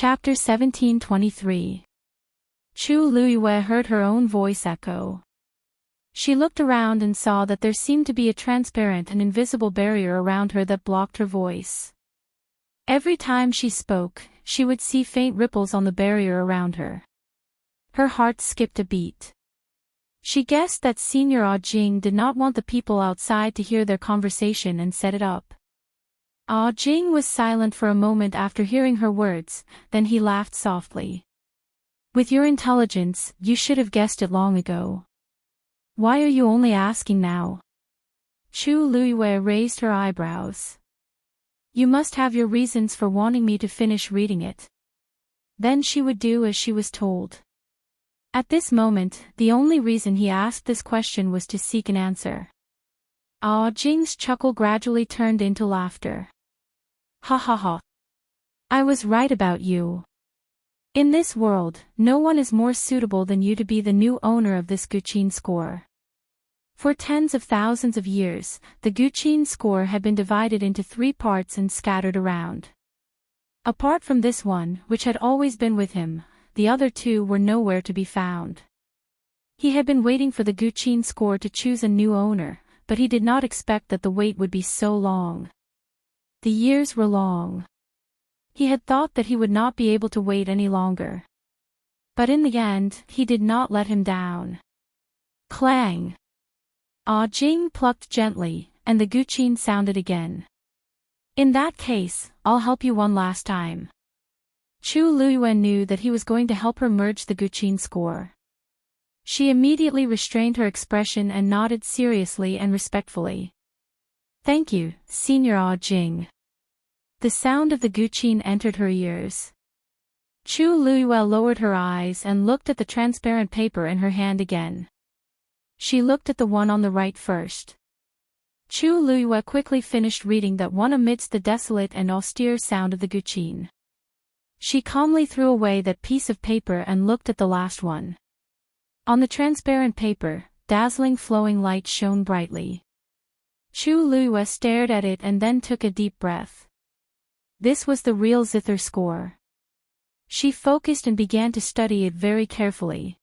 Chapter 1723. Chu Luiyue heard her own voice echo. She looked around and saw that there seemed to be a transparent and invisible barrier around her that blocked her voice. Every time she spoke, she would see faint ripples on the barrier around her. Her heart skipped a beat. She guessed that Senior Jing did not want the people outside to hear their conversation and set it up. Jing was silent for a moment after hearing her words, then he laughed softly. With your intelligence, you should have guessed it long ago. Why are you only asking now? Chu Luiyue raised her eyebrows. You must have your reasons for wanting me to finish reading it. Then she would do as she was told. At this moment, the only reason he asked this question was to seek an answer. Jing's chuckle gradually turned into laughter. Ha ha ha. I was right about you. In this world, no one is more suitable than you to be the new owner of this Guqin score. For tens of thousands of years, the Guqin score had been divided into 3 parts and scattered around. Apart from this one, which had always been with him, the other 2 were nowhere to be found. He had been waiting for the Guqin score to choose a new owner, but he did not expect that the wait would be so long. The years were long. He had thought that he would not be able to wait any longer. But in the end, he did not let him down. Clang! Jing plucked gently, and the Guqin sounded again. In that case, I'll help you one last time. Chu Luiyue knew that he was going to help her merge the Guqin score. She immediately restrained her expression and nodded seriously and respectfully. Thank you, Senior Jing. The sound of the Guqin entered her ears. Chu Luiyue lowered her eyes and looked at the transparent paper in her hand again. She looked at the one on the right first. Chu Luiyue quickly finished reading that one amidst the desolate and austere sound of the Guqin. She calmly threw away that piece of paper and looked at the last one. On the transparent paper, dazzling flowing light shone brightly. Chu Luiyue stared at it and then took a deep breath. This was the real zither score. She focused and began to study it very carefully.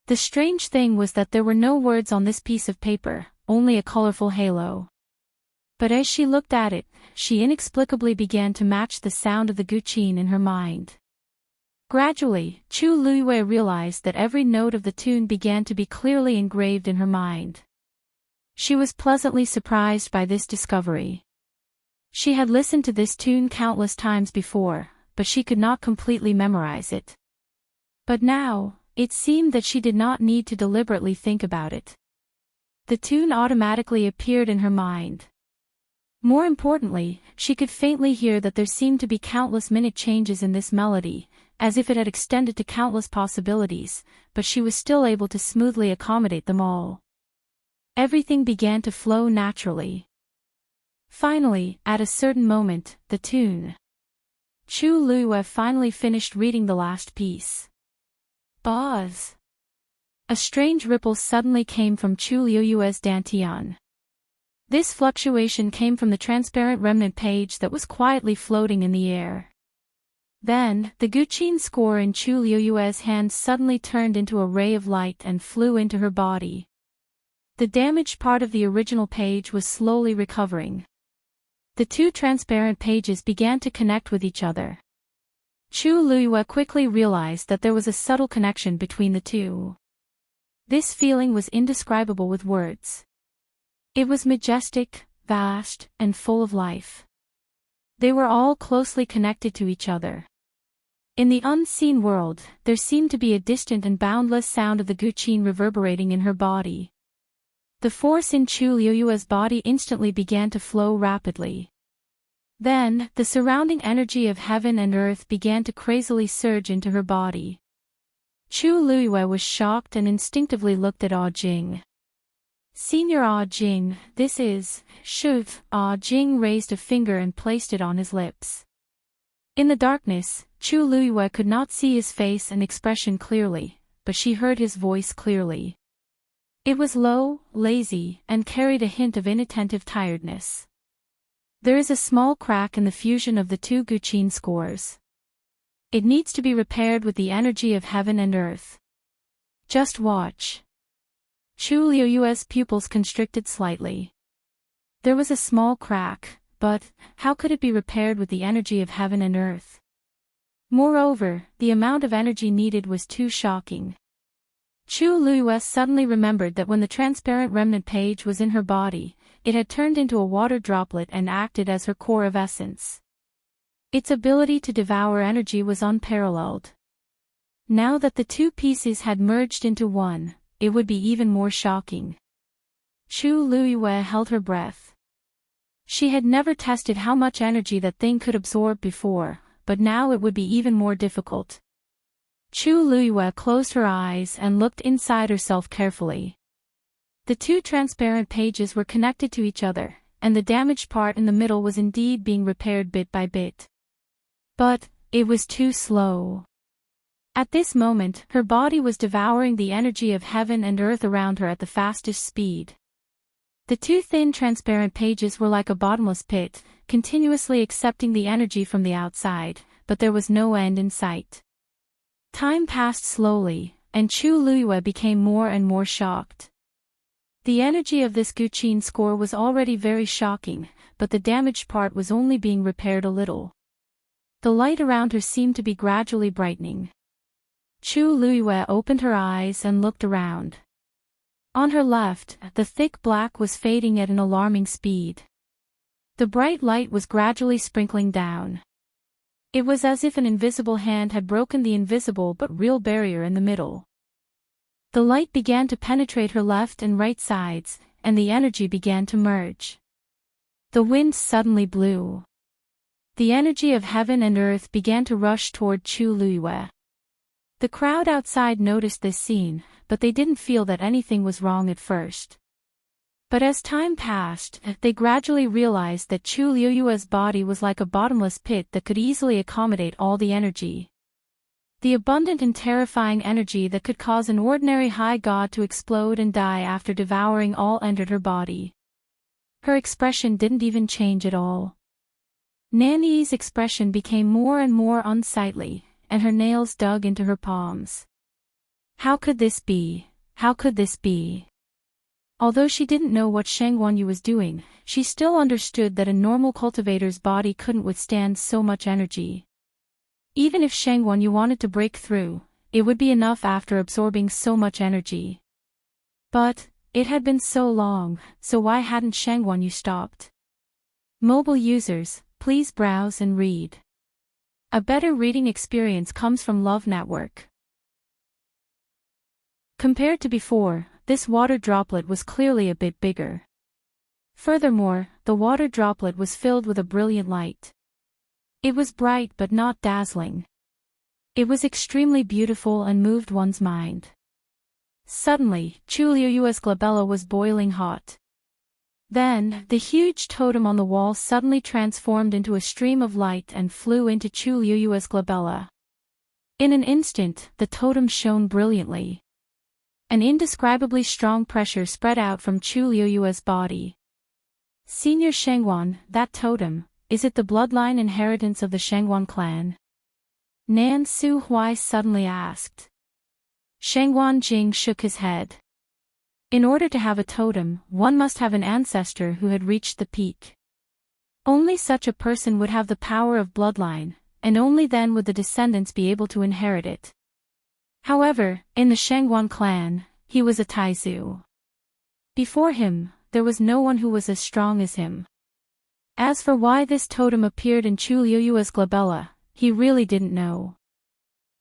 The strange thing was that there were no words on this piece of paper, only a colorful halo. But as she looked at it, she inexplicably began to match the sound of the Guqin in her mind. Gradually, Chu Luiyue realized that every note of the tune began to be clearly engraved in her mind. She was pleasantly surprised by this discovery. She had listened to this tune countless times before, but she could not completely memorize it. But now, it seemed that she did not need to deliberately think about it. The tune automatically appeared in her mind. More importantly, she could faintly hear that there seemed to be countless minute changes in this melody, as if it had extended to countless possibilities, but she was still able to smoothly accommodate them all. Everything began to flow naturally. Finally, at a certain moment, the tune. Chu Luiyue finally finished reading the last piece. Buzz! A strange ripple suddenly came from Chu Luiyue's dantian. This fluctuation came from the transparent remnant page that was quietly floating in the air. Then, the Guqin score in Chu Luiyue's hand suddenly turned into a ray of light and flew into her body. The damaged part of the original page was slowly recovering. The 2 transparent pages began to connect with each other. Chu Luiyue quickly realized that there was a subtle connection between the 2. This feeling was indescribable with words. It was majestic, vast, and full of life. They were all closely connected to each other. In the unseen world, there seemed to be a distant and boundless sound of the Guqin reverberating in her body. The force in Chu Luiyue's body instantly began to flow rapidly. Then, the surrounding energy of heaven and earth began to crazily surge into her body. Chu Luiyue was shocked and instinctively looked at Jing. Senior Jing, this is, Shuf. Jing raised a finger and placed it on his lips. In the darkness, Chu Luiyue could not see his face and expression clearly, but she heard his voice clearly. It was low, lazy, and carried a hint of inattentive tiredness. There is a small crack in the fusion of the 2 Guqin scores. It needs to be repaired with the energy of heaven and earth. Just watch. Chu Liuyue's pupils constricted slightly. There was a small crack, but how could it be repaired with the energy of heaven and earth? Moreover, the amount of energy needed was too shocking. Chu Liyue suddenly remembered that when the transparent remnant page was in her body, it had turned into a water droplet and acted as her core of essence. Its ability to devour energy was unparalleled. Now that the two pieces had merged into one, it would be even more shocking. Chu Liyue held her breath. She had never tested how much energy that thing could absorb before, but now it would be even more difficult. Chu Liyue closed her eyes and looked inside herself carefully. The two transparent pages were connected to each other, and the damaged part in the middle was indeed being repaired bit by bit. But it was too slow. At this moment, her body was devouring the energy of heaven and earth around her at the fastest speed. The two thin transparent pages were like a bottomless pit, continuously accepting the energy from the outside, but there was no end in sight. Time passed slowly, and Chu Liyue became more and more shocked. The energy of this Guqin score was already very shocking, but the damaged part was only being repaired a little. The light around her seemed to be gradually brightening. Chu Liyue opened her eyes and looked around. On her left, the thick black was fading at an alarming speed. The bright light was gradually sprinkling down. It was as if an invisible hand had broken the invisible but real barrier in the middle. The light began to penetrate her left and right sides, and the energy began to merge. The wind suddenly blew. The energy of heaven and earth began to rush toward Chu Liyue. The crowd outside noticed this scene, but they didn't feel that anything was wrong at first. But as time passed, they gradually realized that Chu Liyue's body was like a bottomless pit that could easily accommodate all the energy. The abundant and terrifying energy that could cause an ordinary high god to explode and die after devouring all entered her body. Her expression didn't even change at all. Nanyi's expression became more and more unsightly, and her nails dug into her palms. How could this be? How could this be? Although she didn't know what Sheng Wanyu was doing, she still understood that a normal cultivator's body couldn't withstand so much energy. Even if Sheng Wanyu wanted to break through, it would be enough after absorbing so much energy. But it had been so long, so why hadn't Sheng Wanyu stopped? Mobile users, please browse and read. A better reading experience comes from Love Network. Compared to before, this water droplet was clearly a bit bigger. Furthermore, the water droplet was filled with a brilliant light. It was bright but not dazzling. It was extremely beautiful and moved one's mind. Suddenly, Chu Liyue's glabella was boiling hot. Then, the huge totem on the wall suddenly transformed into a stream of light and flew into Chu Liyue's glabella. In an instant, the totem shone brilliantly. An indescribably strong pressure spread out from Chu Liyue's body. Senior Shengwan, that totem, is it the bloodline inheritance of the Shengwan clan? Nan Su Huai suddenly asked. Shengwan Jing shook his head. In order to have a totem, one must have an ancestor who had reached the peak. Only such a person would have the power of bloodline, and only then would the descendants be able to inherit it. However, in the Shengwan clan, he was a Taizu. Before him, there was no one who was as strong as him. As for why this totem appeared in Chu Liyue's glabella, he really didn't know.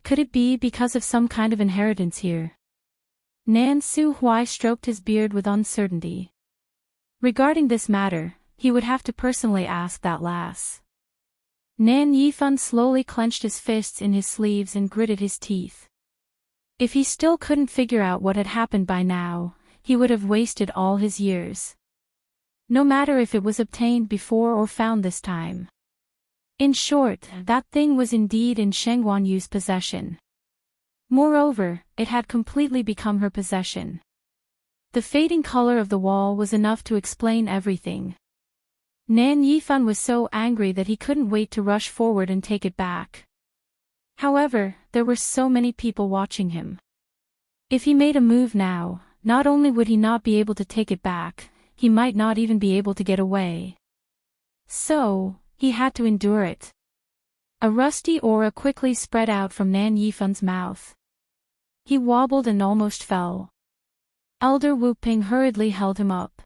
Could it be because of some kind of inheritance here? Nan Su Huai stroked his beard with uncertainty. Regarding this matter, he would have to personally ask that lass. Nan Yifan slowly clenched his fists in his sleeves and gritted his teeth. If he still couldn't figure out what had happened by now, he would have wasted all his years. No matter if it was obtained before or found this time. In short, that thing was indeed in Sheng Wanyu's possession. Moreover, it had completely become her possession. The fading color of the wall was enough to explain everything. Nan Yifan was so angry that he couldn't wait to rush forward and take it back. However, there were so many people watching him. If he made a move now, not only would he not be able to take it back, he might not even be able to get away. So, he had to endure it. A rusty aura quickly spread out from Nan Yifan's mouth. He wobbled and almost fell. Elder Wu Ping hurriedly held him up.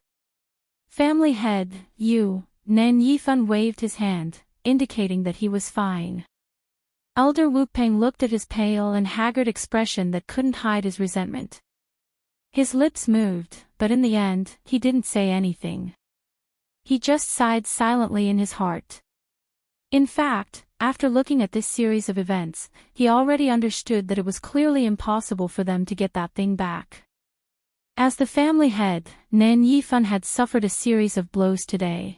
Family head, you, Nan Yifan waved his hand, indicating that he was fine. Elder Wu Ping looked at his pale and haggard expression that couldn't hide his resentment. His lips moved, but in the end, he didn't say anything. He just sighed silently in his heart. In fact, after looking at this series of events, he already understood that it was clearly impossible for them to get that thing back. As the family head, Nan Yifan had suffered a series of blows today.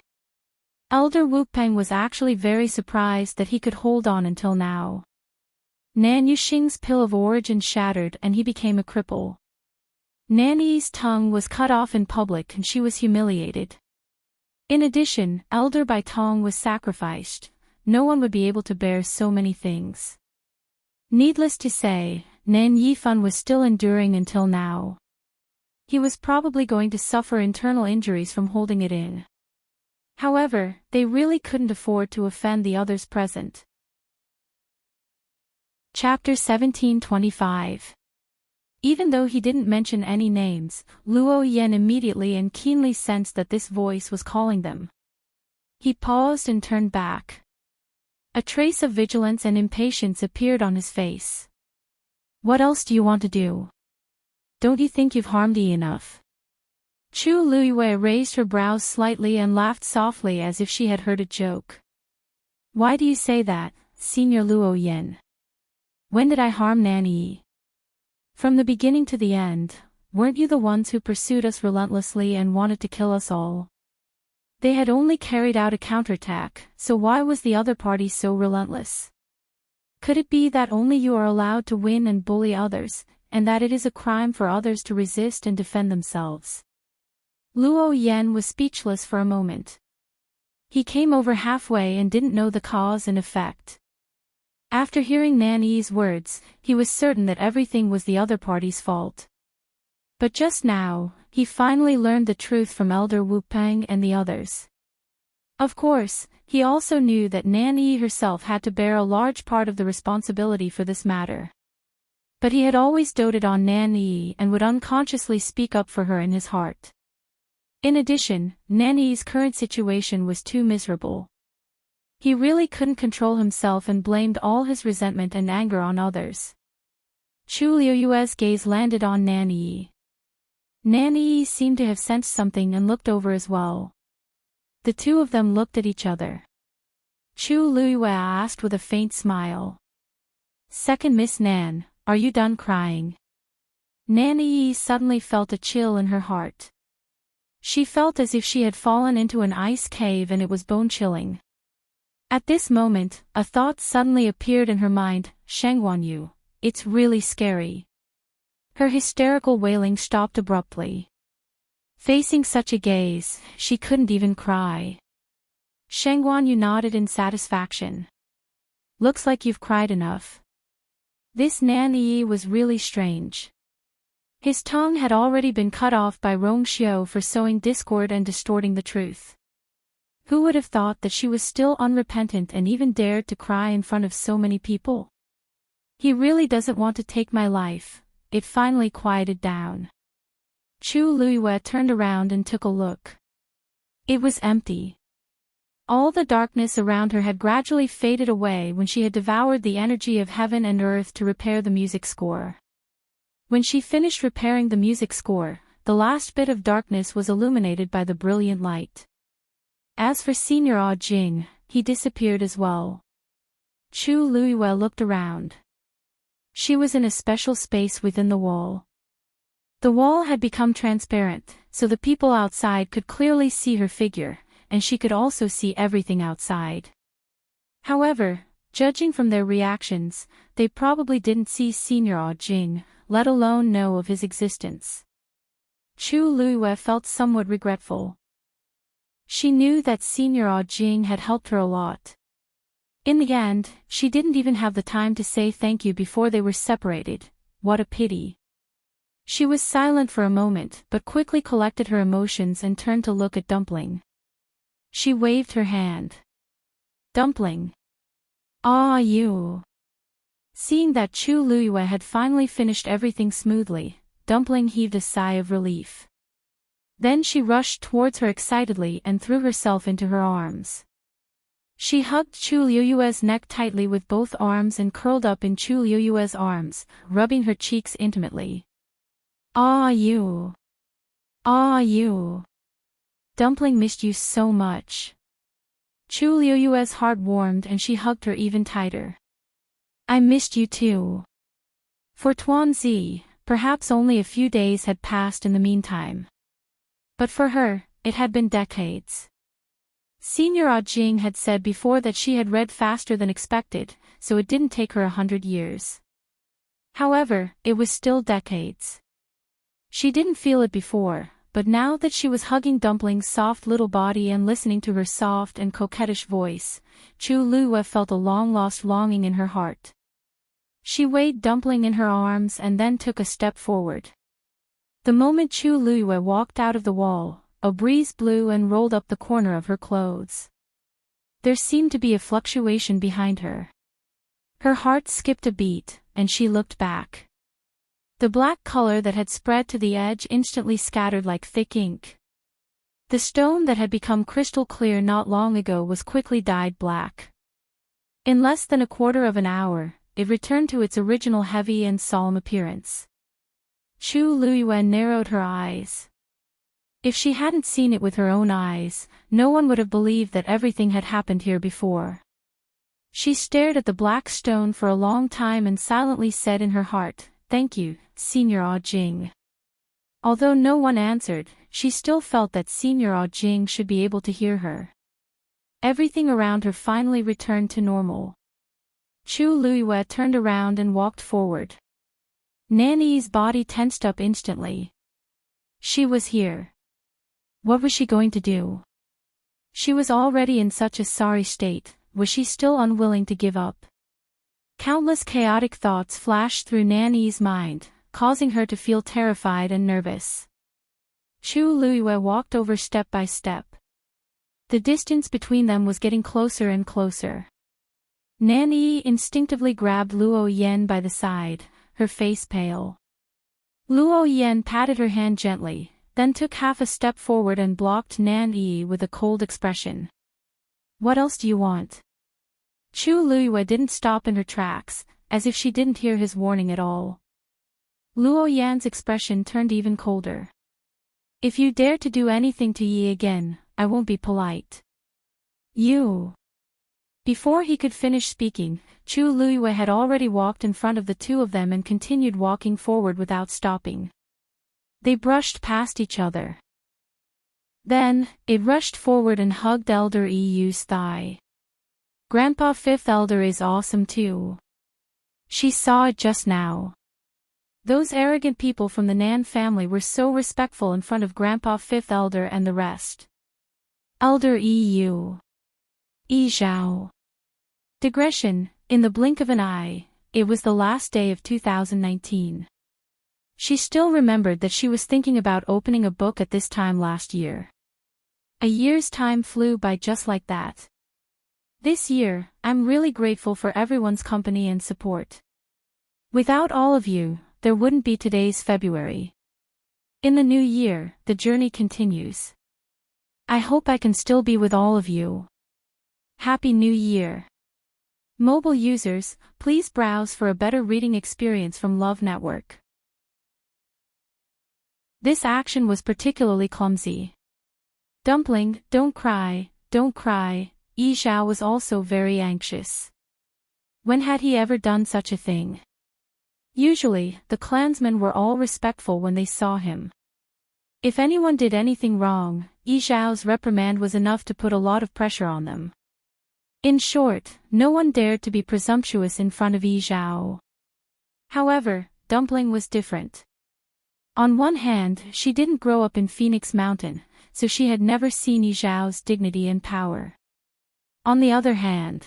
Elder Wu Peng was actually very surprised that he could hold on until now. Nan Yuxing's pill of origin shattered and he became a cripple. Nan Yi's tongue was cut off in public and she was humiliated. In addition, Elder Bai Tong was sacrificed. No one would be able to bear so many things. Needless to say, Nan Yifan was still enduring until now. He was probably going to suffer internal injuries from holding it in. However, they really couldn't afford to offend the others present. Chapter 1725. Even though he didn't mention any names, Luo Yen immediately and keenly sensed that this voice was calling them. He paused and turned back. A trace of vigilance and impatience appeared on his face. What else do you want to do? Don't you think you've harmed Yi enough? Chu Luiyue raised her brows slightly and laughed softly as if she had heard a joke. Why do you say that, Senior Luo Yen? When did I harm Nan Yi? From the beginning to the end, weren't you the ones who pursued us relentlessly and wanted to kill us all? They had only carried out a counterattack, so why was the other party so relentless? Could it be that only you are allowed to win and bully others, and that it is a crime for others to resist and defend themselves? Luo Yen was speechless for a moment. He came over halfway and didn't know the cause and effect. After hearing Nan Yi's words, he was certain that everything was the other party's fault. But just now, he finally learned the truth from Elder Wu Peng and the others. Of course, he also knew that Nan Yi herself had to bear a large part of the responsibility for this matter. But he had always doted on Nan Yi and would unconsciously speak up for her in his heart. In addition, Nan Yi's current situation was too miserable. He really couldn't control himself and blamed all his resentment and anger on others. Chu Liuyue's gaze landed on Nan Yi. Nan Yi seemed to have sensed something and looked over as well. The two of them looked at each other. Chu Luiyue asked with a faint smile. Second Miss Nan, are you done crying? Nan Yi suddenly felt a chill in her heart. She felt as if she had fallen into an ice cave and it was bone-chilling. At this moment, a thought suddenly appeared in her mind, Shangguanyu, it's really scary. Her hysterical wailing stopped abruptly. Facing such a gaze, she couldn't even cry. Shangguanyu nodded in satisfaction. Looks like you've cried enough. This Nan Yi was really strange. His tongue had already been cut off by Rong Xiu for sowing discord and distorting the truth. Who would have thought that she was still unrepentant and even dared to cry in front of so many people? He really doesn't want to take my life. It finally quieted down. Chu Luiyue turned around and took a look. It was empty. All the darkness around her had gradually faded away when she had devoured the energy of heaven and earth to repair the music score. When she finished repairing the music score, the last bit of darkness was illuminated by the brilliant light. As for Senior Ah Jing, he disappeared as well. Chu Luiyue looked around. She was in a special space within the wall. The wall had become transparent, so the people outside could clearly see her figure, and she could also see everything outside. However, judging from their reactions, they probably didn't see Senior Ah Jing, let alone know of his existence. Chu Luiyue felt somewhat regretful. She knew that Senior Ah Jing had helped her a lot. In the end, she didn't even have the time to say thank you before they were separated. What a pity. She was silent for a moment but quickly collected her emotions and turned to look at Dumpling. She waved her hand. Dumpling. Ah, you. Seeing that Chu Luyue had finally finished everything smoothly, Dumpling heaved a sigh of relief. Then she rushed towards her excitedly and threw herself into her arms. She hugged Chu Luyue's neck tightly with both arms and curled up in Chu Luyue's arms, rubbing her cheeks intimately. Ah, you. Ah, you. Dumpling missed you so much. Chu Luyue's heart warmed and she hugged her even tighter. I missed you too. For Tuanzi, perhaps only a few days had passed in the meantime. But for her, it had been decades. Senior Jing had said before that she had read faster than expected, so it didn't take her 100 years. However, it was still decades. She didn't feel it before, but now that she was hugging Dumpling's soft little body and listening to her soft and coquettish voice, Chu Luyue felt a long-lost longing in her heart. She weighed Dumpling in her arms and then took a step forward. The moment Chu Luyue walked out of the wall, a breeze blew and rolled up the corner of her clothes. There seemed to be a fluctuation behind her. Her heart skipped a beat, and she looked back. The black color that had spread to the edge instantly scattered like thick ink. The stone that had become crystal clear not long ago was quickly dyed black. In less than a quarter of an hour, it returned to its original heavy and solemn appearance. Chu Luyue narrowed her eyes. If she hadn't seen it with her own eyes, no one would have believed that everything had happened here before. She stared at the black stone for a long time and silently said in her heart, "Thank you, Senior Jing." Although no one answered, she still felt that Senior Jing should be able to hear her. Everything around her finally returned to normal. Chu Luyue turned around and walked forward. Nanny's body tensed up instantly. She was here. What was she going to do? She was already in such a sorry state, was she still unwilling to give up? Countless chaotic thoughts flashed through Nanny's mind, causing her to feel terrified and nervous. Chu Luyue walked over step by step. The distance between them was getting closer and closer. Nanny instinctively grabbed Luo Yen by the side, her face pale. Luo Yen patted her hand gently, then took half a step forward and blocked Nanyi with a cold expression. What else do you want? Chu Luyue didn't stop in her tracks, as if she didn't hear his warning at all. Luo Yan's expression turned even colder. If you dare to do anything to Yi again, I won't be polite. You. Before he could finish speaking, Chu Luyue had already walked in front of the two of them and continued walking forward without stopping. They brushed past each other. Then, it rushed forward and hugged Elder Yu's thigh. Grandpa Fifth Elder is awesome too. She saw it just now. Those arrogant people from the Nan family were so respectful in front of Grandpa Fifth Elder and the rest. Elder Yu. Yi Zhao. Digression, in the blink of an eye, it was the last day of 2019. She still remembered that she was thinking about opening a book at this time last year. A year's time flew by just like that. This year, I'm really grateful for everyone's company and support. Without all of you, there wouldn't be today's February. In the new year, the journey continues. I hope I can still be with all of you. Happy New Year. Mobile users, please browse for a better reading experience from Love Network. This action was particularly clumsy. Dumpling, don't cry, don't cry. Yi Zhao was also very anxious. When had he ever done such a thing? Usually, the clansmen were all respectful when they saw him. If anyone did anything wrong, Yi Zhao's reprimand was enough to put a lot of pressure on them. In short, no one dared to be presumptuous in front of Yi Zhao. However, Dumpling was different. On one hand, she didn't grow up in Phoenix Mountain, so she had never seen Yi Zhao's dignity and power. On the other hand,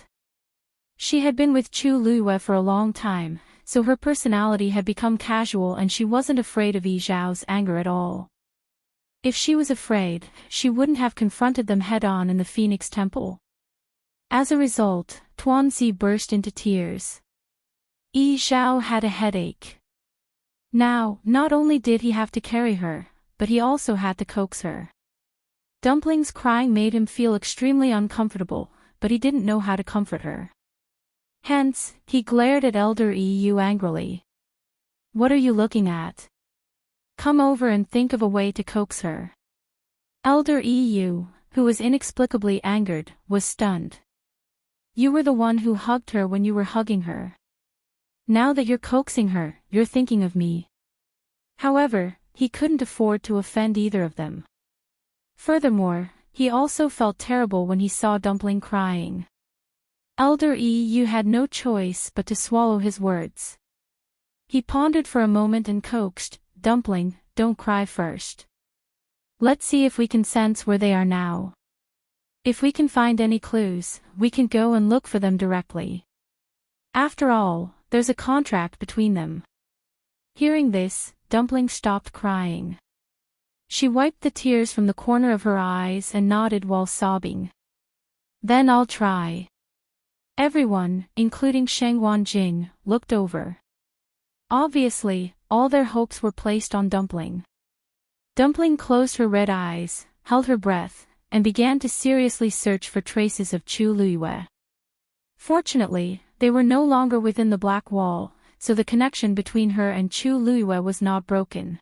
She had been with Chu Luiyue for a long time, so her personality had become casual and she wasn't afraid of Yi Zhao's anger at all. If she was afraid, she wouldn't have confronted them head-on in the Phoenix Temple. As a result, Tuanzi burst into tears. Yi Zhao had a headache. Now, not only did he have to carry her, but he also had to coax her. Dumpling's crying made him feel extremely uncomfortable, but he didn't know how to comfort her. Hence, he glared at Elder Yu angrily. "What are you looking at? Come over and think of a way to coax her." Elder Yu, who was inexplicably angered, was stunned. "You were the one who hugged her when you were hugging her. Now that you're coaxing her, you're thinking of me." However, he couldn't afford to offend either of them. Furthermore, he also felt terrible when he saw Dumpling crying. Elder Yu had no choice but to swallow his words. He pondered for a moment and coaxed, "Dumpling, don't cry first. Let's see if we can sense where they are now. If we can find any clues, we can go and look for them directly. After all, there's a contract between them." Hearing this, Dumpling stopped crying. She wiped the tears from the corner of her eyes and nodded while sobbing. "Then I'll try." Everyone, including Sheng Wanjing, looked over. Obviously, all their hopes were placed on Dumpling. Dumpling closed her red eyes, held her breath, and began to seriously search for traces of Chu Luiyue. Fortunately, they were no longer within the black wall, so the connection between her and Chu Luiyue was not broken.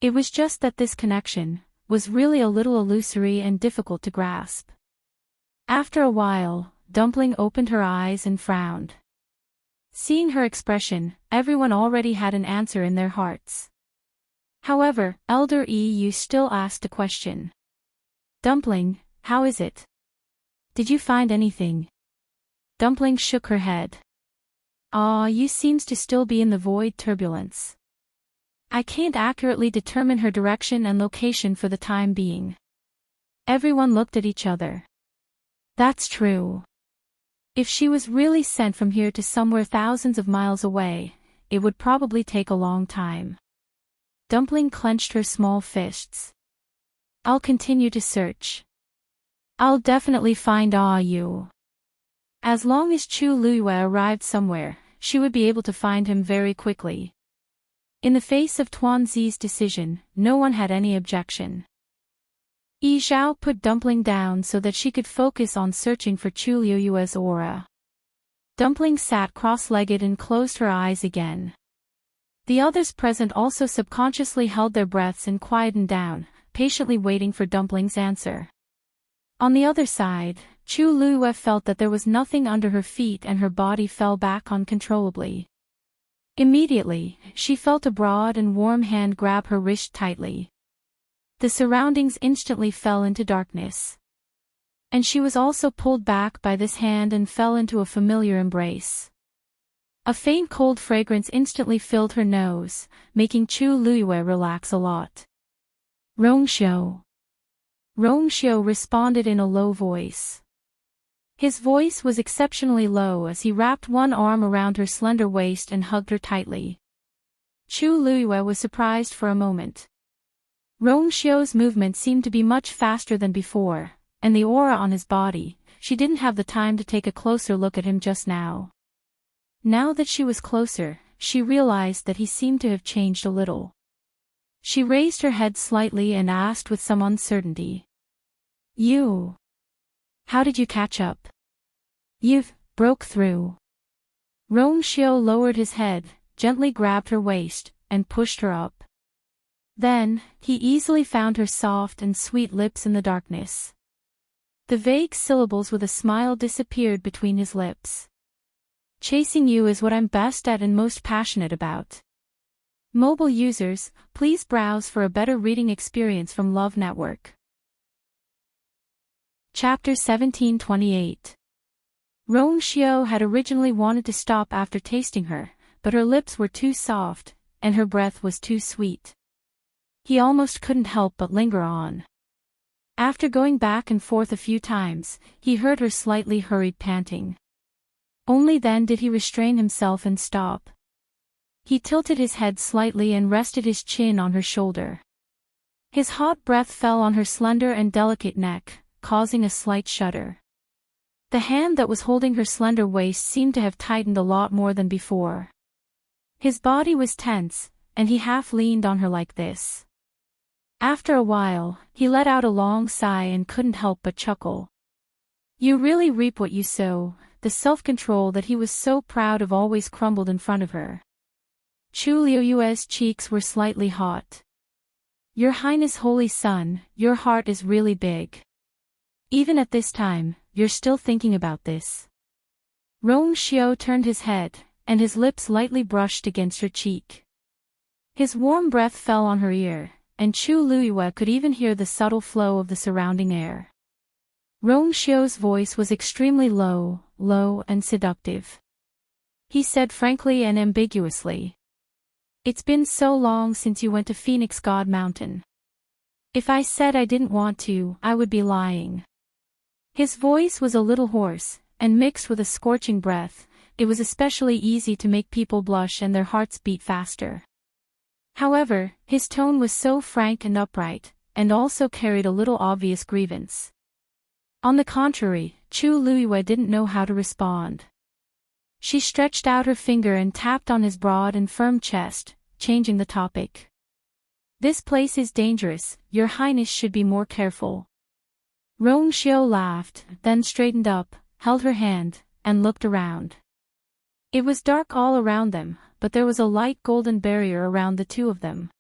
It was just that this connection was really a little illusory and difficult to grasp. After a while, Dumpling opened her eyes and frowned. Seeing her expression, everyone already had an answer in their hearts. However, Elder Yu still asked a question. "Dumpling, how is it? Did you find anything?" Dumpling shook her head. "You seems to still be in the void turbulence. I can't accurately determine her direction and location for the time being." Everyone looked at each other. That's true. If she was really sent from here to somewhere thousands of miles away, it would probably take a long time. Dumpling clenched her small fists. "I'll continue to search. I'll definitely find Yu. As long as Chu Luiyue arrived somewhere, she would be able to find him very quickly." In the face of Tuanzi's decision, no one had any objection. Yi Zhao put Dumpling down so that she could focus on searching for Chu Luiyue's aura. Dumpling sat cross-legged and closed her eyes again. The others present also subconsciously held their breaths and quietened down, patiently waiting for Dumpling's answer. On the other side, Chu Luiyue felt that there was nothing under her feet and her body fell back uncontrollably. Immediately, she felt a broad and warm hand grab her wrist tightly. The surroundings instantly fell into darkness. And she was also pulled back by this hand and fell into a familiar embrace. A faint cold fragrance instantly filled her nose, making Chu Luiyue relax a lot. "Rongxiu." Rongxiu responded in a low voice. His voice was exceptionally low as he wrapped one arm around her slender waist and hugged her tightly. Chu Luiyue was surprised for a moment. Rongxiu's movement seemed to be much faster than before, and the aura on his body, she didn't have the time to take a closer look at him just now. Now that she was closer, she realized that he seemed to have changed a little. She raised her head slightly and asked with some uncertainty. "You? How did you catch up? You've broke through." Rongxiu lowered his head, gently grabbed her waist, and pushed her up. Then, he easily found her soft and sweet lips in the darkness. The vague syllables with a smile disappeared between his lips. "Chasing you is what I'm best at and most passionate about." Mobile users, please browse for a better reading experience from Love Network. Chapter 1728. Rongxiu had originally wanted to stop after tasting her, but her lips were too soft, and her breath was too sweet. He almost couldn't help but linger on. After going back and forth a few times, he heard her slightly hurried panting. Only then did he restrain himself and stop. He tilted his head slightly and rested his chin on her shoulder. His hot breath fell on her slender and delicate neck, causing a slight shudder. The hand that was holding her slender waist seemed to have tightened a lot more than before. His body was tense, and he half leaned on her like this. After a while, he let out a long sigh and couldn't help but chuckle. You really reap what you sow. The self-control that he was so proud of always crumbled in front of her. Chu Liuyue's cheeks were slightly hot. Your Highness Holy Son, your heart is really big. Even at this time, you're still thinking about this. Rong Xiao turned his head, and his lips lightly brushed against her cheek. His warm breath fell on her ear, and Chu Liyue could even hear the subtle flow of the surrounding air. Rong Xiao's voice was extremely low and seductive. He said frankly and ambiguously. It's been so long since you went to Phoenix God Mountain. If I said I didn't want to, I would be lying. His voice was a little hoarse, and mixed with a scorching breath. It was especially easy to make people blush and their hearts beat faster. However, his tone was so frank and upright, and also carried a little obvious grievance. On the contrary, Chu Liyue didn't know how to respond. She stretched out her finger and tapped on his broad and firm chest, changing the topic. This place is dangerous, your Highness should be more careful. Rong Xiao laughed, then straightened up, held her hand, and looked around. It was dark all around them, but there was a light golden barrier around the two of them.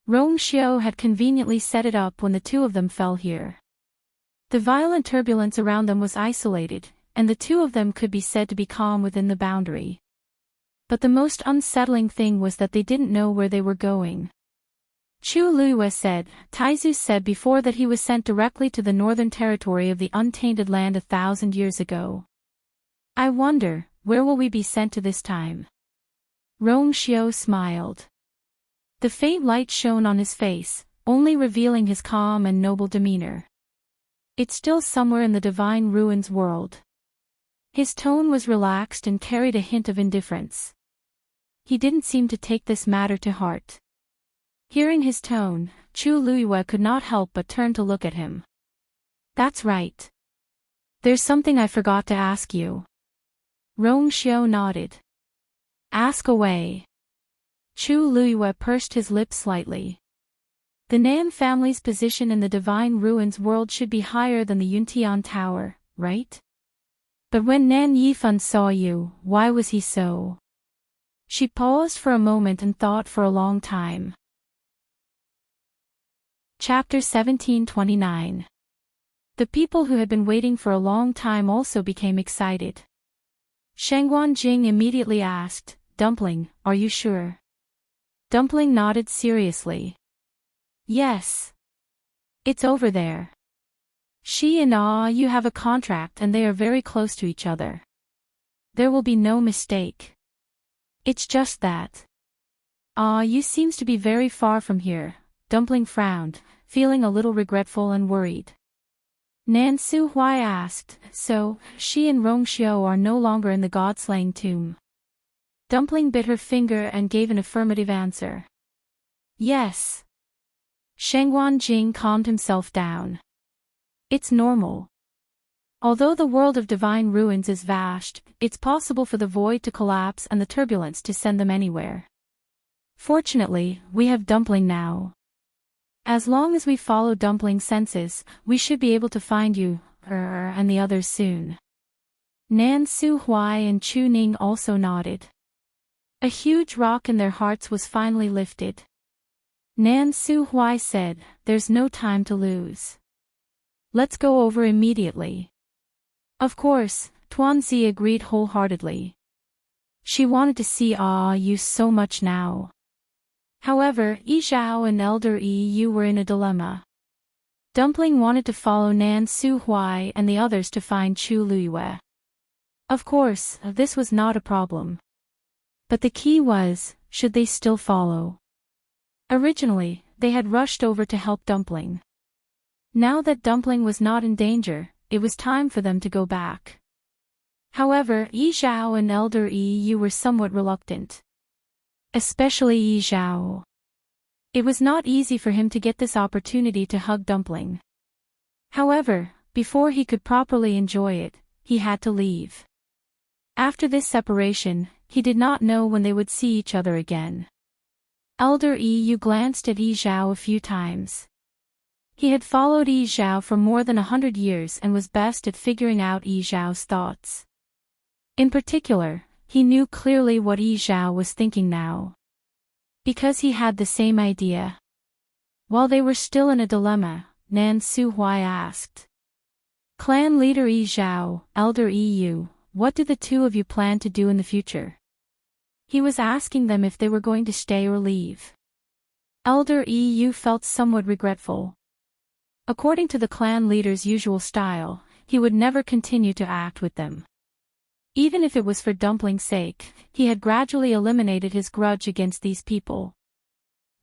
Rong Xiao had conveniently set it up when the two of them fell here. The violent turbulence around them was isolated, and the two of them could be said to be calm within the boundary. But the most unsettling thing was that they didn't know where they were going. Chu Liyue said, Taizu said before that he was sent directly to the northern territory of the untainted land 1,000 years ago. I wonder, where will we be sent to this time? Rong Xiao smiled. The faint light shone on his face, only revealing his calm and noble demeanor. It's still somewhere in the divine ruins world. His tone was relaxed and carried a hint of indifference. He didn't seem to take this matter to heart. Hearing his tone, Chu Liyue could not help but turn to look at him. That's right. There's something I forgot to ask you. Rong Xiao nodded. Ask away. Chu Liyue pursed his lips slightly. The Nan family's position in the divine ruins world should be higher than the Yuntian Tower, right? But when Nan Yifan saw you, why was he so? She paused for a moment and thought for a long time. Chapter 1729. The people who had been waiting for a long time also became excited. Shangguan Jing immediately asked, Dumpling, are you sure? Dumpling nodded seriously. Yes. It's over there. She and you have a contract and they are very close to each other. There will be no mistake. It's just that. You seems to be very far from here. Dumpling frowned, feeling a little regretful and worried. Nan Su Hui asked, so, she and Rong Xiao are no longer in the god-slaying tomb? Dumpling bit her finger and gave an affirmative answer. Yes. Shangguan Jing calmed himself down. It's normal. Although the world of divine ruins is vast, it's possible for the void to collapse and the turbulence to send them anywhere. Fortunately, we have Dumpling now. As long as we follow Dumpling's senses, we should be able to find you, and the others soon. Nan Su Hui and Chu Ning also nodded. A huge rock in their hearts was finally lifted. Nan Su Hui said, there's no time to lose. Let's go over immediately. Of course, Tuanzi agreed wholeheartedly. She wanted to see you so much now. However, Yi Zhao and Elder Yu were in a dilemma. Dumpling wanted to follow Nan Su Hui and the others to find Chu Liyue. Of course, this was not a problem. But the key was, should they still follow? Originally, they had rushed over to help Dumpling. Now that Dumpling was not in danger, it was time for them to go back. However, Yi Zhao and Elder Yi Yu were somewhat reluctant. Especially Yi Zhao. It was not easy for him to get this opportunity to hug Dumpling. However, before he could properly enjoy it, he had to leave. After this separation, he did not know when they would see each other again. Elder Yi Yu glanced at Yi Zhao a few times. He had followed Yi Zhao for more than 100 years and was best at figuring out Yi Zhao's thoughts. In particular, he knew clearly what Yi Zhao was thinking now. Because he had the same idea. While they were still in a dilemma, Nan Su Hui asked. Clan leader Yi Zhao, Elder Yi Yu, what do the two of you plan to do in the future? He was asking them if they were going to stay or leave. Elder Yi Yu felt somewhat regretful. According to the clan leader's usual style, he would never continue to act with them. Even if it was for Dumpling's sake, he had gradually eliminated his grudge against these people.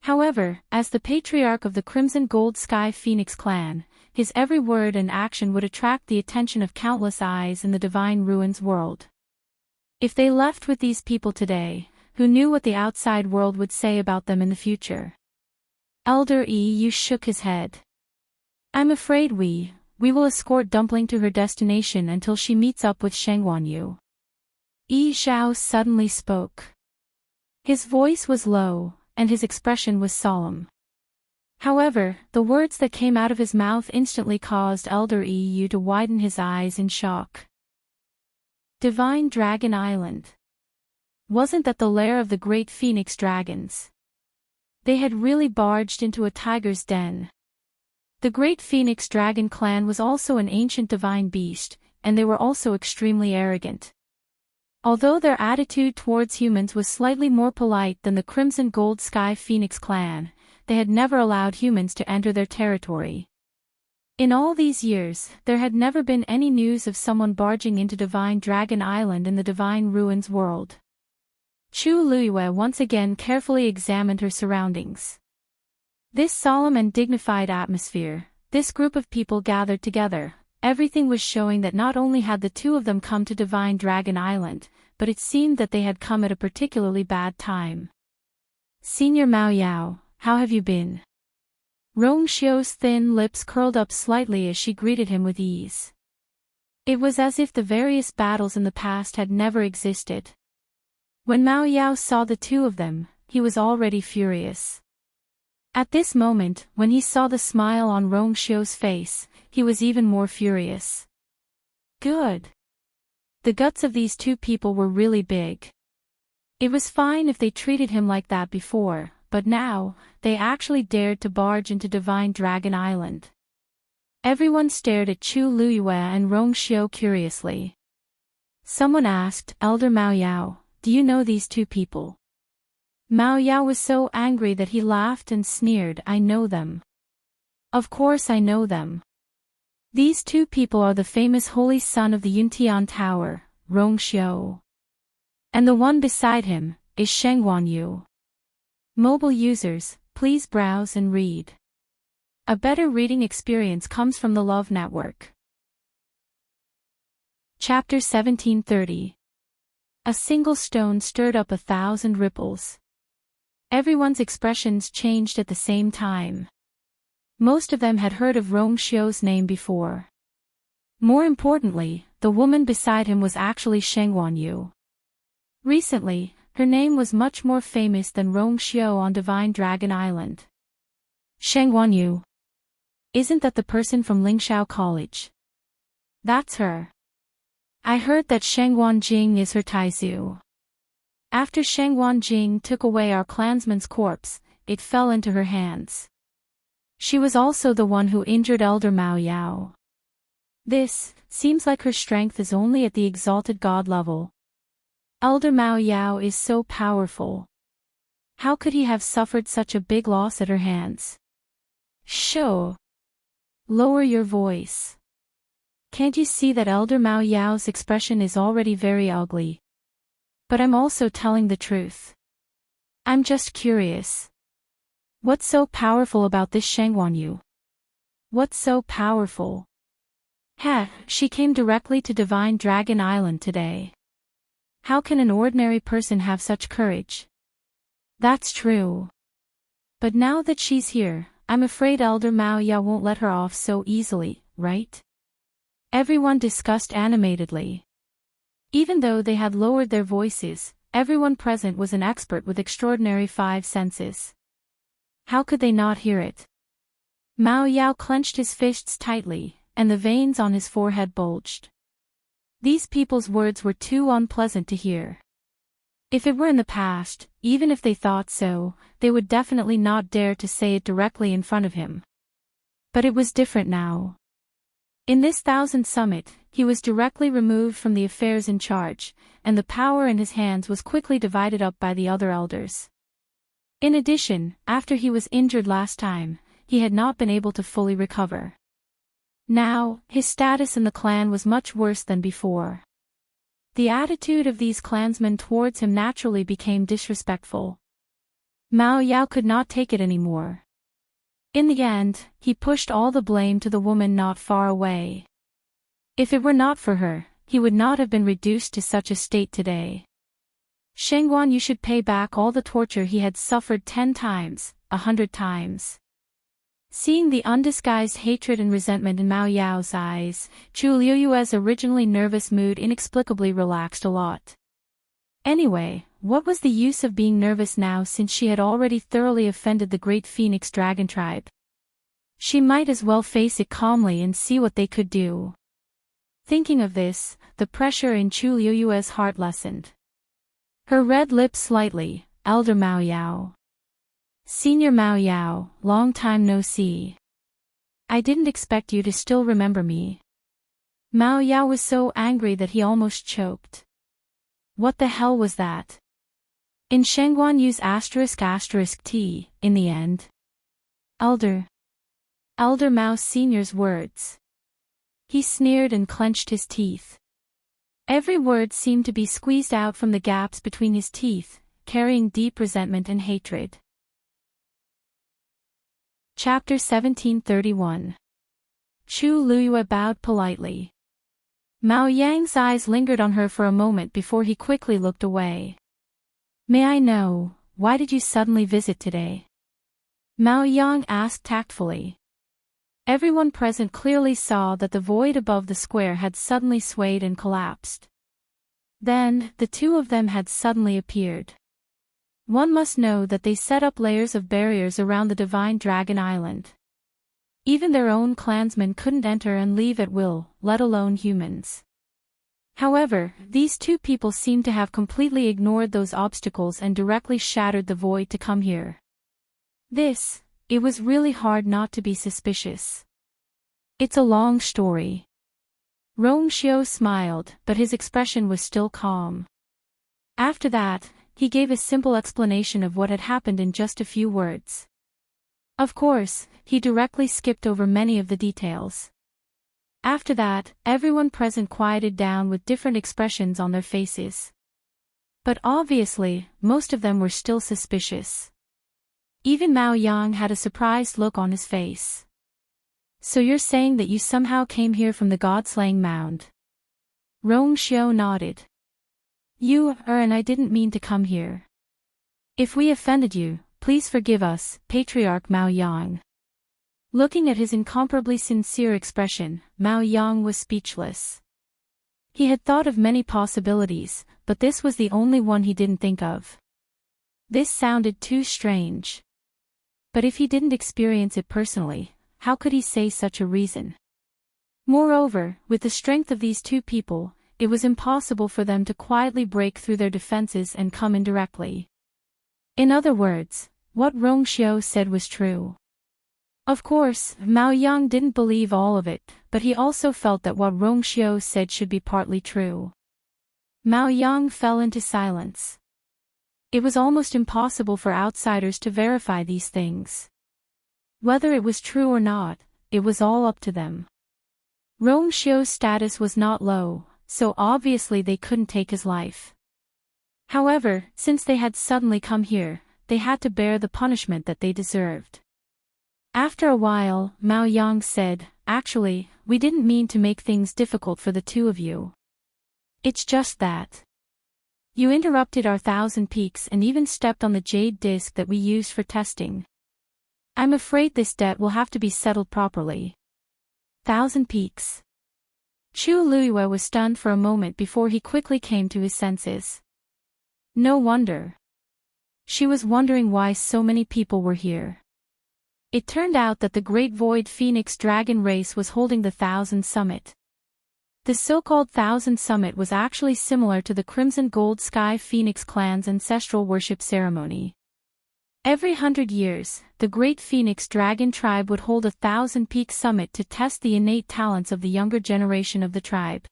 However, as the patriarch of the Crimson Gold Sky Phoenix clan, his every word and action would attract the attention of countless eyes in the Divine Ruins world. If they left with these people today, who knew what the outside world would say about them in the future? Elder Yi Yu shook his head. I'm afraid we will escort Dumpling to her destination until she meets up with Shengwan Yu. Yi Zhao suddenly spoke. His voice was low, and his expression was solemn. However, the words that came out of his mouth instantly caused Elder Yi Yu to widen his eyes in shock. Divine Dragon Island. Wasn't that the lair of the great phoenix dragons? They had really barged into a tiger's den. The great phoenix dragon clan was also an ancient divine beast, and they were also extremely arrogant. Although their attitude towards humans was slightly more polite than the Crimson Gold Sky Phoenix clan, they had never allowed humans to enter their territory. In all these years, there had never been any news of someone barging into Divine Dragon Island in the Divine Ruins world. Chu Luiyue once again carefully examined her surroundings. This solemn and dignified atmosphere, this group of people gathered together, everything was showing that not only had the two of them come to Divine Dragon Island, but it seemed that they had come at a particularly bad time. Senior Mao Yao, how have you been? Rong Xiu's thin lips curled up slightly as she greeted him with ease. It was as if the various battles in the past had never existed. When Mao Yao saw the two of them, he was already furious. At this moment, when he saw the smile on Rong Xiu's face, he was even more furious. Good. The guts of these two people were really big. It was fine if they treated him like that before, but now, they actually dared to barge into Divine Dragon Island. Everyone stared at Chu Luiyue and Rong Xiu curiously. Someone asked, Elder Mao Yao, do you know these two people? Mao Yao was so angry that he laughed and sneered, I know them. Of course I know them. These two people are the famous Holy Son of the Yuntian Tower, Rong Xiu. And the one beside him is Shengwan Yu. Mobile users, please browse and read. A better reading experience comes from the Love Network. Chapter 1730. A single stone stirred up 1,000 ripples. Everyone's expressions changed at the same time. Most of them had heard of Rong Xiu's name before. More importantly, the woman beside him was actually Shengwan Yu. Recently, her name was much more famous than Rong Xiu on Divine Dragon Island. Shengwan Yu. Isn't that the person from Lingshao College? That's her. I heard that Shengwan Jing is her Taizu. After Shengwan Jing took away our clansman's corpse, it fell into her hands. She was also the one who injured Elder Mao Yao. This seems like her strength is only at the exalted god level. Elder Mao Yao is so powerful. How could he have suffered such a big loss at her hands? Shoo! Lower your voice. Can't you see that Elder Mao Yao's expression is already very ugly? But I'm also telling the truth. I'm just curious. What's so powerful about this Shengwan Yu? What's so powerful? She came directly to Divine Dragon Island today. How can an ordinary person have such courage? That's true. But now that she's here, I'm afraid Elder Mao Ya won't let her off so easily, right? Everyone discussed animatedly. Even though they had lowered their voices, everyone present was an expert with extraordinary five senses. How could they not hear it? Mao Yao clenched his fists tightly, and the veins on his forehead bulged. These people's words were too unpleasant to hear. If it were in the past, even if they thought so, they would definitely not dare to say it directly in front of him. But it was different now. In this 1000th summit, he was directly removed from the affairs in charge, and the power in his hands was quickly divided up by the other elders. In addition, after he was injured last time, he had not been able to fully recover. Now, his status in the clan was much worse than before. The attitude of these clansmen towards him naturally became disrespectful. Mao Yao could not take it anymore. In the end, he pushed all the blame to the woman not far away. If it were not for her, he would not have been reduced to such a state today. Shengguan, you should pay back all the torture he had suffered 10 times, 100 times. Seeing the undisguised hatred and resentment in Mao Yao's eyes, Chu Liuyue's originally nervous mood inexplicably relaxed a lot. Anyway, what was the use of being nervous now since she had already thoroughly offended the great Phoenix Dragon tribe? She might as well face it calmly and see what they could do. Thinking of this, the pressure in Chu Liuyue's heart lessened. Her red lips slightly, Elder Mao Yao. Senior Mao Yao, long time no see. I didn't expect you to still remember me. Mao Yao was so angry that he almost choked. What the hell was that? In Shengguan use ***T, in the end. Elder Mao Senior's words. He sneered and clenched his teeth. Every word seemed to be squeezed out from the gaps between his teeth, carrying deep resentment and hatred. Chapter 1731. Chu Luyue bowed politely. Mao Yang's eyes lingered on her for a moment before he quickly looked away. May I know, why did you suddenly visit today? Mao Yang asked tactfully. Everyone present clearly saw that the void above the square had suddenly swayed and collapsed. Then, the two of them had suddenly appeared. One must know that they set up layers of barriers around the Divine Dragon Island. Even their own clansmen couldn't enter and leave at will, let alone humans. However, these two people seemed to have completely ignored those obstacles and directly shattered the void to come here. It was really hard not to be suspicious. It's a long story. Rongxiu smiled, but his expression was still calm. After that, he gave a simple explanation of what had happened in just a few words. Of course, he directly skipped over many of the details. After that, everyone present quieted down with different expressions on their faces. But obviously, most of them were still suspicious. Even Mao Yang had a surprised look on his face. So you're saying that you somehow came here from the God-slaying mound? Rongxiu nodded. And I didn't mean to come here. If we offended you, please forgive us, Patriarch Mao Yang. Looking at his incomparably sincere expression, Mao Yang was speechless. He had thought of many possibilities, but this was the only one he didn't think of. This sounded too strange. But if he didn't experience it personally, how could he say such a reason? Moreover, with the strength of these two people, it was impossible for them to quietly break through their defenses and come in directly. In other words, what Rongxiu said was true. Of course, Mao Yang didn't believe all of it, but he also felt that what Rongxiu said should be partly true. Mao Yang fell into silence. It was almost impossible for outsiders to verify these things. Whether it was true or not, it was all up to them. Rongxiu's status was not low, so obviously they couldn't take his life. However, since they had suddenly come here, they had to bear the punishment that they deserved. After a while, Mao Yang said, actually, we didn't mean to make things difficult for the two of you. It's just that you interrupted our 1,000 peaks and even stepped on the jade disc that we used for testing. I'm afraid this debt will have to be settled properly. 1,000 peaks. Chu Luiyue was stunned for a moment before he quickly came to his senses. No wonder. She was wondering why so many people were here. It turned out that the Great Void Phoenix Dragon race was holding the 1,000 Summit. The so-called 1,000 Summit was actually similar to the Crimson Gold Sky Phoenix clan's ancestral worship ceremony. Every 100 years, the Great Phoenix Dragon tribe would hold a 1,000-peak summit to test the innate talents of the younger generation of the tribe.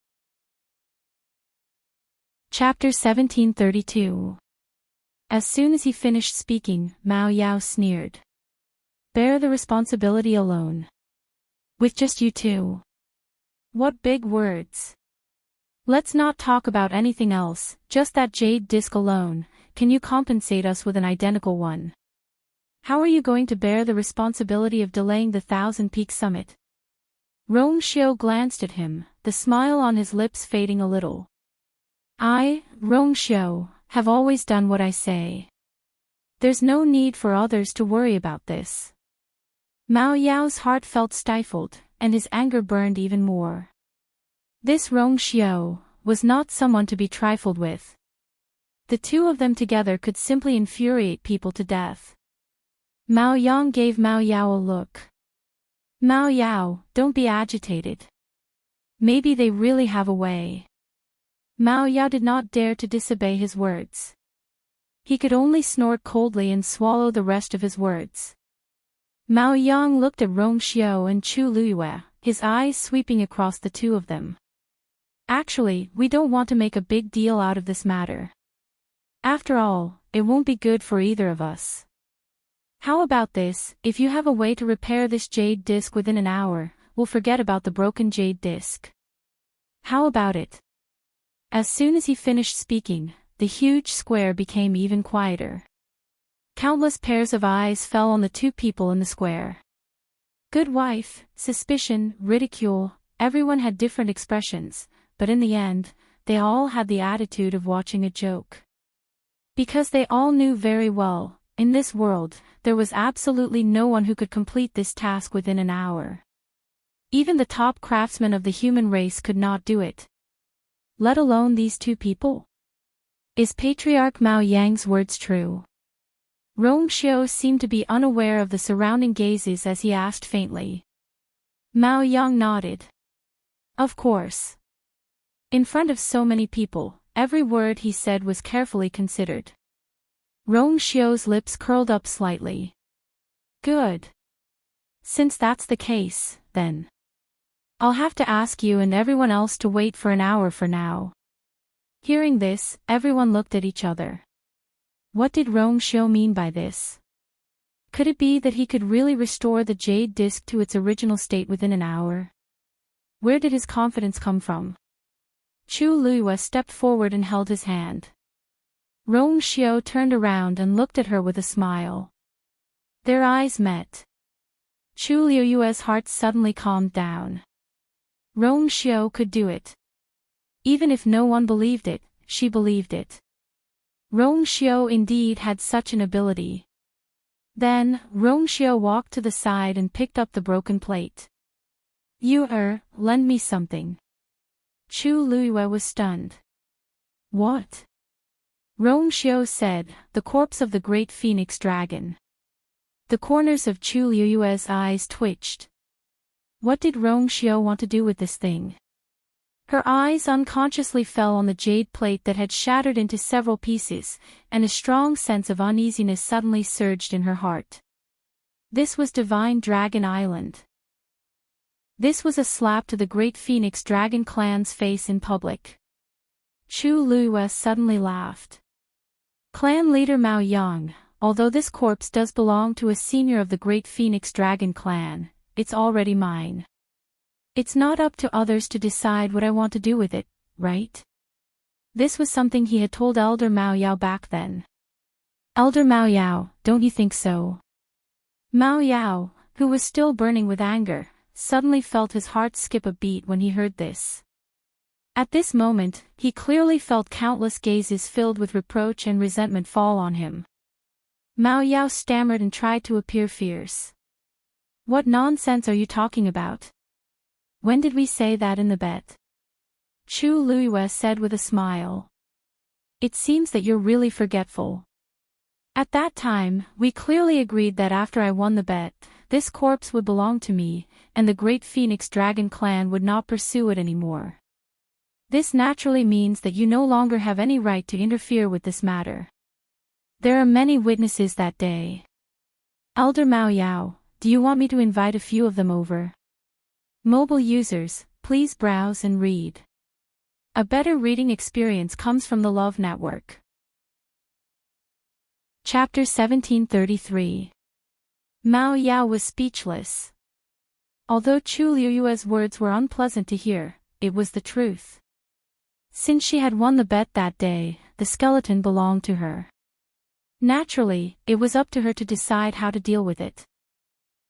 Chapter 1732. As soon as he finished speaking, Mao Yao sneered. Bear the responsibility alone. With just you two. What big words. Let's not talk about anything else, just that jade disc alone. Can you compensate us with an identical one? How are you going to bear the responsibility of delaying the 1,000-peak summit? Rong Xiu glanced at him, the smile on his lips fading a little. I, Rong Xiu, have always done what I say. There's no need for others to worry about this. Mao Yao's heart felt stifled, and his anger burned even more. This Rong Xiu was not someone to be trifled with. The two of them together could simply infuriate people to death. Mao Yang gave Mao Yao a look. Mao Yao, don't be agitated. Maybe they really have a way. Mao Yao did not dare to disobey his words. He could only snort coldly and swallow the rest of his words. Mao Yang looked at Rong Xiu and Chu Luiyue, his eyes sweeping across the two of them. Actually, we don't want to make a big deal out of this matter. After all, it won't be good for either of us. How about this, if you have a way to repair this jade disc within an hour, we'll forget about the broken jade disc. How about it? As soon as he finished speaking, the huge square became even quieter. Countless pairs of eyes fell on the two people in the square. Good wife, suspicion, ridicule, everyone had different expressions, but in the end, they all had the attitude of watching a joke. Because they all knew very well, in this world, there was absolutely no one who could complete this task within an hour. Even the top craftsmen of the human race could not do it. Let alone these two people. Is Patriarch Mao Yang's words true? Rong Xiu seemed to be unaware of the surrounding gazes as he asked faintly. Mao Yang nodded. Of course. In front of so many people, every word he said was carefully considered. Rong Xiu's lips curled up slightly. Good. Since that's the case, then I'll have to ask you and everyone else to wait for an hour for now. Hearing this, everyone looked at each other. What did Rong Xiu mean by this? Could it be that he could really restore the jade disc to its original state within an hour? Where did his confidence come from? Chu Luiyue stepped forward and held his hand. Rong Xiu turned around and looked at her with a smile. Their eyes met. Chu Luiyue's heart suddenly calmed down. Rong Xiu could do it. Even if no one believed it, she believed it. Rong Xiu indeed had such an ability. Then, Rong Xiu walked to the side and picked up the broken plate. Lend me something. Chu Luiyue was stunned. What? Rong Xiu said, the corpse of the great phoenix dragon. The corners of Chu Luiyue's eyes twitched. What did Rong Xiu want to do with this thing? Her eyes unconsciously fell on the jade plate that had shattered into several pieces, and a strong sense of uneasiness suddenly surged in her heart. This was Divine Dragon Island. This was a slap to the great Phoenix Dragon clan's face in public. Chu Luiyue suddenly laughed. Clan leader Mao Yang, although this corpse does belong to a senior of the great Phoenix Dragon clan, it's already mine. It's not up to others to decide what I want to do with it, right? This was something he had told Elder Mao Yao back then. Elder Mao Yao, don't you think so? Mao Yao, who was still burning with anger, suddenly felt his heart skip a beat when he heard this. At this moment, he clearly felt countless gazes filled with reproach and resentment fall on him. Mao Yao stammered and tried to appear fierce. "What nonsense are you talking about? When did we say that in the bet?" Chu Luiyue said with a smile. "It seems that you're really forgetful. At that time, we clearly agreed that after I won the bet, this corpse would belong to me, and the great Phoenix Dragon clan would not pursue it anymore. This naturally means that you no longer have any right to interfere with this matter. There are many witnesses that day. Elder Mao Yao, do you want me to invite a few of them over? Mobile users, please browse and read. A better reading experience comes from the Love Network." Chapter 1733. Mao Yao was speechless. Although Chu Liuyue's words were unpleasant to hear, it was the truth. Since she had won the bet that day, the skeleton belonged to her. Naturally, it was up to her to decide how to deal with it.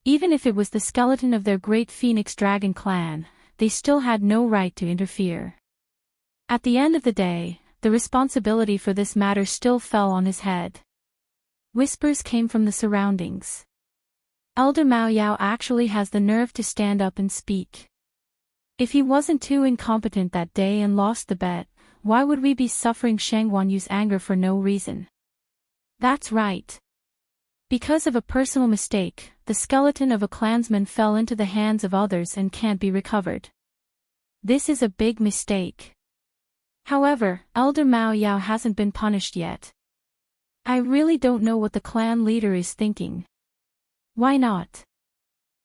Even if it was the skeleton of their great Phoenix Dragon clan, they still had no right to interfere. At the end of the day, the responsibility for this matter still fell on his head. Whispers came from the surroundings. Elder Mao Yao actually has the nerve to stand up and speak. If he wasn't too incompetent that day and lost the bet, why would we be suffering Sheng Wanyu's anger for no reason? That's right. Because of a personal mistake, the skeleton of a clansman fell into the hands of others and can't be recovered. This is a big mistake. However, Elder Mao Yao hasn't been punished yet. I really don't know what the clan leader is thinking. Why not?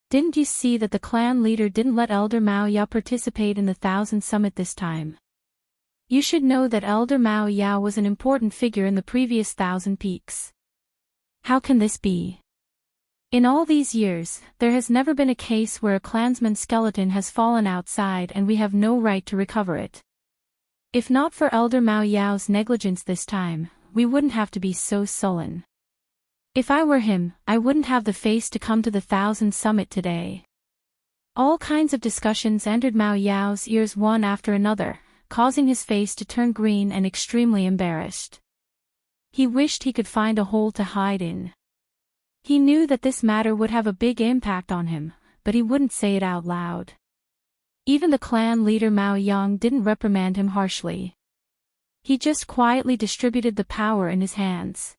Didn't you see that the clan leader didn't let Elder Mao Yao participate in the Thousand Summit this time? You should know that Elder Mao Yao was an important figure in the previous Thousand Peaks. How can this be? In all these years, there has never been a case where a clansman's skeleton has fallen outside and we have no right to recover it. If not for Elder Mao Yao's negligence this time, we wouldn't have to be so sullen. If I were him, I wouldn't have the face to come to the Thousand Summit today. All kinds of discussions entered Mao Yao's ears one after another, causing his face to turn green and extremely embarrassed. He wished he could find a hole to hide in. He knew that this matter would have a big impact on him, but he wouldn't say it out loud. Even the clan leader Mao Yang didn't reprimand him harshly. He just quietly distributed the power in his hands.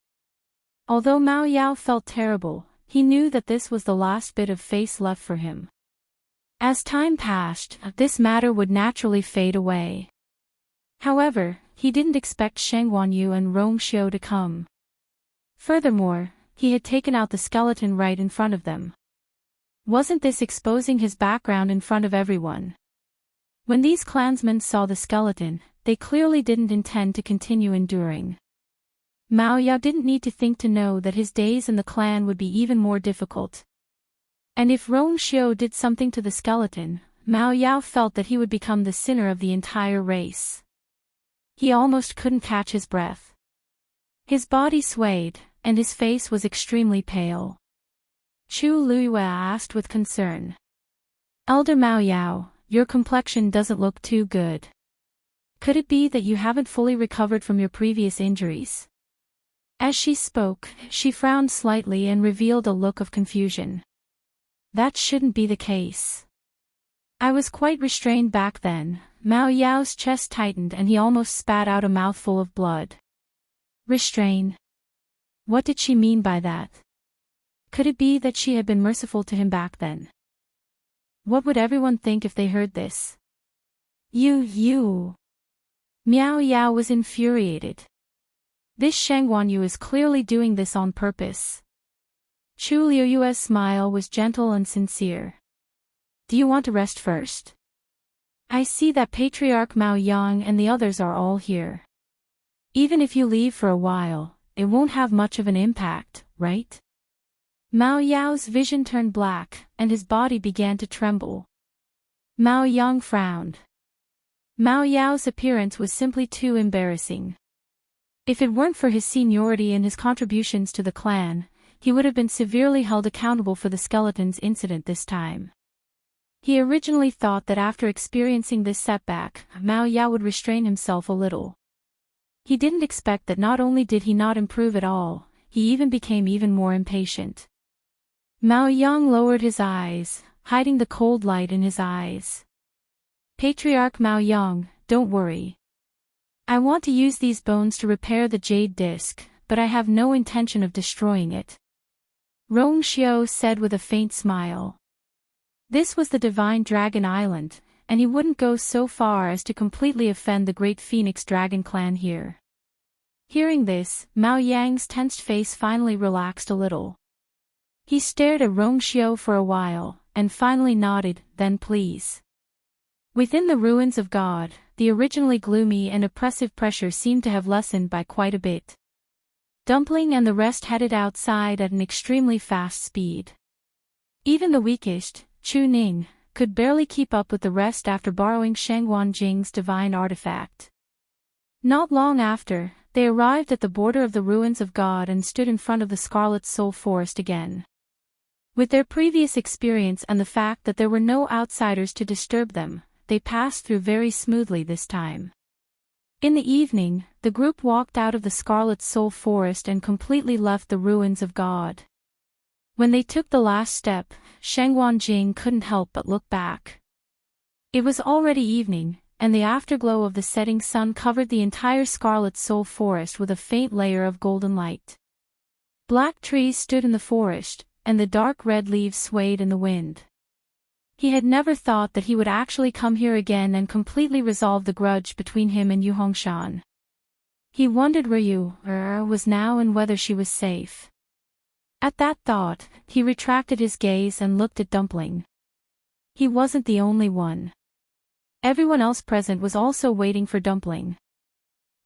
Although Mao Yao felt terrible, he knew that this was the last bit of face left for him. As time passed, this matter would naturally fade away. However, he didn't expect Sheng Wanyu and Rong Xiu to come. Furthermore, he had taken out the skeleton right in front of them. Wasn't this exposing his background in front of everyone? When these clansmen saw the skeleton, they clearly didn't intend to continue enduring. Mao Yao didn't need to think to know that his days in the clan would be even more difficult. And if Rong Xiu did something to the skeleton, Mao Yao felt that he would become the sinner of the entire race. He almost couldn't catch his breath. His body swayed, and his face was extremely pale. Chu Luiyue asked with concern. Elder Mao Yao, your complexion doesn't look too good. Could it be that you haven't fully recovered from your previous injuries? As she spoke, she frowned slightly and revealed a look of confusion. That shouldn't be the case. I was quite restrained back then. Mao Yao's chest tightened and he almost spat out a mouthful of blood. Restrain? What did she mean by that? Could it be that she had been merciful to him back then? What would everyone think if they heard this? You. Mao Yao was infuriated. This Sheng Wanyu is clearly doing this on purpose. Chu Liuyue's smile was gentle and sincere. Do you want to rest first? I see that Patriarch Mao Yang and the others are all here. Even if you leave for a while, it won't have much of an impact, right? Mao Yao's vision turned black, and his body began to tremble. Mao Yang frowned. Mao Yao's appearance was simply too embarrassing. If it weren't for his seniority and his contributions to the clan, he would have been severely held accountable for the skeleton's incident this time. He originally thought that after experiencing this setback, Mao Yao would restrain himself a little. He didn't expect that not only did he not improve at all, he even became even more impatient. Mao Yang lowered his eyes, hiding the cold light in his eyes. Patriarch Mao Yang, don't worry. I want to use these bones to repair the jade disc, but I have no intention of destroying it. Rong Xiao said with a faint smile. This was the Divine Dragon Island, and he wouldn't go so far as to completely offend the great Phoenix Dragon clan here. Hearing this, Mao Yang's tensed face finally relaxed a little. He stared at Rong Xiao for a while, and finally nodded, then please. Within the ruins of God, the originally gloomy and oppressive pressure seemed to have lessened by quite a bit. Dumpling and the rest headed outside at an extremely fast speed. Even the weakest, Chu Ning, could barely keep up with the rest after borrowing Shangguan Jing's divine artifact. Not long after, they arrived at the border of the ruins of God and stood in front of the Scarlet Soul Forest again. With their previous experience and the fact that there were no outsiders to disturb them, they passed through very smoothly this time. In the evening, the group walked out of the Scarlet Soul Forest and completely left the ruins of God. When they took the last step, Shangguan Jing couldn't help but look back. It was already evening, and the afterglow of the setting sun covered the entire Scarlet Soul Forest with a faint layer of golden light. Black trees stood in the forest, and the dark red leaves swayed in the wind. He had never thought that he would actually come here again and completely resolve the grudge between him and Yu Hongshan. He wondered where Yu was now and whether she was safe. At that thought, he retracted his gaze and looked at Dumpling. He wasn't the only one. Everyone else present was also waiting for Dumpling.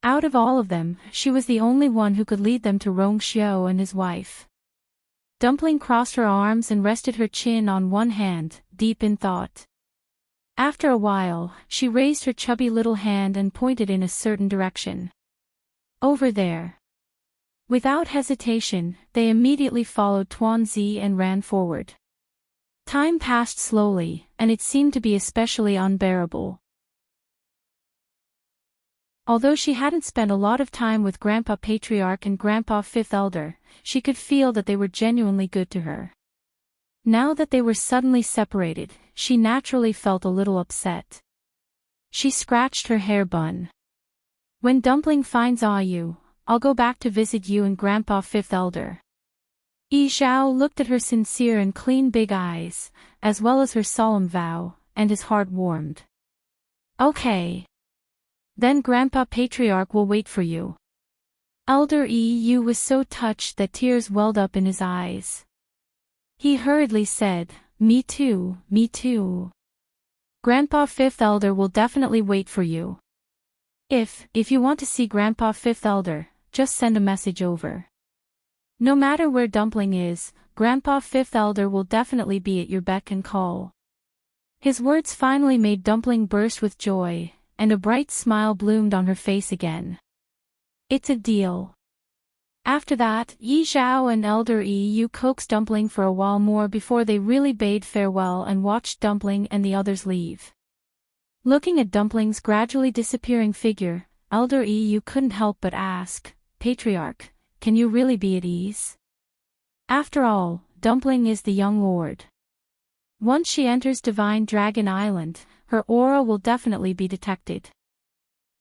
Out of all of them, she was the only one who could lead them to Rong Xiao and his wife. Dumpling crossed her arms and rested her chin on one hand, deep in thought. After a while, she raised her chubby little hand and pointed in a certain direction. Over there. Without hesitation, they immediately followed Tuanzi and ran forward. Time passed slowly, and it seemed to be especially unbearable. Although she hadn't spent a lot of time with Grandpa Patriarch and Grandpa Fifth Elder, she could feel that they were genuinely good to her. Now that they were suddenly separated, she naturally felt a little upset. She scratched her hair bun. When Dumpling finds Yu, I'll go back to visit you and Grandpa Fifth Elder. Yi Zhao looked at her sincere and clean big eyes, as well as her solemn vow, and his heart warmed. Okay. Then Grandpa Patriarch will wait for you. Elder Yu was so touched that tears welled up in his eyes. He hurriedly said, Me too, me too. Grandpa Fifth Elder will definitely wait for you. If you want to see Grandpa Fifth Elder, just send a message over. No matter where Dumpling is, Grandpa Fifth Elder will definitely be at your beck and call. His words finally made Dumpling burst with joy, and a bright smile bloomed on her face again. It's a deal. After that, Yi Zhao and Elder Yu coaxed Dumpling for a while more before they really bade farewell and watched Dumpling and the others leave. Looking at Dumpling's gradually disappearing figure, Elder Yu couldn't help but ask, Patriarch, can you really be at ease? After all, Dumpling is the young lord. Once she enters Divine Dragon Island, her aura will definitely be detected.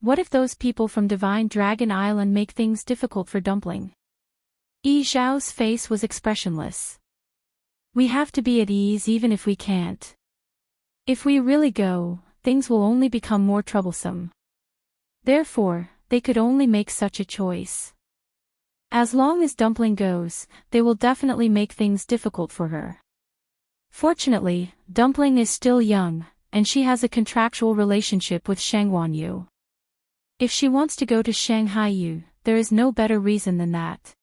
What if those people from Divine Dragon Island make things difficult for Dumpling? Yi Zhao's face was expressionless. We have to be at ease even if we can't. If we really go, things will only become more troublesome. Therefore, they could only make such a choice. As long as Dumpling goes, they will definitely make things difficult for her. Fortunately, Dumpling is still young, and she has a contractual relationship with Shangguan Yu. If she wants to go to Shanghai Yu, there is no better reason than that.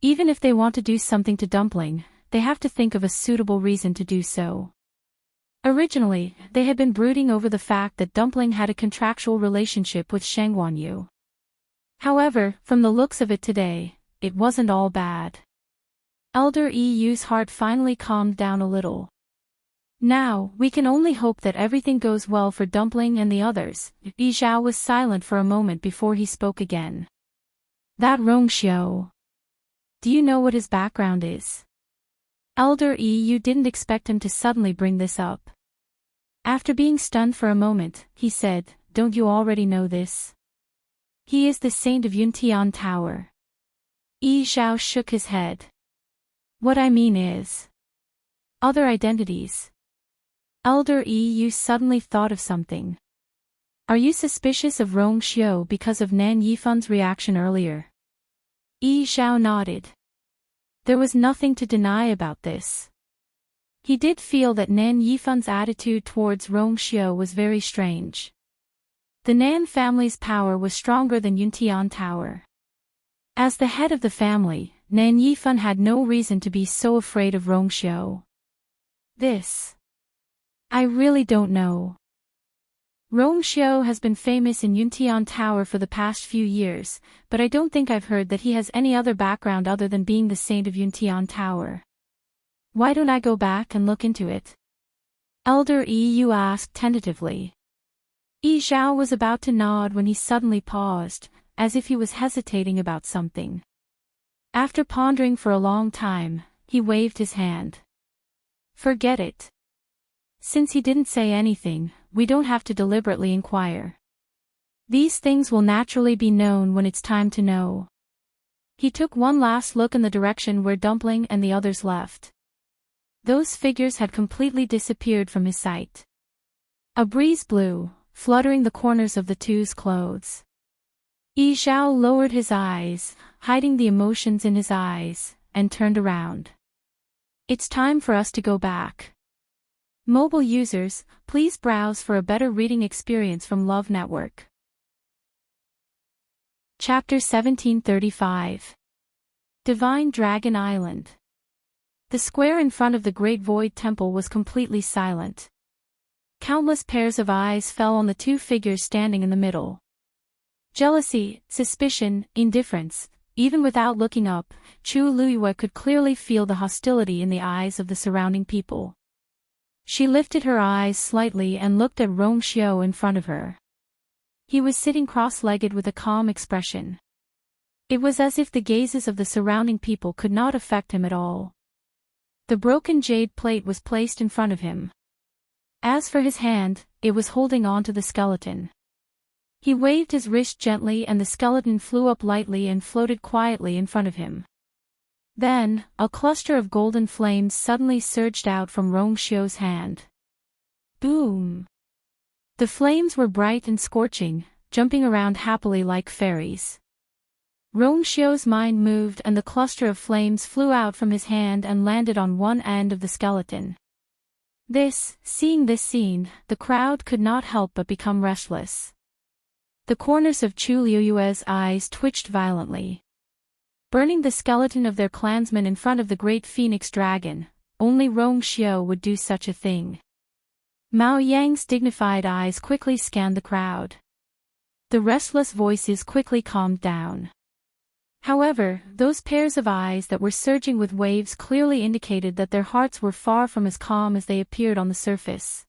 Even if they want to do something to Dumpling, they have to think of a suitable reason to do so. Originally, they had been brooding over the fact that Dumpling had a contractual relationship with Shangguan Yu. However, from the looks of it today, it wasn't all bad. Elder Yu's heart finally calmed down a little. Now, we can only hope that everything goes well for Dumpling and the others. Yi Zhao was silent for a moment before he spoke again. That Rongxiu. Do you know what his background is? Elder Yi, you didn't expect him to suddenly bring this up. After being stunned for a moment, he said, don't you already know this? He is the saint of Yuntian Tower. Yi Zhao shook his head. What I mean is... other identities. Elder Yi, you suddenly thought of something. Are you suspicious of Rongxiu because of Nan Yifan's reaction earlier? Yi Zhao nodded. There was nothing to deny about this. He did feel that Nan Yifan's attitude towards Rongxiu was very strange. The Nan family's power was stronger than Yuntian Tower. As the head of the family, Nan Yifan had no reason to be so afraid of Rongxiu. I really don't know. Rongxiu has been famous in Yuntian Tower for the past few years, but I don't think I've heard that he has any other background other than being the saint of Yuntian Tower. Why don't I go back and look into it? Elder Yi asked tentatively. Yi Zhao was about to nod when he suddenly paused, as if he was hesitating about something. After pondering for a long time, he waved his hand. Forget it. Since he didn't say anything, we don't have to deliberately inquire. These things will naturally be known when it's time to know. He took one last look in the direction where Dumpling and the others left. Those figures had completely disappeared from his sight. A breeze blew, fluttering the corners of the two's clothes. Yi Zhao lowered his eyes, hiding the emotions in his eyes, and turned around. It's time for us to go back. Mobile users, please browse for a better reading experience from Love Network. Chapter 1735. Divine Dragon Island. The square in front of the Great Void Temple was completely silent. Countless pairs of eyes fell on the two figures standing in the middle. Jealousy, suspicion, indifference. Even without looking up, Chu Luyue could clearly feel the hostility in the eyes of the surrounding people. She lifted her eyes slightly and looked at Rongxiu in front of her. He was sitting cross-legged with a calm expression. It was as if the gazes of the surrounding people could not affect him at all. The broken jade plate was placed in front of him. As for his hand, it was holding on to the skeleton. He waved his wrist gently and the skeleton flew up lightly and floated quietly in front of him. Then, a cluster of golden flames suddenly surged out from Rongxiu's hand. Boom! The flames were bright and scorching, jumping around happily like fairies. Rongxiu's mind moved and the cluster of flames flew out from his hand and landed on one end of the skeleton. Seeing this scene, the crowd could not help but become restless. The corners of Chu Liyue's eyes twitched violently. Burning the skeleton of their clansman in front of the great phoenix dragon, only Rongxiu would do such a thing. Mao Yang's dignified eyes quickly scanned the crowd. The restless voices quickly calmed down. However, those pairs of eyes that were surging with waves clearly indicated that their hearts were far from as calm as they appeared on the surface.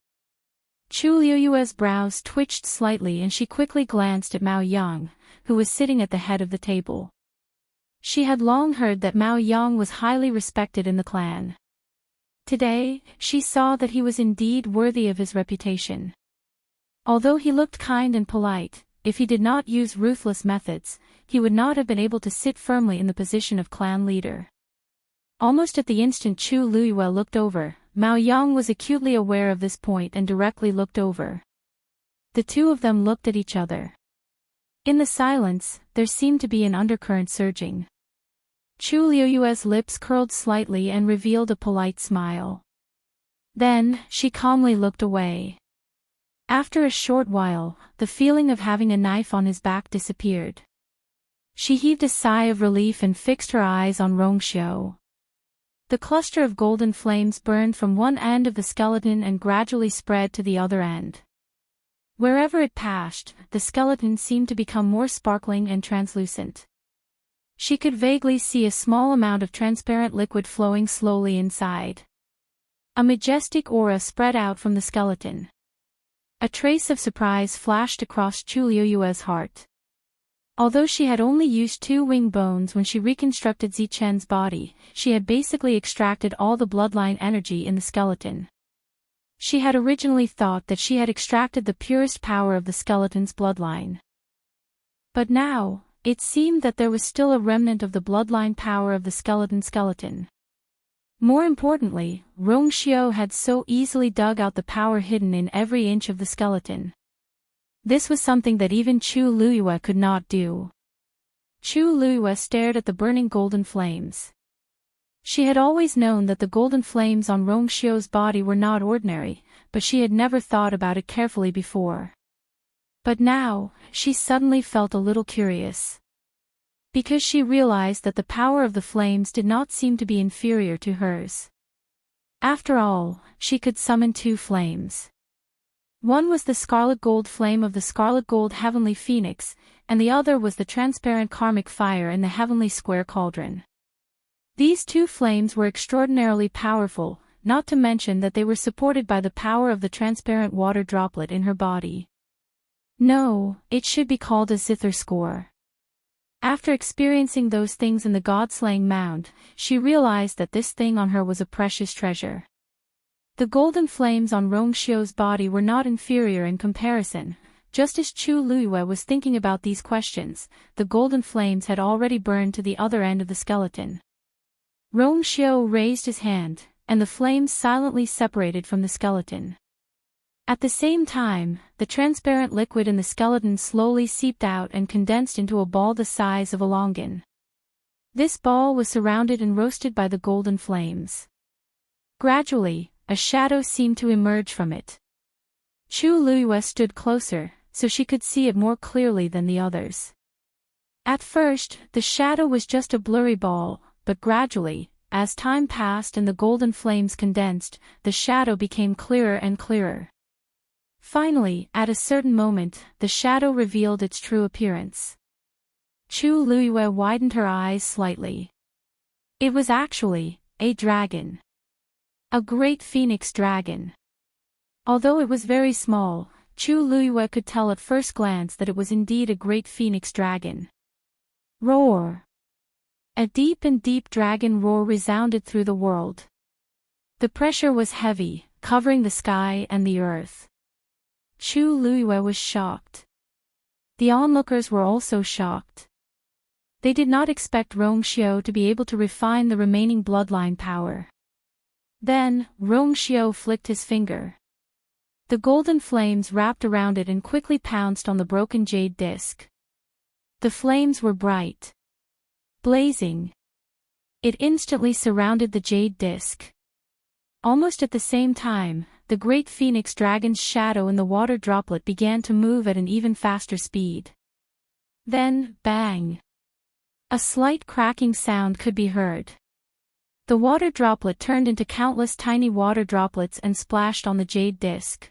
Chu Liyue's brows twitched slightly and she quickly glanced at Mao Yang, who was sitting at the head of the table. She had long heard that Mao Yang was highly respected in the clan. Today, she saw that he was indeed worthy of his reputation. Although he looked kind and polite, if he did not use ruthless methods, he would not have been able to sit firmly in the position of clan leader. Almost at the instant Chu Liyue looked over, Mao Yang was acutely aware of this point and directly looked over. The two of them looked at each other. In the silence, there seemed to be an undercurrent surging. Chu Liyue's lips curled slightly and revealed a polite smile. Then, she calmly looked away. After a short while, the feeling of having a knife on his back disappeared. She heaved a sigh of relief and fixed her eyes on Rongxiu. The cluster of golden flames burned from one end of the skeleton and gradually spread to the other end. Wherever it passed, the skeleton seemed to become more sparkling and translucent. She could vaguely see a small amount of transparent liquid flowing slowly inside. A majestic aura spread out from the skeleton. A trace of surprise flashed across Chu Liyue's heart. Although she had only used 2 wing bones when she reconstructed Zichen's body, she had basically extracted all the bloodline energy in the skeleton. She had originally thought that she had extracted the purest power of the skeleton's bloodline. But now, it seemed that there was still a remnant of the bloodline power of the skeleton. More importantly, Rongxiu had so easily dug out the power hidden in every inch of the skeleton. This was something that even Chu Liyue could not do. Chu Liyue stared at the burning golden flames. She had always known that the golden flames on Rongxiu's body were not ordinary, but she had never thought about it carefully before. But now, she suddenly felt a little curious. Because she realized that the power of the flames did not seem to be inferior to hers. After all, she could summon 2 flames. One was the scarlet gold flame of the scarlet gold heavenly phoenix, and the other was the transparent karmic fire in the heavenly square cauldron. These 2 flames were extraordinarily powerful, not to mention that they were supported by the power of the transparent water droplet in her body. No, it should be called a zither score. After experiencing those things in the god-slaying mound, she realized that this thing on her was a precious treasure. The golden flames on Rongxiu's body were not inferior in comparison. Just as Chu Liyue was thinking about these questions, the golden flames had already burned to the other end of the skeleton. Rongxiu raised his hand, and the flames silently separated from the skeleton. At the same time, the transparent liquid in the skeleton slowly seeped out and condensed into a ball the size of a longan. This ball was surrounded and roasted by the golden flames. Gradually, a shadow seemed to emerge from it. Chu Liyue stood closer, so she could see it more clearly than the others. At first, the shadow was just a blurry ball, but gradually, as time passed and the golden flames condensed, the shadow became clearer and clearer. Finally, at a certain moment, the shadow revealed its true appearance. Chu Liyue widened her eyes slightly. It was actually a dragon. A great phoenix dragon. Although it was very small, Chu Liyue could tell at first glance that it was indeed a great phoenix dragon. Roar! A deep dragon roar resounded through the world. The pressure was heavy, covering the sky and the earth. Chu Liyue was shocked. The onlookers were also shocked. They did not expect Rongxiu to be able to refine the remaining bloodline power. Then, Rongxiu flicked his finger. The golden flames wrapped around it and quickly pounced on the broken jade disc. The flames were bright. Blazing. It instantly surrounded the jade disc. Almost at the same time, the great phoenix dragon's shadow in the water droplet began to move at an even faster speed. Then, bang! A slight cracking sound could be heard. The water droplet turned into countless tiny water droplets and splashed on the jade disc.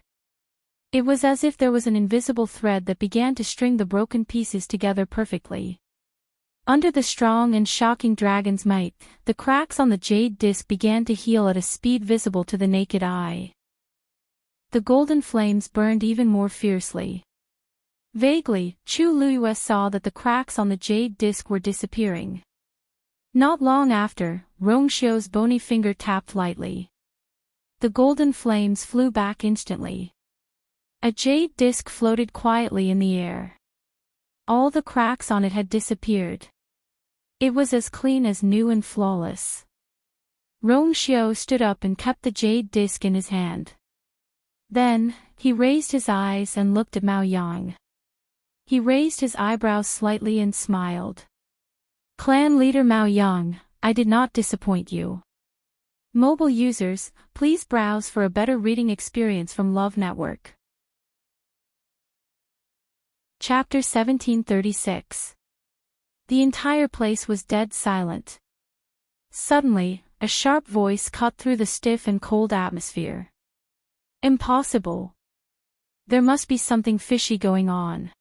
It was as if there was an invisible thread that began to string the broken pieces together perfectly. Under the strong and shocking dragon's might, the cracks on the jade disc began to heal at a speed visible to the naked eye. The golden flames burned even more fiercely. Vaguely, Chu Liyue saw that the cracks on the jade disc were disappearing. Not long after, Rongxiu's bony finger tapped lightly. The golden flames flew back instantly. A jade disc floated quietly in the air. All the cracks on it had disappeared. It was as clean as new and flawless. Rongxiu stood up and kept the jade disc in his hand. Then, he raised his eyes and looked at Mao Yang. He raised his eyebrows slightly and smiled. Clan leader Mao Yang, I did not disappoint you. Mobile users, please browse for a better reading experience from Love Network. Chapter 1736. The entire place was dead silent. Suddenly, a sharp voice cut through the stiff and cold atmosphere. Impossible. There must be something fishy going on.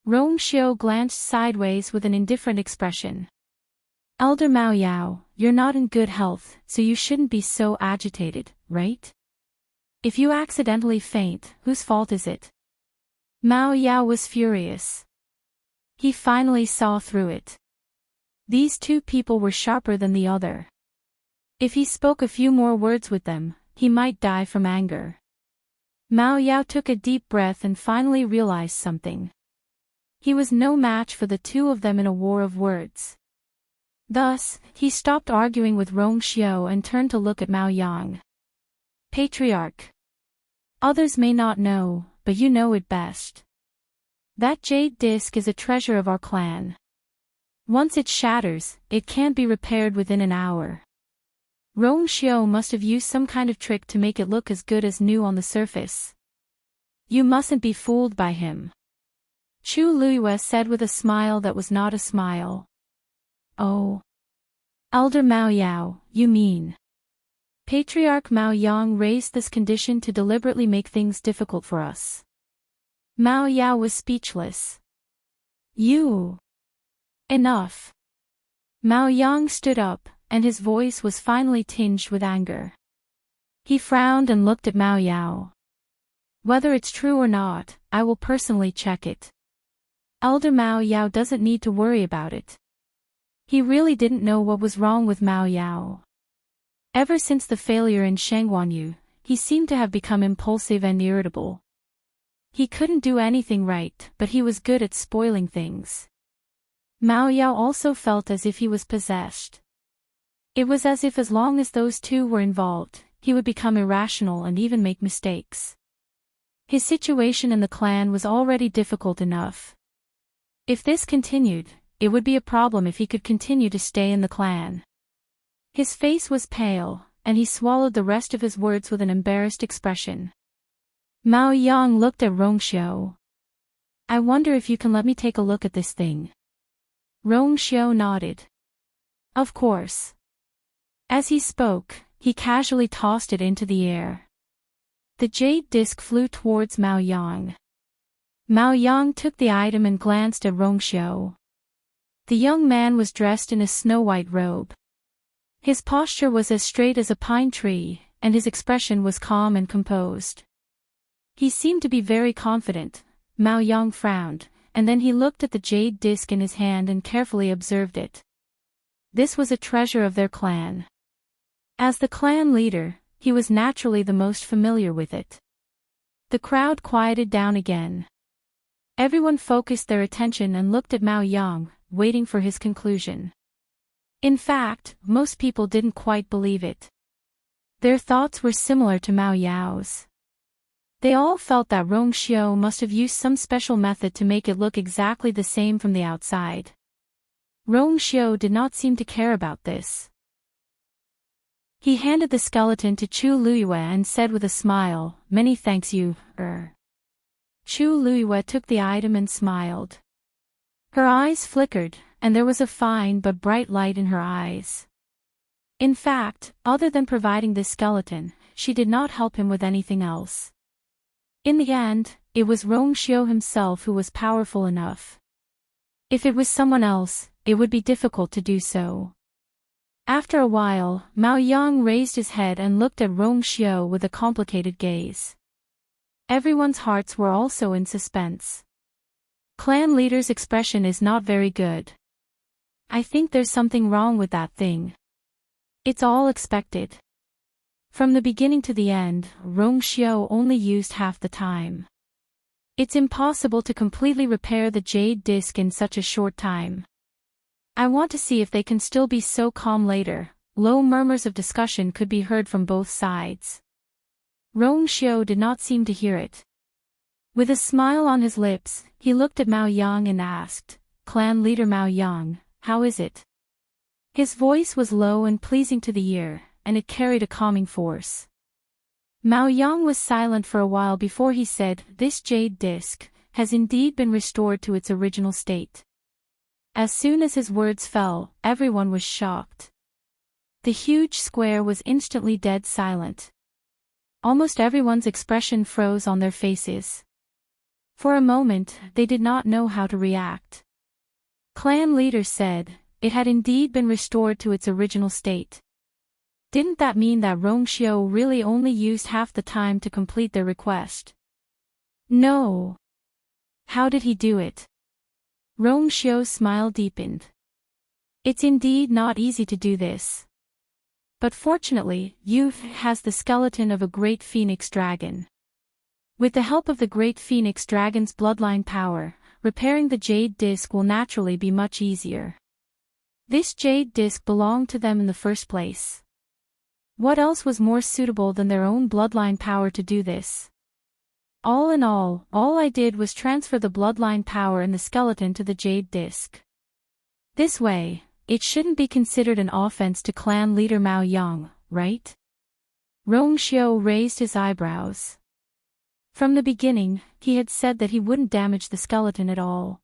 Rongxiu glanced sideways with an indifferent expression. Elder Mao Yao, you're not in good health, so you shouldn't be so agitated, right? If you accidentally faint, whose fault is it? Mao Yao was furious. He finally saw through it. These two people were sharper than the other. If he spoke a few more words with them, he might die from anger. Mao Yao took a deep breath and finally realized something. He was no match for the two of them in a war of words. Thus, he stopped arguing with Rong Xiao and turned to look at Mao Yang. Patriarch. Others may not know, but you know it best. That jade disc is a treasure of our clan. Once it shatters, it can't be repaired within an hour. Rong Xiao must have used some kind of trick to make it look as good as new on the surface. You mustn't be fooled by him. Chu Luiyue said with a smile that was not a smile. Oh. Elder Mao Yao, you mean? Patriarch Mao Yang raised this condition to deliberately make things difficult for us. Mao Yao was speechless. You. Enough. Mao Yang stood up, and his voice was finally tinged with anger. He frowned and looked at Mao Yao. Whether it's true or not, I will personally check it. Elder Mao Yao doesn't need to worry about it. He really didn't know what was wrong with Mao Yao. Ever since the failure in Shangguanyu, he seemed to have become impulsive and irritable. He couldn't do anything right, but he was good at spoiling things. Mao Yao also felt as if he was possessed. It was as if as long as those two were involved, he would become irrational and even make mistakes. His situation in the clan was already difficult enough. If this continued, it would be a problem if he could continue to stay in the clan. His face was pale, and he swallowed the rest of his words with an embarrassed expression. Mao Yang looked at Rong Xiao. I wonder if you can let me take a look at this thing. Rong Xiao nodded. Of course. As he spoke, he casually tossed it into the air. The jade disc flew towards Mao Yang. Mao Yang took the item and glanced at Rong Xiao. The young man was dressed in a snow-white robe. His posture was as straight as a pine tree, and his expression was calm and composed. He seemed to be very confident. Mao Yang frowned, and then he looked at the jade disc in his hand and carefully observed it. This was a treasure of their clan. As the clan leader, he was naturally the most familiar with it. The crowd quieted down again. Everyone focused their attention and looked at Mao Yang, waiting for his conclusion. In fact, most people didn't quite believe it. Their thoughts were similar to Mao Yao's. They all felt that Rong Xiao must have used some special method to make it look exactly the same from the outside. Rong Xiao did not seem to care about this. He handed the skeleton to Chu Luiyue and said with a smile, "Many thanks you, Chu Luiyue took the item and smiled. Her eyes flickered, and there was a fine but bright light in her eyes. In fact, other than providing this skeleton, she did not help him with anything else. In the end, it was Rong Xiao himself who was powerful enough. If it was someone else, it would be difficult to do so. After a while, Mao Yang raised his head and looked at Rong Xiao with a complicated gaze. Everyone's hearts were also in suspense. Clan leader's expression is not very good. I think there's something wrong with that thing. It's all expected. From the beginning to the end, Rong Xiao only used half the time. It's impossible to completely repair the jade disc in such a short time. I want to see if they can still be so calm later. Low murmurs of discussion could be heard from both sides. Rong Xiao did not seem to hear it. With a smile on his lips, he looked at Mao Yang and asked, "Clan leader Mao Yang, how is it?" His voice was low and pleasing to the ear, and it carried a calming force. Mao Yang was silent for a while before he said, "This jade disc has indeed been restored to its original state." As soon as his words fell, everyone was shocked. The huge square was instantly dead silent. Almost everyone's expression froze on their faces. For a moment, they did not know how to react. Clan leader said, it had indeed been restored to its original state. Didn't that mean that Rongxiu really only used half the time to complete their request? No. How did he do it? Rongxiu's smile deepened. It's indeed not easy to do this. But fortunately, youth has the skeleton of a great phoenix dragon. With the help of the great phoenix dragon's bloodline power, repairing the jade disc will naturally be much easier. This jade disc belonged to them in the first place. What else was more suitable than their own bloodline power to do this? All in all I did was transfer the bloodline power in the skeleton to the jade disc. This way, it shouldn't be considered an offense to clan leader Mao Yang, right? Rongxiu raised his eyebrows. From the beginning, he had said that he wouldn't damage the skeleton at all.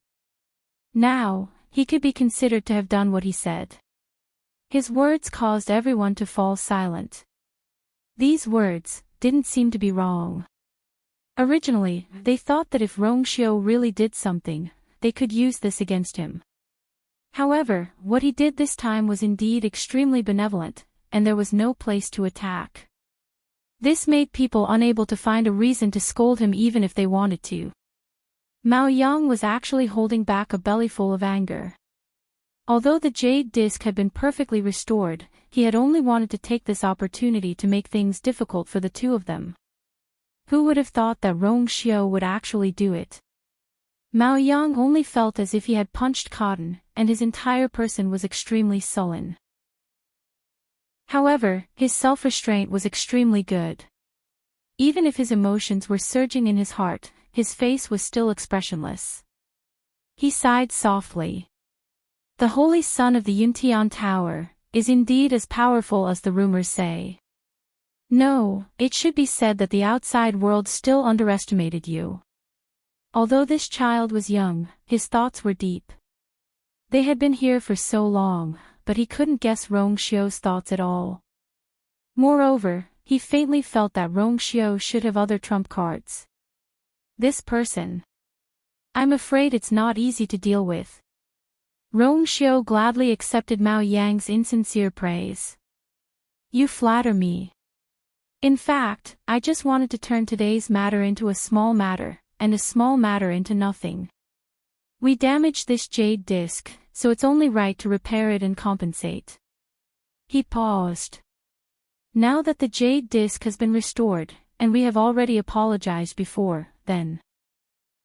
Now, he could be considered to have done what he said. His words caused everyone to fall silent. These words didn't seem to be wrong. Originally, they thought that if Rongxiu really did something, they could use this against him. However, what he did this time was indeed extremely benevolent, and there was no place to attack. This made people unable to find a reason to scold him even if they wanted to. Mao Yang was actually holding back a bellyful of anger. Although the jade disc had been perfectly restored, he had only wanted to take this opportunity to make things difficult for the two of them. Who would have thought that Rongxiu would actually do it? Mao Yang only felt as if he had punched cotton, and his entire person was extremely sullen. However, his self-restraint was extremely good. Even if his emotions were surging in his heart, his face was still expressionless. He sighed softly. The Holy Son of the Yuntian Tower is indeed as powerful as the rumors say. No, it should be said that the outside world still underestimated you. Although this child was young, his thoughts were deep. They had been here for so long, but he couldn't guess Rongxiu's thoughts at all. Moreover, he faintly felt that Rongxiu should have other trump cards. This person. I'm afraid it's not easy to deal with. Rongxiu gladly accepted Mao Yang's insincere praise. You flatter me. In fact, I just wanted to turn today's matter into a small matter, and a small matter into nothing. We damaged this jade disc, so it's only right to repair it and compensate. He paused. Now that the jade disc has been restored, and we have already apologized before, then.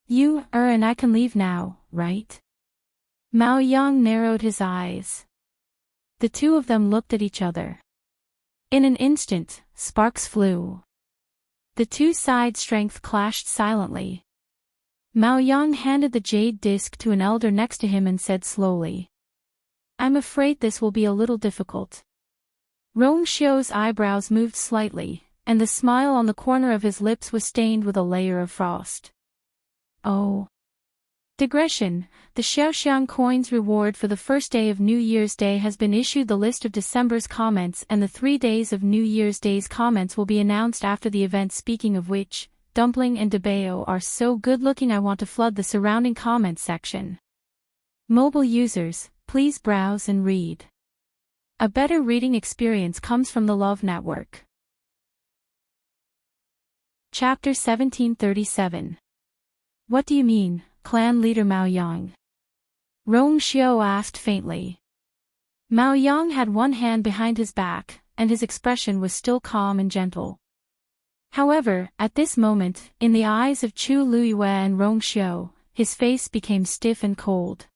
You, and I can leave now, right? Mao Yang narrowed his eyes. The two of them looked at each other. In an instant, sparks flew. The two sides' strength clashed silently. Mao Yang handed the jade disc to an elder next to him and said slowly. I'm afraid this will be a little difficult. Rongxiu's eyebrows moved slightly, and the smile on the corner of his lips was stained with a layer of frost. Oh. Digression, the Xiaoxiang coins reward for the first day of New Year's Day has been issued. The list of December's comments and the 3 days of New Year's Day's comments will be announced after the event. Speaking of which, Dumpling and Debeo are so good looking I want to flood the surrounding comments section. Mobile users, please browse and read. A better reading experience comes from the Love Network. Chapter 1737. What do you mean, clan leader Mao Yang? Rongxiu asked faintly. Mao Yang had one hand behind his back, and his expression was still calm and gentle. However, at this moment, in the eyes of Chu Luiyue and Rongxiu, his face became stiff and cold.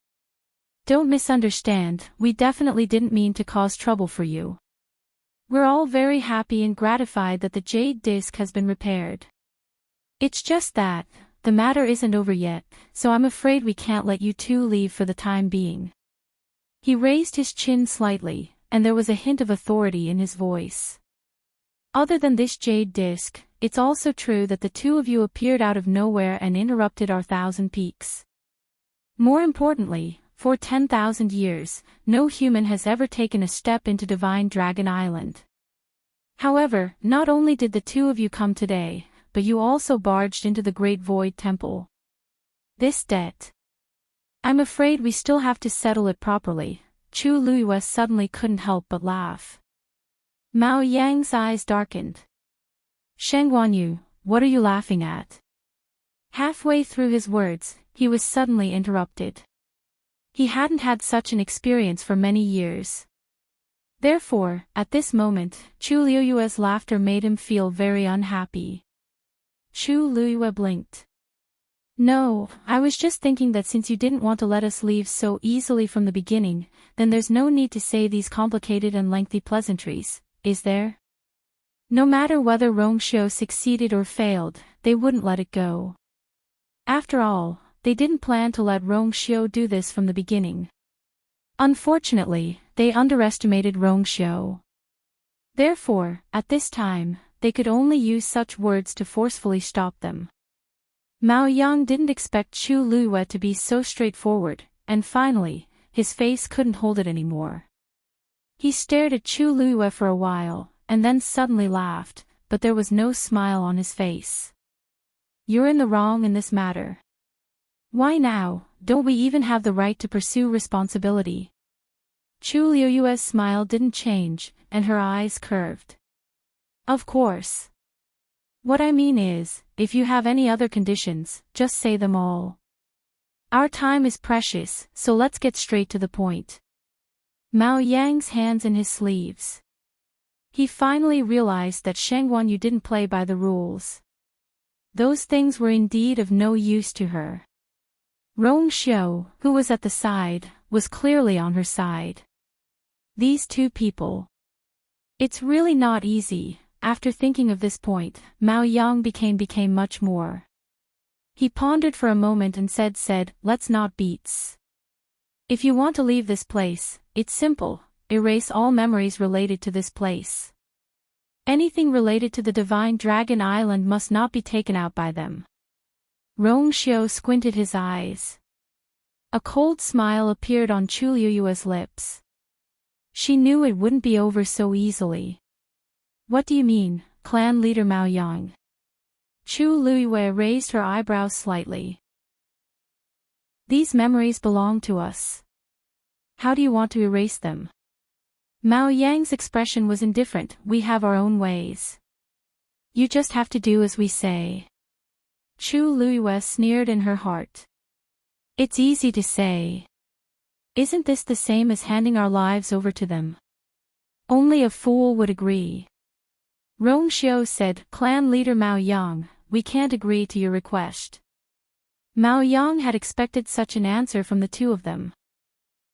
Don't misunderstand, we definitely didn't mean to cause trouble for you. We're all very happy and gratified that the jade disc has been repaired. It's just that, the matter isn't over yet, so I'm afraid we can't let you two leave for the time being. He raised his chin slightly, and there was a hint of authority in his voice. Other than this jade disc, it's also true that the two of you appeared out of nowhere and interrupted our 1,000 peaks. More importantly, for 10,000 years, no human has ever taken a step into Divine Dragon Island. However, not only did the two of you come today, but you also barged into the Great Void Temple. This debt. I'm afraid we still have to settle it properly, Chu Luiyue suddenly couldn't help but laugh. Mao Yang's eyes darkened. Sheng Guanyu, what are you laughing at? Halfway through his words, he was suddenly interrupted. He hadn't had such an experience for many years. Therefore, at this moment, Chu Luiyue's laughter made him feel very unhappy. Chu Luiyue blinked. No, I was just thinking that since you didn't want to let us leave so easily from the beginning, then there's no need to say these complicated and lengthy pleasantries, is there? No matter whether Rongxiu succeeded or failed, they wouldn't let it go. After all, they didn't plan to let Rongxiu do this from the beginning. Unfortunately, they underestimated Rongxiu. Therefore, at this time, they could only use such words to forcefully stop them. Mao Yang didn't expect Chu Luiyue to be so straightforward, and finally, his face couldn't hold it anymore. He stared at Chu Luiyue for a while, and then suddenly laughed, but there was no smile on his face. You're in the wrong in this matter. Why now, don't we even have the right to pursue responsibility? Chu Luiyue's smile didn't change, and her eyes curved. Of course. What I mean is, if you have any other conditions, just say them all. Our time is precious, so let's get straight to the point. Mao Yang's hands in his sleeves. He finally realized that Sheng Guanyu didn't play by the rules. Those things were indeed of no use to her. Rongxiu, who was at the side, was clearly on her side. These two people. It's really not easy. After thinking of this point, Mao Yang became much more. He pondered for a moment and said, let's not beats. If you want to leave this place, it's simple, erase all memories related to this place. Anything related to the Divine Dragon Island must not be taken out by them. Rongxiu squinted his eyes. A cold smile appeared on Chu Luiyue's lips. She knew it wouldn't be over so easily. What do you mean, clan leader Mao Yang? Chu Luiyue raised her eyebrows slightly. These memories belong to us. How do you want to erase them? Mao Yang's expression was indifferent. We have our own ways. You just have to do as we say. Chu Luiyue sneered in her heart. It's easy to say. Isn't this the same as handing our lives over to them? Only a fool would agree. Rongxiu said, Clan leader Mao Yang, we can't agree to your request. Mao Yang had expected such an answer from the two of them.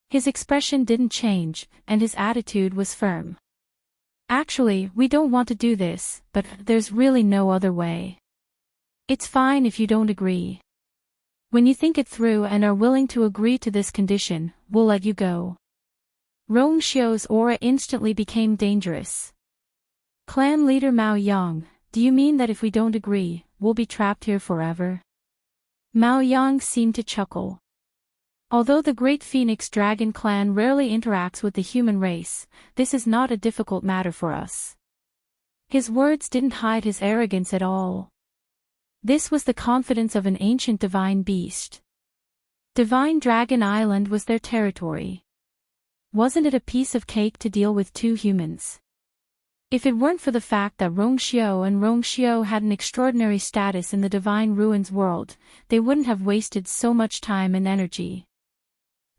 His expression didn't change, and his attitude was firm. Actually, we don't want to do this, but there's really no other way. It's fine if you don't agree. When you think it through and are willing to agree to this condition, we'll let you go. Rongxiu's aura instantly became dangerous. Clan leader Mao Yang, do you mean that if we don't agree, we'll be trapped here forever? Mao Yang seemed to chuckle. Although the Great Phoenix Dragon clan rarely interacts with the human race, this is not a difficult matter for us. His words didn't hide his arrogance at all. This was the confidence of an ancient divine beast. Divine Dragon Island was their territory. Wasn't it a piece of cake to deal with two humans? If it weren't for the fact that Rongxiu had an extraordinary status in the Divine Ruins world, they wouldn't have wasted so much time and energy.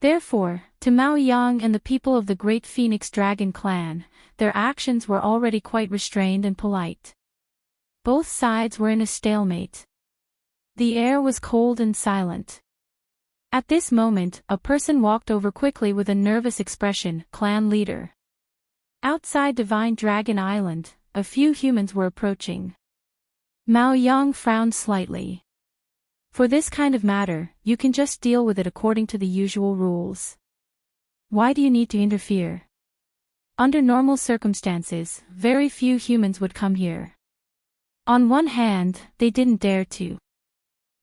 Therefore, to Mao Yang and the people of the Great Phoenix Dragon clan, their actions were already quite restrained and polite. Both sides were in a stalemate. The air was cold and silent. At this moment, a person walked over quickly with a nervous expression, clan leader. Outside Divine Dragon Island, a few humans were approaching. Mao Yang frowned slightly. For this kind of matter, you can just deal with it according to the usual rules. Why do you need to interfere? Under normal circumstances, very few humans would come here. On one hand, they didn't dare to.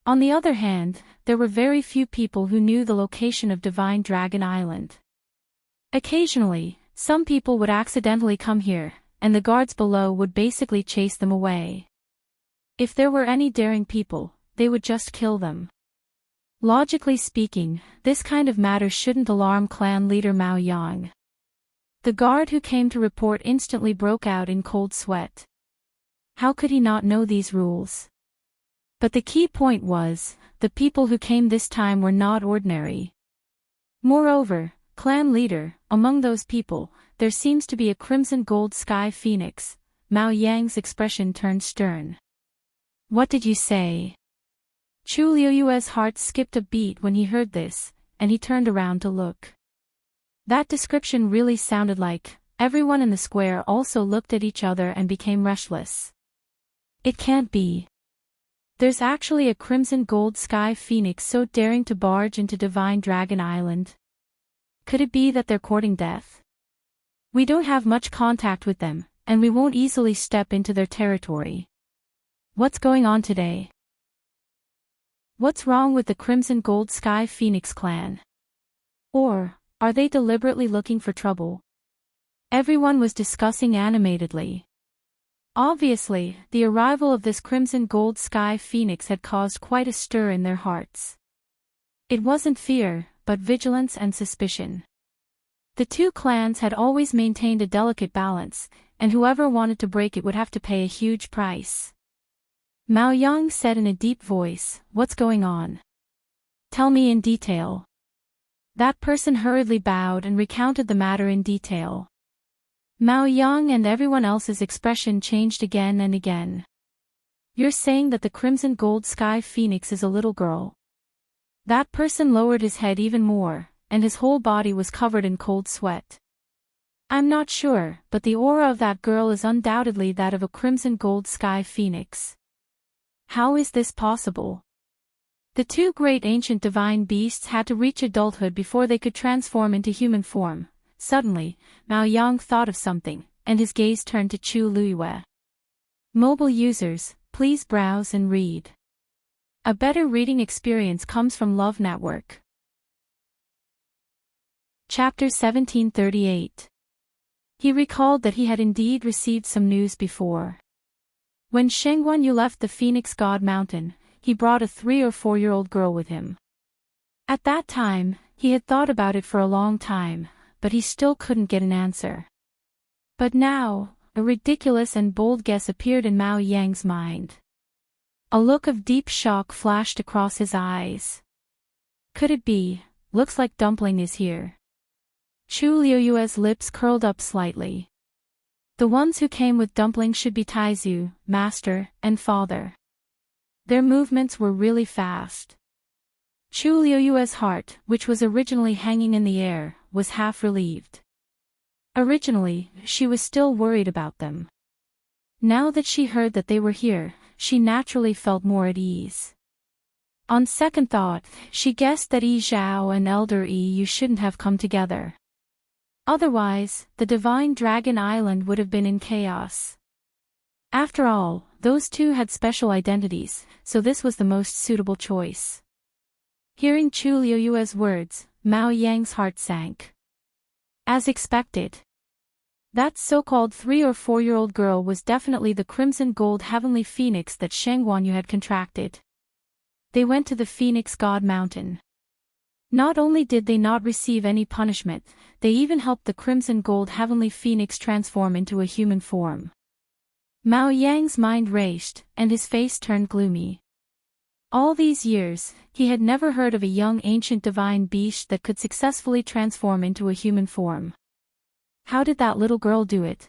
On the other hand, there were very few people who knew the location of Divine Dragon Island. Occasionally, some people would accidentally come here, and the guards below would basically chase them away. If there were any daring people, they would just kill them. Logically speaking, this kind of matter shouldn't alarm clan leader Mao Yang. The guard who came to report instantly broke out in cold sweat. How could he not know these rules? But the key point was, the people who came this time were not ordinary. Moreover, clan leader, among those people, there seems to be a crimson gold sky phoenix. Mao Yang's expression turned stern. What did you say? Chu Liuyue's heart skipped a beat when he heard this, and he turned around to look. That description really sounded like, everyone in the square also looked at each other and became restless. It can't be. There's actually a crimson gold sky phoenix so daring to barge into Divine Dragon Island. Could it be that they're courting death? We don't have much contact with them, and we won't easily step into their territory. What's going on today? What's wrong with the Crimson Gold Sky Phoenix clan? Or, are they deliberately looking for trouble? Everyone was discussing animatedly. Obviously, the arrival of this Crimson Gold Sky Phoenix had caused quite a stir in their hearts. It wasn't fear, but vigilance and suspicion. The two clans had always maintained a delicate balance, and whoever wanted to break it would have to pay a huge price. Mao Yang said in a deep voice, "What's going on? Tell me in detail." That person hurriedly bowed and recounted the matter in detail. Mao Yang and everyone else's expression changed again and again. You're saying that the Crimson Gold Sky Phoenix is a little girl? That person lowered his head even more, and his whole body was covered in cold sweat. I'm not sure, but the aura of that girl is undoubtedly that of a Crimson Gold Sky Phoenix. How is this possible? The two great ancient divine beasts had to reach adulthood before they could transform into human form. Suddenly, Mao Yang thought of something, and his gaze turned to Chu Luyue. Mobile users, please browse and read. A better reading experience comes from Love Network. Chapter 1738. He recalled that he had indeed received some news before. When Shengguan Yu left the Phoenix God Mountain, he brought a 3 or 4-year-old girl with him. At that time, he had thought about it for a long time, but he still couldn't get an answer. But now, a ridiculous and bold guess appeared in Mao Yang's mind. A look of deep shock flashed across his eyes. Could it be? Looks like Dumpling is here. Chu Liuyue's lips curled up slightly. The ones who came with Dumpling should be Taizu, master, and father. Their movements were really fast. Chu Liuyue's heart, which was originally hanging in the air, was half relieved. Originally, she was still worried about them. Now that she heard that they were here, she naturally felt more at ease. On second thought, she guessed that Yi Zhao and Elder Yi Yu shouldn't have come together. Otherwise, the Divine Dragon Island would have been in chaos. After all, those two had special identities, so this was the most suitable choice. Hearing Chu Liuyue's words, Mao Yang's heart sank. As expected. That so-called 3 or 4-year-old girl was definitely the Crimson Gold Heavenly Phoenix that Shengguan Yu had contracted. They went to the Phoenix God Mountain. Not only did they not receive any punishment, they even helped the Crimson Gold Heavenly Phoenix transform into a human form. Mao Yang's mind raced, and his face turned gloomy. All these years, he had never heard of a young ancient divine beast that could successfully transform into a human form. How did that little girl do it?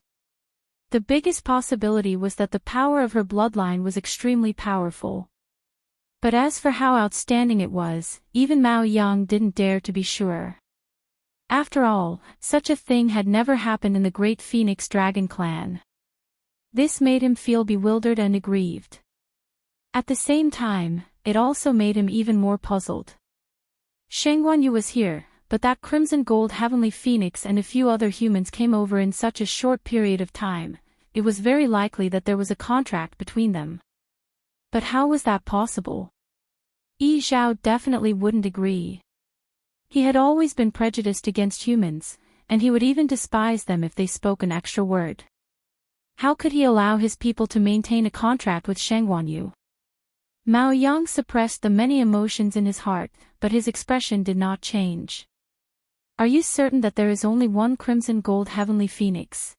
The biggest possibility was that the power of her bloodline was extremely powerful. But as for how outstanding it was, even Mao Yang didn't dare to be sure. After all, such a thing had never happened in the great Phoenix Dragon clan. This made him feel bewildered and aggrieved. At the same time, it also made him even more puzzled. Shengguan Yu was here, but that Crimson Gold Heavenly Phoenix and a few other humans came over in such a short period of time. It was very likely that there was a contract between them. But how was that possible? Yi Zhao definitely wouldn't agree. He had always been prejudiced against humans, and he would even despise them if they spoke an extra word. How could he allow his people to maintain a contract with Shengguan Yu? Mao Yang suppressed the many emotions in his heart, but his expression did not change. Are you certain that there is only one crimson gold heavenly phoenix?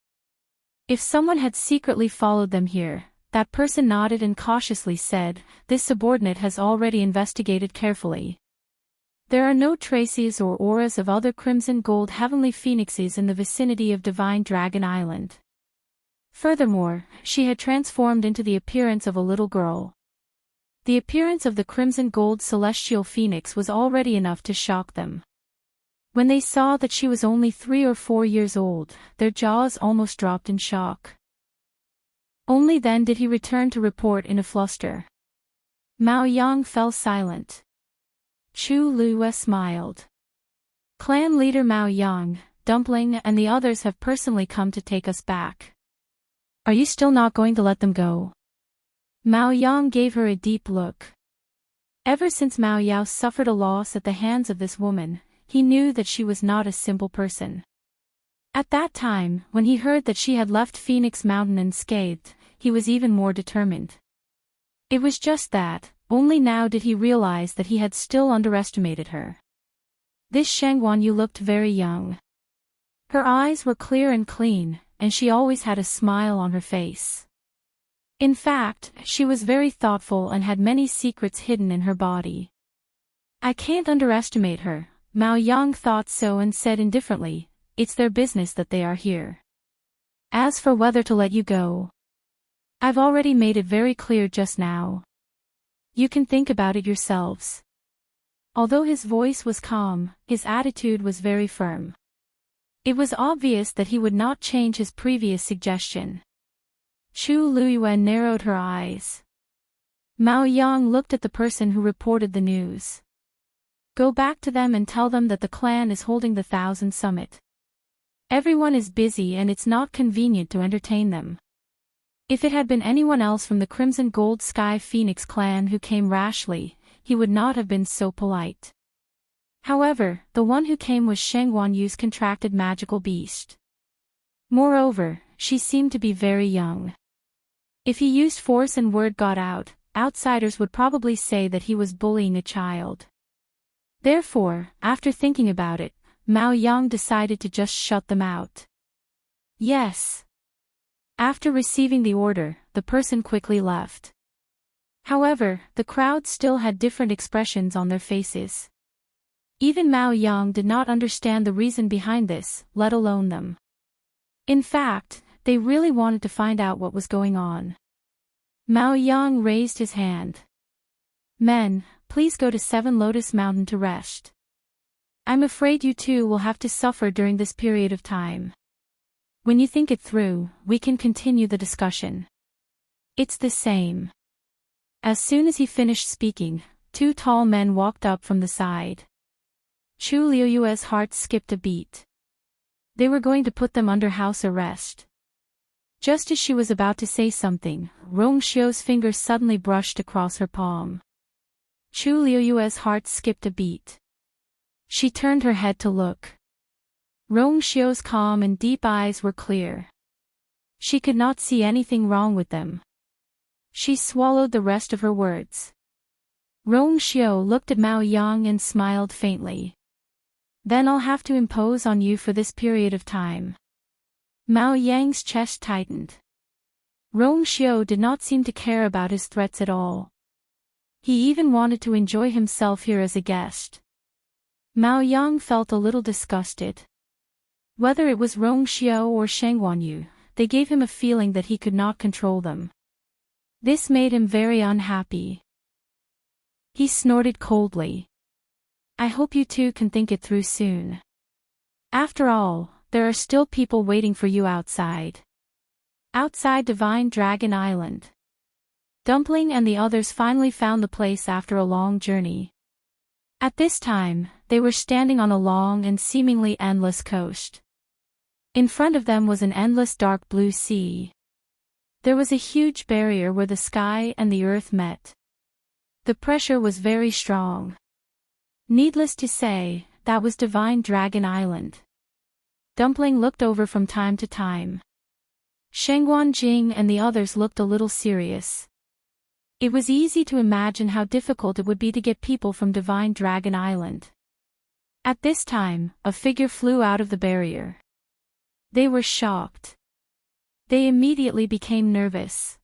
If someone had secretly followed them here, that person nodded and cautiously said, this subordinate has already investigated carefully. There are no traces or auras of other crimson gold heavenly phoenixes in the vicinity of Divine Dragon Island. Furthermore, she had transformed into the appearance of a little girl. The appearance of the crimson gold celestial phoenix was already enough to shock them. When they saw that she was only 3 or 4 years old, their jaws almost dropped in shock. Only then did he return to report in a fluster. Mao Yang fell silent. Chu Liyue smiled. Clan leader Mao Yang, Dumpling and the others have personally come to take us back. Are you still not going to let them go? Mao Yang gave her a deep look. Ever since Mao Yao suffered a loss at the hands of this woman, he knew that she was not a simple person. At that time, when he heard that she had left Phoenix Mountain unscathed, he was even more determined. It was just that, only now did he realize that he had still underestimated her. This Shang Guanyu looked very young. Her eyes were clear and clean, and she always had a smile on her face. In fact, she was very thoughtful and had many secrets hidden in her body. I can't underestimate her. Mao Yang thought so and said indifferently, it's their business that they are here. As for whether to let you go, I've already made it very clear just now. You can think about it yourselves. Although his voice was calm, his attitude was very firm. It was obvious that he would not change his previous suggestion. Chu Liyue narrowed her eyes. Mao Yang looked at the person who reported the news. Go back to them and tell them that the clan is holding the Thousand Summit. Everyone is busy and it's not convenient to entertain them. If it had been anyone else from the Crimson Gold Sky Phoenix clan who came rashly, he would not have been so polite. However, the one who came was Shang Guanyu's contracted magical beast. Moreover, she seemed to be very young. If he used force and word got out, outsiders would probably say that he was bullying a child. Therefore, after thinking about it, Mao Yang decided to just shut them out. Yes. After receiving the order, the person quickly left. However, the crowd still had different expressions on their faces. Even Mao Yang did not understand the reason behind this, let alone them. In fact, they really wanted to find out what was going on. Mao Yang raised his hand. Men, please go to 7 Lotus Mountain to rest. I'm afraid you two will have to suffer during this period of time. When you think it through, we can continue the discussion. It's the same. As soon as he finished speaking, 2 tall men walked up from the side. Chu Liyue's heart skipped a beat. They were going to put them under house arrest. Just as she was about to say something, Rong Xiu's fingers suddenly brushed across her palm. Chu Liyue's heart skipped a beat. She turned her head to look. Rong Xiu's calm and deep eyes were clear. She could not see anything wrong with them. She swallowed the rest of her words. Rong Xiu looked at Mao Yang and smiled faintly. Then I'll have to impose on you for this period of time. Mao Yang's chest tightened. Rong Xiu did not seem to care about his threats at all. He even wanted to enjoy himself here as a guest. Mao Yang felt a little disgusted. Whether it was Rong Xiu or Shang Guanyu, they gave him a feeling that he could not control them. This made him very unhappy. He snorted coldly. I hope you two can think it through soon. After all, there are still people waiting for you outside. Outside Divine Dragon Island. Dumpling and the others finally found the place after a long journey. At this time, they were standing on a long and seemingly endless coast. In front of them was an endless dark blue sea. There was a huge barrier where the sky and the earth met. The pressure was very strong. Needless to say, that was Divine Dragon Island. Dumpling looked over from time to time. Shengguan Jing and the others looked a little serious. It was easy to imagine how difficult it would be to get people from Divine Dragon Island. At this time, a figure flew out of the barrier. They were shocked. They immediately became nervous.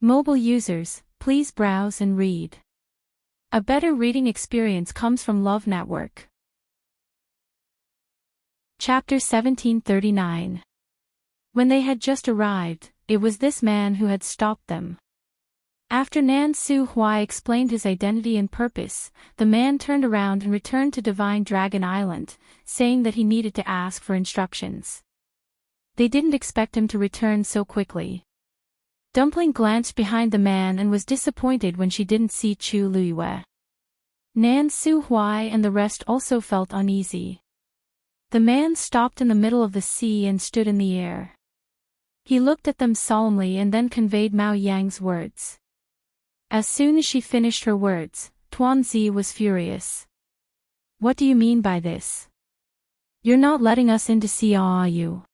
Mobile users, please browse and read. A better reading experience comes from Love Network. Chapter 1739. When they had just arrived, it was this man who had stopped them. After Nan Su Huai explained his identity and purpose, the man turned around and returned to Divine Dragon Island, saying that he needed to ask for instructions. They didn't expect him to return so quickly. Dumpling glanced behind the man and was disappointed when she didn't see Chu Luiyue. Nan Su Huai and the rest also felt uneasy. The man stopped in the middle of the sea and stood in the air. He looked at them solemnly and then conveyed Mao Yang's words. As soon as she finished her words, Tuanzi was furious. What do you mean by this? You're not letting us in to see, are you?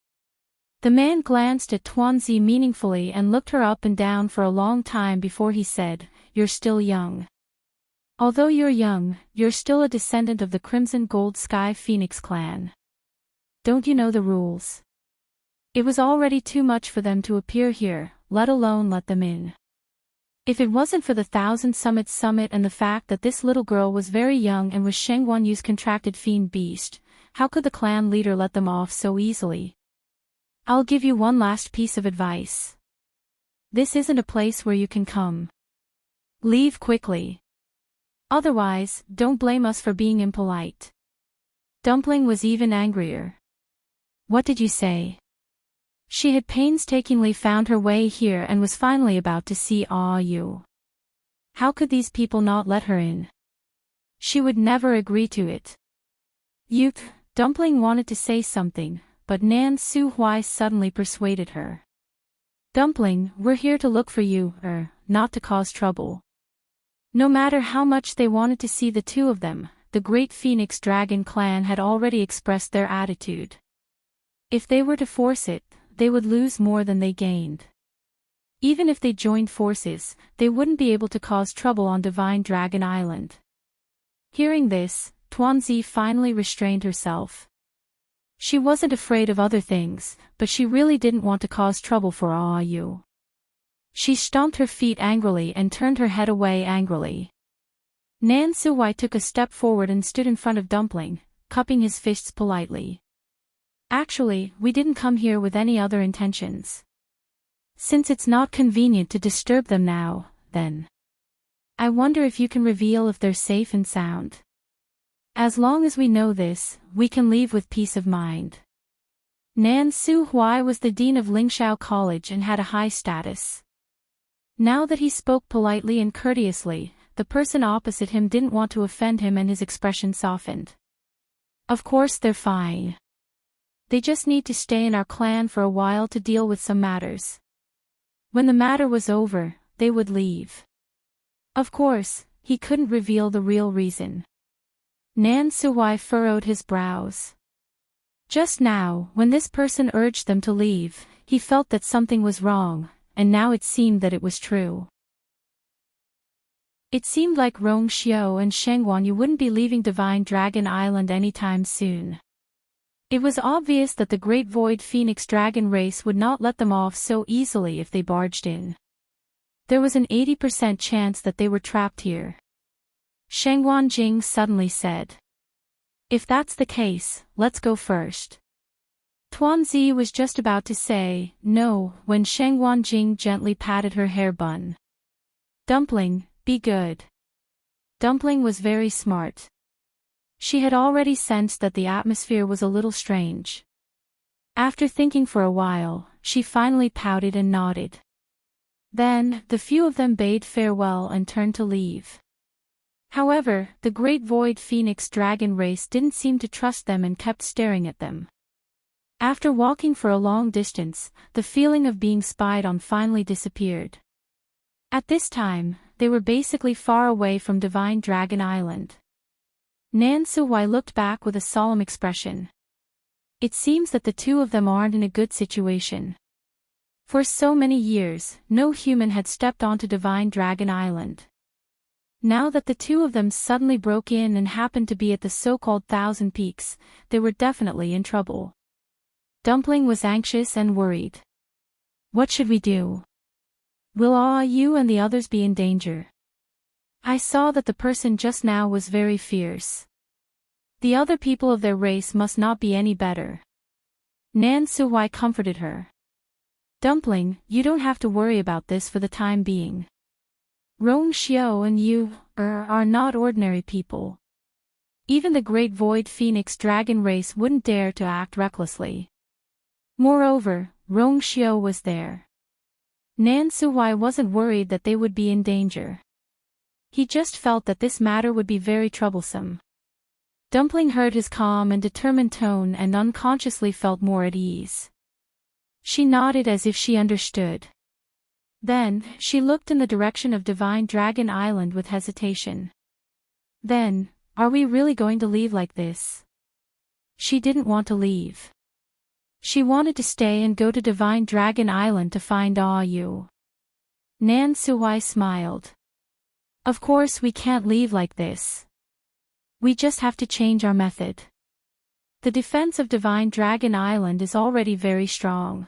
The man glanced at Tuanzi meaningfully and looked her up and down for a long time before he said, You're still young. Although you're young, you're still a descendant of the Crimson Gold Sky Phoenix clan. Don't you know the rules? It was already too much for them to appear here, let alone let them in. If it wasn't for the Thousand Summits Summit and the fact that this little girl was very young and was Sheng Guanyu's contracted fiend beast, how could the clan leader let them off so easily? I'll give you one last piece of advice. This isn't a place where you can come. Leave quickly. Otherwise, don't blame us for being impolite. Dumpling was even angrier. What did you say? She had painstakingly found her way here and was finally about to see you. How could these people not let her in? She would never agree to it. Dumpling wanted to say something, but Nan Su Huai suddenly persuaded her. Dumpling, we're here to look for you, not to cause trouble. No matter how much they wanted to see the two of them, the Great Phoenix Dragon clan had already expressed their attitude. If they were to force it, they would lose more than they gained. Even if they joined forces, they wouldn't be able to cause trouble on Divine Dragon Island. Hearing this, Tuanzi finally restrained herself. She wasn't afraid of other things, but she really didn't want to cause trouble for Yu. She stomped her feet angrily and turned her head away angrily. Nan Suwai took a step forward and stood in front of Dumpling, cupping his fists politely. Actually, we didn't come here with any other intentions. Since it's not convenient to disturb them now, then. I wonder if you can reveal if they're safe and sound. As long as we know this, we can leave with peace of mind. Nan Su Huai was the dean of Lingshao College and had a high status. Now that he spoke politely and courteously, the person opposite him didn't want to offend him and his expression softened. Of course they're fine. They just need to stay in our clan for a while to deal with some matters. When the matter was over, they would leave. Of course, he couldn't reveal the real reason. Nan Suwai furrowed his brows. Just now, when this person urged them to leave, he felt that something was wrong, and now it seemed that it was true. It seemed like Rong Xiao and Sheng Guanyu wouldn't be leaving Divine Dragon Island anytime soon. It was obvious that the Great Void Phoenix Dragon race would not let them off so easily if they barged in. There was an 80% chance that they were trapped here. Sheng Guanjing suddenly said. If that's the case, let's go first. Tuanzi was just about to say, no, when Sheng Guanjing gently patted her hair bun. Dumpling, be good. Dumpling was very smart. She had already sensed that the atmosphere was a little strange. After thinking for a while, she finally pouted and nodded. Then, the few of them bade farewell and turned to leave. However, the Great Void Phoenix Dragon race didn't seem to trust them and kept staring at them. After walking for a long distance, the feeling of being spied on finally disappeared. At this time, they were basically far away from Divine Dragon Island. Nan Suwai looked back with a solemn expression. It seems that the two of them aren't in a good situation. For so many years, no human had stepped onto Divine Dragon Island. Now that the two of them suddenly broke in and happened to be at the so-called Thousand Peaks, they were definitely in trouble. Dumpling was anxious and worried. What should we do? Will you and the others be in danger? I saw that the person just now was very fierce. The other people of their race must not be any better. Nan Suwai comforted her. Dumpling, you don't have to worry about this for the time being. Rong Xiao and you are not ordinary people. Even the great Void Phoenix Dragon race wouldn't dare to act recklessly. Moreover, Rong Xiao was there. Nan Suwai wasn't worried that they would be in danger. He just felt that this matter would be very troublesome. Dumpling heard his calm and determined tone and unconsciously felt more at ease. She nodded as if she understood. Then, she looked in the direction of Divine Dragon Island with hesitation. Then, are we really going to leave like this? She didn't want to leave. She wanted to stay and go to Divine Dragon Island to find Yu. Nan Suwai smiled. Of course we can't leave like this. We just have to change our method. The defense of Divine Dragon Island is already very strong.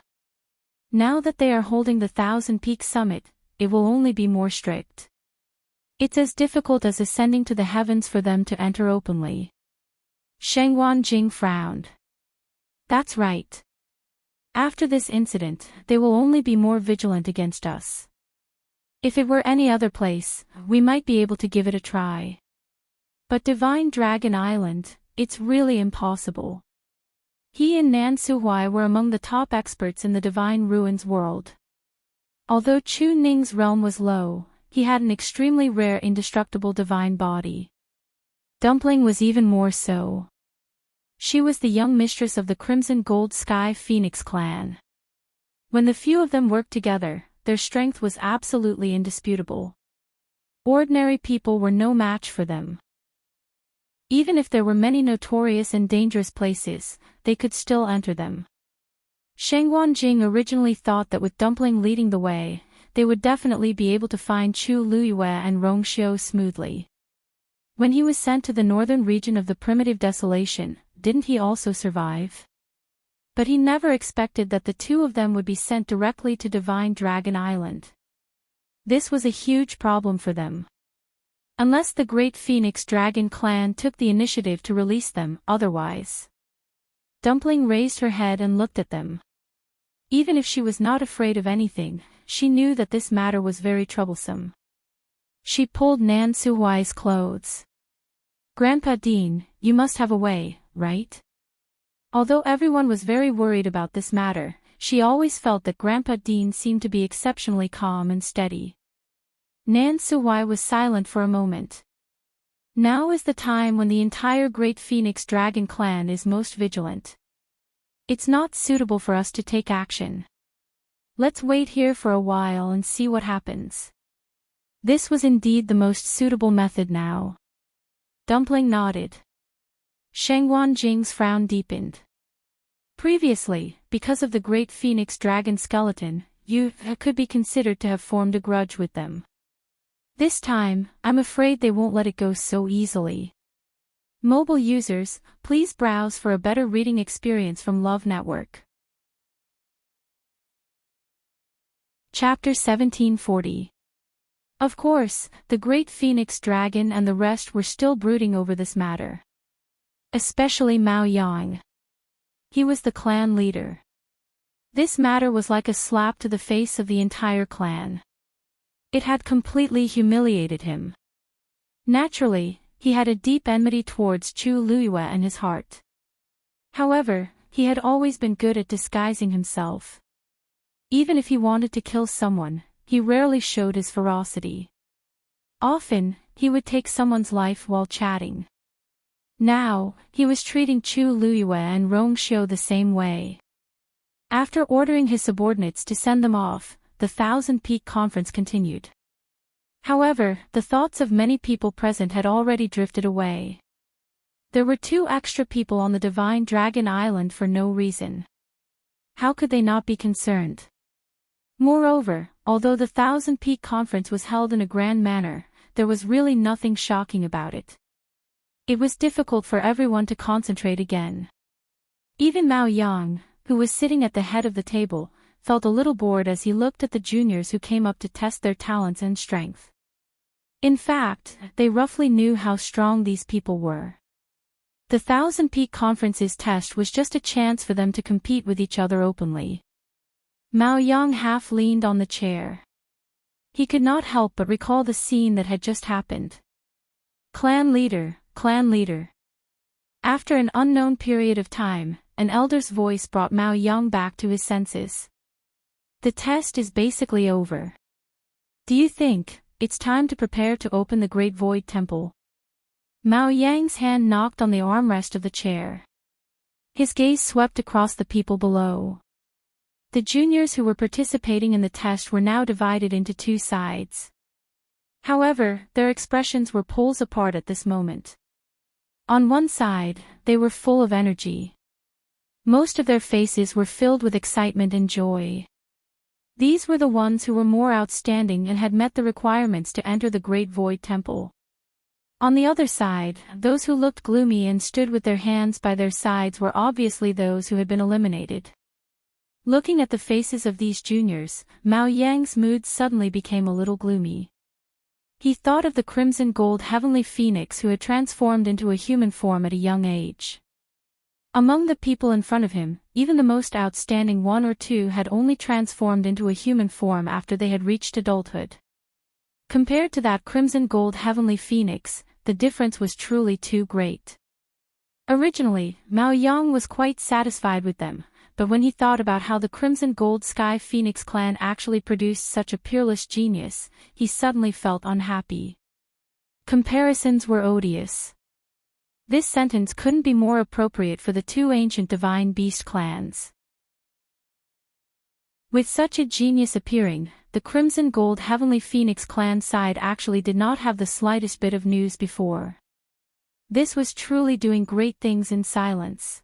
Now that they are holding the Thousand Peak Summit, it will only be more strict. It's as difficult as ascending to the heavens for them to enter openly. Shengwan Jing frowned. That's right. After this incident, they will only be more vigilant against us. If it were any other place, we might be able to give it a try. But Divine Dragon Island, it's really impossible. He and Nan Suwai were among the top experts in the Divine Ruins world. Although Chu Ning's realm was low, he had an extremely rare indestructible divine body. Dumpling was even more so. She was the young mistress of the Crimson Gold Sky Phoenix clan. When the few of them worked together, their strength was absolutely indisputable. Ordinary people were no match for them. Even if there were many notorious and dangerous places, they could still enter them. Shengwan Jing originally thought that with Dumpling leading the way, they would definitely be able to find Chu Luyue and Rong Xiao smoothly. When he was sent to the northern region of the primitive desolation, didn't he also survive? But he never expected that the two of them would be sent directly to Divine Dragon Island. This was a huge problem for them. Unless the Great Phoenix Dragon clan took the initiative to release them, otherwise. Dumpling raised her head and looked at them. Even if she was not afraid of anything, she knew that this matter was very troublesome. She pulled Nan Suwai's clothes. Grandpa Dean, you must have a way, right? Although everyone was very worried about this matter, she always felt that Grandpa Dean seemed to be exceptionally calm and steady. Nan Suwai was silent for a moment. Now is the time when the entire Great Phoenix Dragon clan is most vigilant. It's not suitable for us to take action. Let's wait here for a while and see what happens. This was indeed the most suitable method now. Dumpling nodded. Shengwan Jing's frown deepened. Previously, because of the Great Phoenix Dragon skeleton, you could be considered to have formed a grudge with them. This time, I'm afraid they won't let it go so easily. Mobile users, please browse for a better reading experience from Love Network. Chapter 1740. Of course, the Great Phoenix Dragon and the rest were still brooding over this matter. Especially Mao Yang. He was the clan leader. This matter was like a slap to the face of the entire clan. It had completely humiliated him. Naturally, he had a deep enmity towards Chu Luyue in his heart. However, he had always been good at disguising himself. Even if he wanted to kill someone, he rarely showed his ferocity. Often, he would take someone's life while chatting. Now, he was treating Chu Luyue and Rong Xiao the same way. After ordering his subordinates to send them off, the Thousand Peak Conference continued. However, the thoughts of many people present had already drifted away. There were 2 extra people on the Divine Dragon Island for no reason. How could they not be concerned? Moreover, although the Thousand Peak Conference was held in a grand manner, there was really nothing shocking about it. It was difficult for everyone to concentrate again. Even Mao Yang, who was sitting at the head of the table, felt a little bored as he looked at the juniors who came up to test their talents and strength. In fact, they roughly knew how strong these people were. The Thousand Peak Conference's test was just a chance for them to compete with each other openly. Mao Yang half leaned on the chair. He could not help but recall the scene that had just happened. Clan leader, clan leader. After an unknown period of time, an elder's voice brought Mao Yang back to his senses. The test is basically over. Do you think it's time to prepare to open the Great Void Temple? Mao Yang's hand knocked on the armrest of the chair. His gaze swept across the people below. The juniors who were participating in the test were now divided into two sides. However, their expressions were poles apart at this moment. On one side, they were full of energy. Most of their faces were filled with excitement and joy. These were the ones who were more outstanding and had met the requirements to enter the Great Void Temple. On the other side, those who looked gloomy and stood with their hands by their sides were obviously those who had been eliminated. Looking at the faces of these juniors, Mao Yang's mood suddenly became a little gloomy. He thought of the crimson gold heavenly phoenix who had transformed into a human form at a young age. Among the people in front of him, even the most outstanding one or two had only transformed into a human form after they had reached adulthood. Compared to that crimson gold heavenly phoenix, the difference was truly too great. Originally, Mao Yang was quite satisfied with them, but when he thought about how the crimson gold sky phoenix clan actually produced such a peerless genius, he suddenly felt unhappy. Comparisons were odious. This sentence couldn't be more appropriate for the two ancient divine beast clans. With such a genius appearing, the Crimson Gold Heavenly Phoenix clan side actually did not have the slightest bit of news before. This was truly doing great things in silence.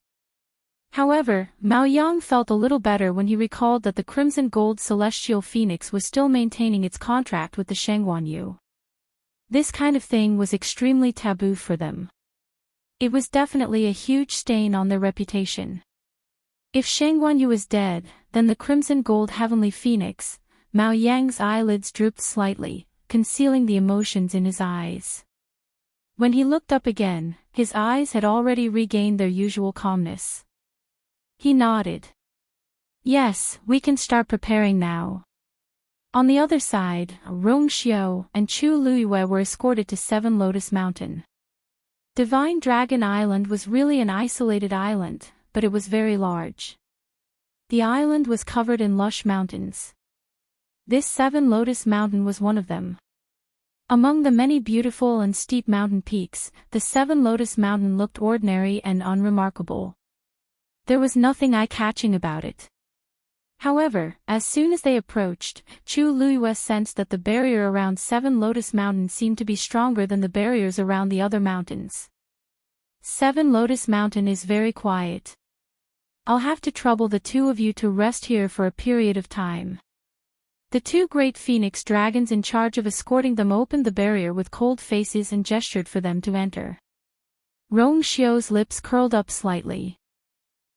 However, Mao Yang felt a little better when he recalled that the Crimson Gold Celestial Phoenix was still maintaining its contract with the Shengguanyu. This kind of thing was extremely taboo for them. It was definitely a huge stain on their reputation. If Shengguanyu is dead, then the Crimson Gold Heavenly Phoenix, Mao Yang's eyelids drooped slightly, concealing the emotions in his eyes. When he looked up again, his eyes had already regained their usual calmness. He nodded. Yes, we can start preparing now. On the other side, Rong Xiao and Chu Luiyue were escorted to Seven Lotus Mountain. Divine Dragon Island was really an isolated island, but it was very large. The island was covered in lush mountains. This Seven Lotus Mountain was one of them. Among the many beautiful and steep mountain peaks, the Seven Lotus Mountain looked ordinary and unremarkable. There was nothing eye-catching about it. However, as soon as they approached, Chu Luiyue sensed that the barrier around Seven Lotus Mountain seemed to be stronger than the barriers around the other mountains. Seven Lotus Mountain is very quiet. I'll have to trouble the two of you to rest here for a period of time. The two great phoenix dragons in charge of escorting them opened the barrier with cold faces and gestured for them to enter. Rong Xiao's lips curled up slightly.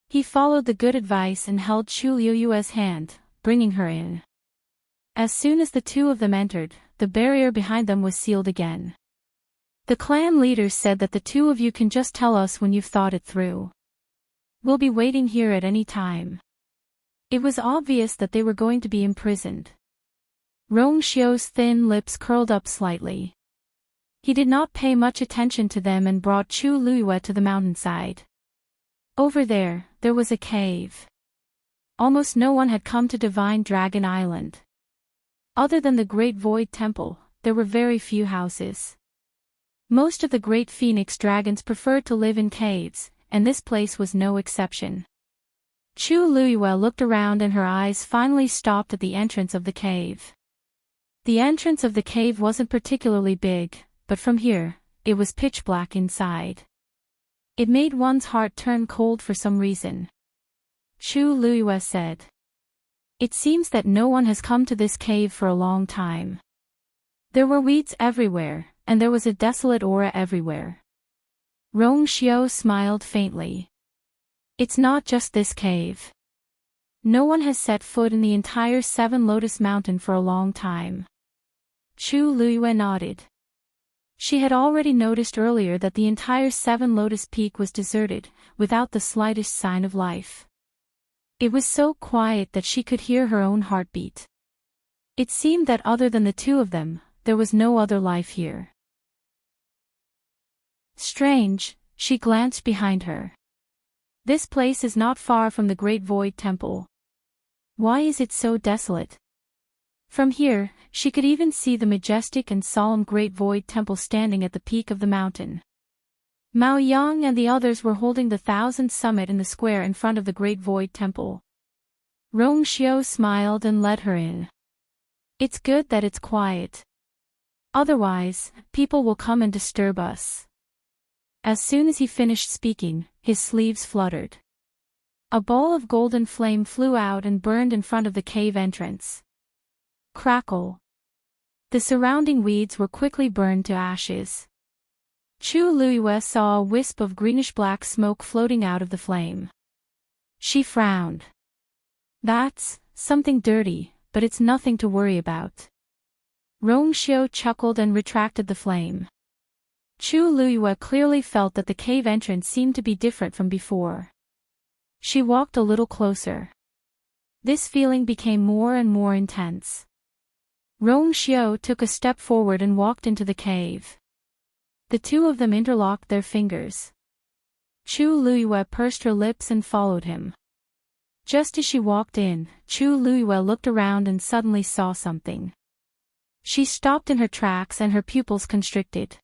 He followed the good advice and held Chu Luiyue's hand, bringing her in. As soon as the two of them entered, the barrier behind them was sealed again. The clan leaders said that the two of you can just tell us when you've thought it through. We'll be waiting here at any time. It was obvious that they were going to be imprisoned. Rong Xiao's thin lips curled up slightly. He did not pay much attention to them and brought Chu Luiyue to the mountainside. Over there was a cave. Almost no one had come to Divine Dragon Island. Other than the Great Void Temple, there were very few houses. Most of the great phoenix dragons preferred to live in caves, and this place was no exception. Chu Luiyue looked around and her eyes finally stopped at the entrance of the cave. The entrance of the cave wasn't particularly big, but from here, it was pitch black inside. It made one's heart turn cold for some reason. Chu Luiyue said. It seems that no one has come to this cave for a long time. There were weeds everywhere, and there was a desolate aura everywhere. Rong Xiao smiled faintly. It's not just this cave. No one has set foot in the entire Seven Lotus Mountain for a long time. Chu Luyue nodded. She had already noticed earlier that the entire Seven Lotus Peak was deserted, without the slightest sign of life. It was so quiet that she could hear her own heartbeat. It seemed that other than the two of them, there was no other life here. Strange, she glanced behind her. This place is not far from the Great Void Temple. Why is it so desolate? From here, she could even see the majestic and solemn Great Void Temple standing at the peak of the mountain. Mao Yang and the others were holding the Thousand Summit in the square in front of the Great Void Temple. Rong Xiao smiled and led her in. It's good that it's quiet. Otherwise, people will come and disturb us. As soon as he finished speaking, his sleeves fluttered. A ball of golden flame flew out and burned in front of the cave entrance. Crackle. The surrounding weeds were quickly burned to ashes. Chu Luyue saw a wisp of greenish-black smoke floating out of the flame. She frowned. That's something dirty, but it's nothing to worry about. Rong Xiao chuckled and retracted the flame. Chu Luyue clearly felt that the cave entrance seemed to be different from before. She walked a little closer. This feeling became more and more intense. Rong Xiao took a step forward and walked into the cave. The two of them interlocked their fingers. Chu Luyue pursed her lips and followed him. Just as she walked in, Chu Luyue looked around and suddenly saw something. She stopped in her tracks and her pupils constricted.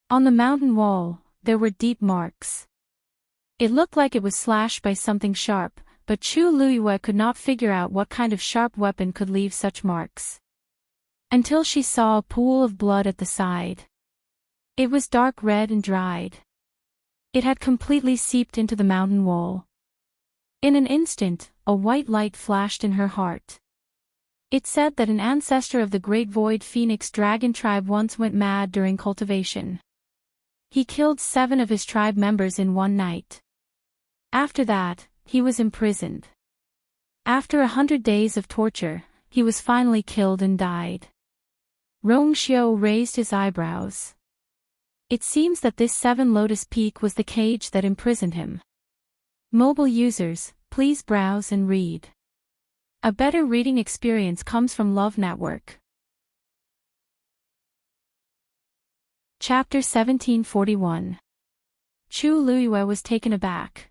On the mountain wall, there were deep marks. It looked like it was slashed by something sharp, but Chu Luyue could not figure out what kind of sharp weapon could leave such marks. Until she saw a pool of blood at the side. It was dark red and dried. It had completely seeped into the mountain wall. In an instant, a white light flashed in her heart. It said that an ancestor of the Great Void Phoenix Dragon tribe once went mad during cultivation. He killed 7 of his tribe members in one night. After that, he was imprisoned. After 100 days of torture, he was finally killed and died. Rong Xiao raised his eyebrows. It seems that this 7 Lotus Peak was the cage that imprisoned him. Mobile users, please browse and read. A better reading experience comes from Love Network. Chapter 1741. Chu Luyue was taken aback.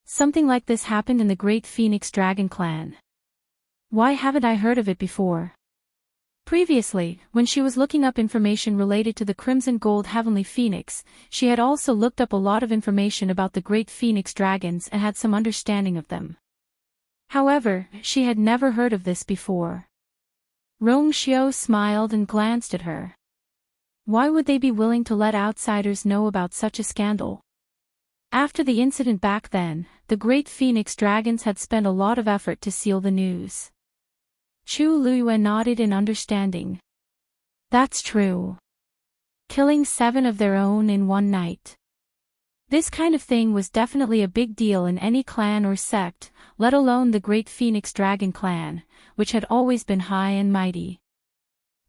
Something like this happened in the Great Phoenix Dragon clan. Why haven't I heard of it before? Previously, when she was looking up information related to the Crimson Gold Heavenly Phoenix, she had also looked up a lot of information about the Great Phoenix Dragons and had some understanding of them. However, she had never heard of this before. Rong Xiao smiled and glanced at her. Why would they be willing to let outsiders know about such a scandal? After the incident back then, the Great Phoenix Dragons had spent a lot of effort to seal the news. Chu Luyue nodded in understanding. That's true. Killing 7 of their own in one night. This kind of thing was definitely a big deal in any clan or sect, let alone the Great Phoenix Dragon clan, which had always been high and mighty.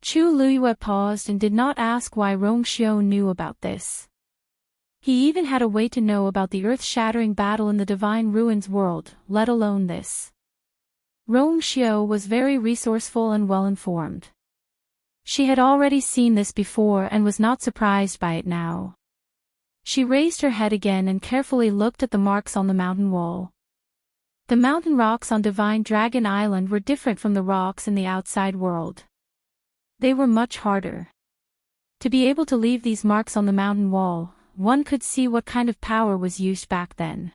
Chu Luyue paused and did not ask why Rong Xiao knew about this. He even had a way to know about the earth-shattering battle in the Divine Ruins world, let alone this. Rong Xiao was very resourceful and well-informed. She had already seen this before and was not surprised by it now. She raised her head again and carefully looked at the marks on the mountain wall. The mountain rocks on Divine Dragon Island were different from the rocks in the outside world. They were much harder. To be able to leave these marks on the mountain wall, one could see what kind of power was used back then.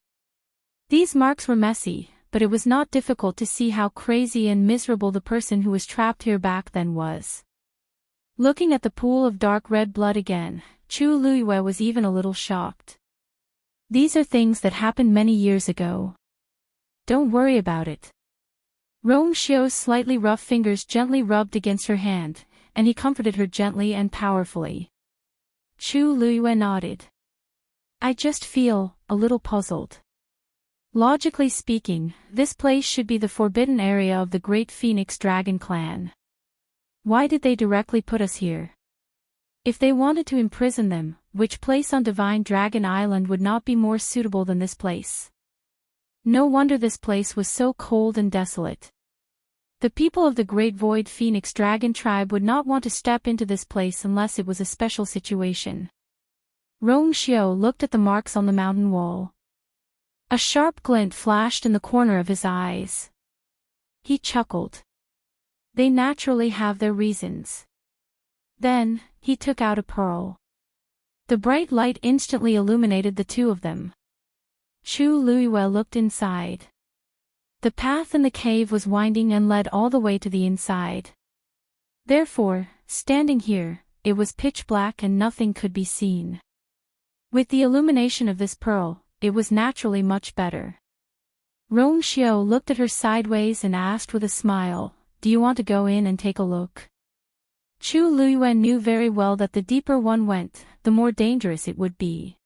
These marks were messy, but it was not difficult to see how crazy and miserable the person who was trapped here back then was. Looking at the pool of dark red blood again, Chu Luyue was even a little shocked. These are things that happened many years ago. Don't worry about it. Rong Xiu's slightly rough fingers gently rubbed against her hand, and he comforted her gently and powerfully. Chu Luiyue nodded. I just feel a little puzzled. Logically speaking, this place should be the forbidden area of the Great Phoenix Dragon Clan. Why did they directly put us here? If they wanted to imprison them, which place on Divine Dragon Island would not be more suitable than this place? No wonder this place was so cold and desolate. The people of the Great Void Phoenix Dragon tribe would not want to step into this place unless it was a special situation. Rong Xiu looked at the marks on the mountain wall. A sharp glint flashed in the corner of his eyes. He chuckled. They naturally have their reasons. Then, he took out a pearl. The bright light instantly illuminated the two of them. Chu Luiyue looked inside. The path in the cave was winding and led all the way to the inside. Therefore, standing here, it was pitch black and nothing could be seen. With the illumination of this pearl, it was naturally much better. Rong Xiu looked at her sideways and asked with a smile, "Do you want to go in and take a look?" Chu Luiyue knew very well that the deeper one went, the more dangerous it would be.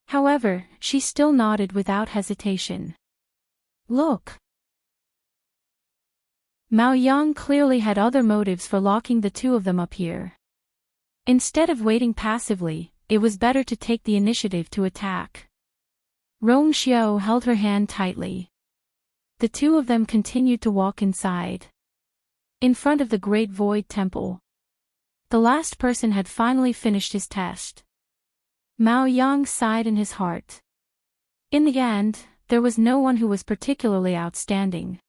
However, she still nodded without hesitation. Look. Mao Yang clearly had other motives for locking the two of them up here. Instead of waiting passively, it was better to take the initiative to attack. Rong Xiu held her hand tightly. The two of them continued to walk inside. In front of the Great Void Temple. The last person had finally finished his test. Mao Yang sighed in his heart. In the end, there was no one who was particularly outstanding.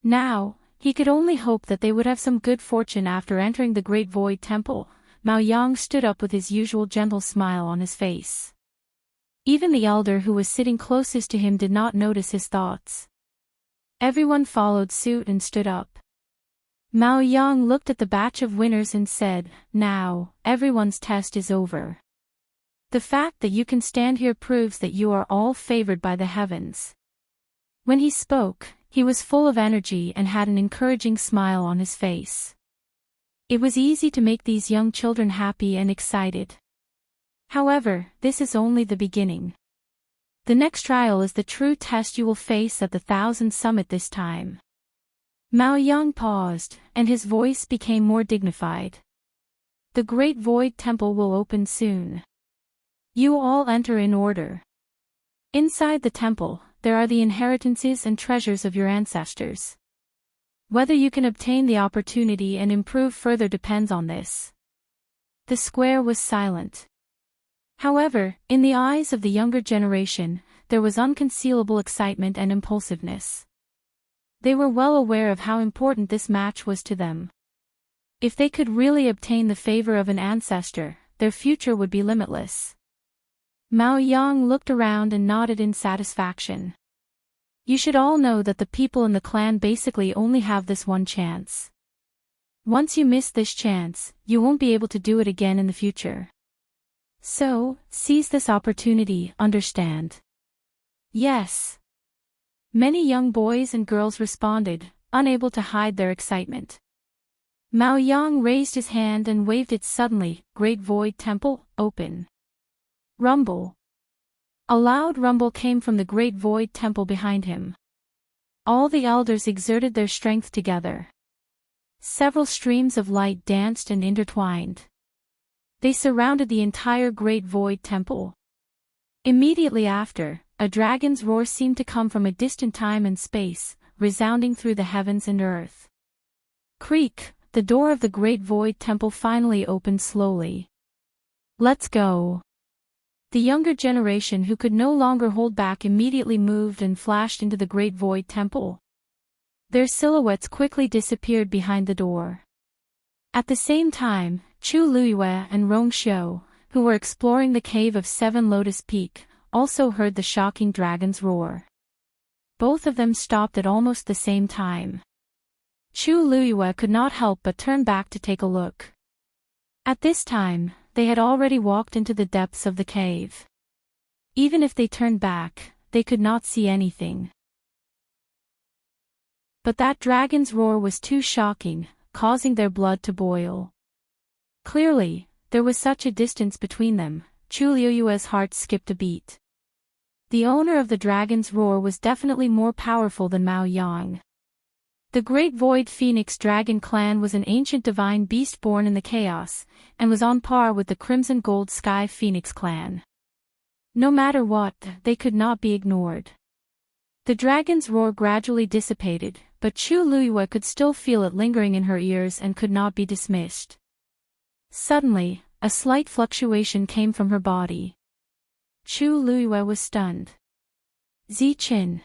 Now, he could only hope that they would have some good fortune after entering the Great Void Temple. Mao Yang stood up with his usual gentle smile on his face. Even the elder who was sitting closest to him did not notice his thoughts. Everyone followed suit and stood up. Mao Yang looked at the batch of winners and said, "Now, everyone's test is over. The fact that you can stand here proves that you are all favored by the heavens." When he spoke, he was full of energy and had an encouraging smile on his face. It was easy to make these young children happy and excited. However, this is only the beginning. The next trial is the true test you will face at the Thousand Summit this time. Mao Yang paused, and his voice became more dignified. The Great Void Temple will open soon. You all enter in order. Inside the temple, there are the inheritances and treasures of your ancestors. Whether you can obtain the opportunity and improve further depends on this. The square was silent. However, in the eyes of the younger generation, there was unconcealable excitement and impulsiveness. They were well aware of how important this match was to them. If they could really obtain the favor of an ancestor, their future would be limitless. Mao Yang looked around and nodded in satisfaction. You should all know that the people in the clan basically only have this one chance. Once you miss this chance, you won't be able to do it again in the future. So, seize this opportunity, understand? Yes. Many young boys and girls responded, unable to hide their excitement. Mao Yang raised his hand and waved it suddenly, Great Void Temple, open. Rumble. A loud rumble came from the Great Void Temple behind him. All the elders exerted their strength together. Several streams of light danced and intertwined. They surrounded the entire Great Void Temple. Immediately after, a dragon's roar seemed to come from a distant time and space, resounding through the heavens and earth. Creak, the door of the Great Void Temple finally opened slowly. Let's go. The younger generation who could no longer hold back immediately moved and flashed into the Great Void Temple. Their silhouettes quickly disappeared behind the door. At the same time, Chu Luiyue and Rong Xiu, who were exploring the cave of Seven Lotus Peak, also heard the shocking dragon's roar. Both of them stopped at almost the same time. Chu Luiyue could not help but turn back to take a look. At this time, they had already walked into the depths of the cave. Even if they turned back, they could not see anything. But that dragon's roar was too shocking, causing their blood to boil. Clearly, there was such a distance between them. Chu Liuyue's heart skipped a beat. The owner of the dragon's roar was definitely more powerful than Mao Yang. The Great Void Phoenix Dragon clan was an ancient divine beast born in the chaos, and was on par with the Crimson Gold Sky Phoenix clan. No matter what, they could not be ignored. The dragon's roar gradually dissipated, but Chu Liyue could still feel it lingering in her ears and could not be dismissed. Suddenly, a slight fluctuation came from her body. Chu Liyue was stunned. Ziqin.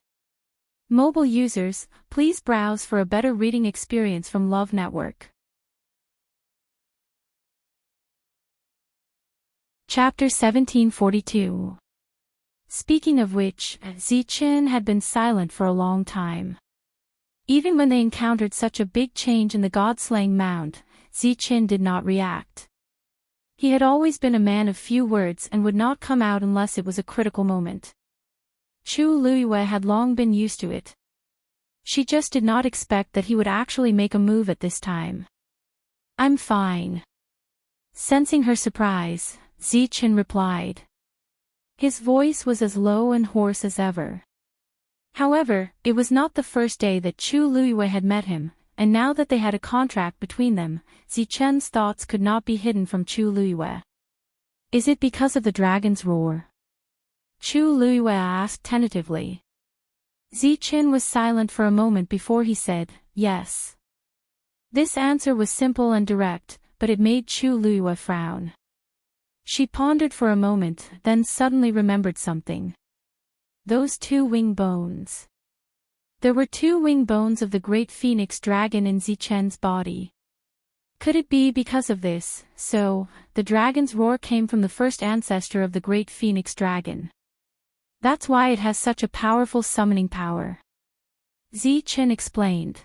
Mobile users, please browse for a better reading experience from Love Network. Chapter 1742. Speaking of which, Ziqin had been silent for a long time. Even when they encountered such a big change in the god-slaying mound, Ziqin did not react. He had always been a man of few words and would not come out unless it was a critical moment. Chu Liyue had long been used to it. She just did not expect that he would actually make a move at this time. "I'm fine." Sensing her surprise, Ziqin replied. His voice was as low and hoarse as ever. However, it was not the first day that Chu Liyue had met him, and now that they had a contract between them, Ziqin's thoughts could not be hidden from Chu Liyue. "Is it because of the dragon's roar?" Chu Liyue asked tentatively. Ziqin was silent for a moment before he said, "Yes." This answer was simple and direct, but it made Chu Liyue frown. She pondered for a moment, then suddenly remembered something. Those two wing bones. There were two wing bones of the great phoenix dragon in Ziqin's body. Could it be because of this? So, the dragon's roar came from the first ancestor of the great phoenix dragon. That's why it has such a powerful summoning power. Ziqin explained.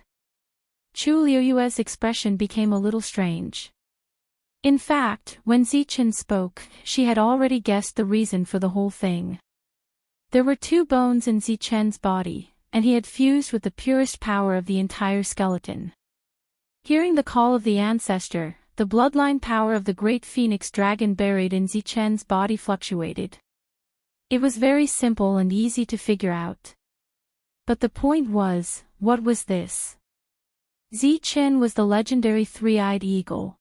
Chu Liyue's expression became a little strange. In fact, when Ziqin spoke, she had already guessed the reason for the whole thing. There were two bones in Ziqin's body, and he had fused with the purest power of the entire skeleton. Hearing the call of the ancestor, the bloodline power of the great phoenix dragon buried in Ziqin's body fluctuated. It was very simple and easy to figure out. But the point was, what was this? Ziqin was the legendary three-eyed eagle.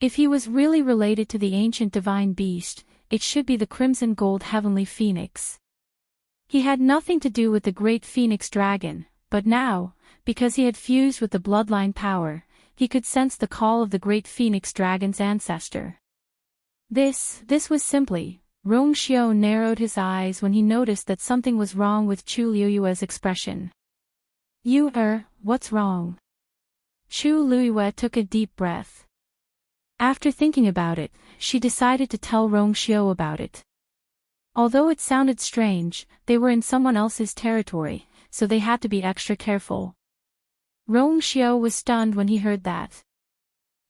If he was really related to the ancient divine beast, it should be the crimson gold heavenly phoenix. He had nothing to do with the great phoenix dragon, but now, because he had fused with the bloodline power, he could sense the call of the great phoenix dragon's ancestor. This was simply. Rongxiu narrowed his eyes when he noticed that something was wrong with Chu Liyue's expression. What's wrong? Chu Liyue took a deep breath. After thinking about it, she decided to tell Rongxiu about it. Although it sounded strange, they were in someone else's territory, so they had to be extra careful. Rongxiu was stunned when he heard that.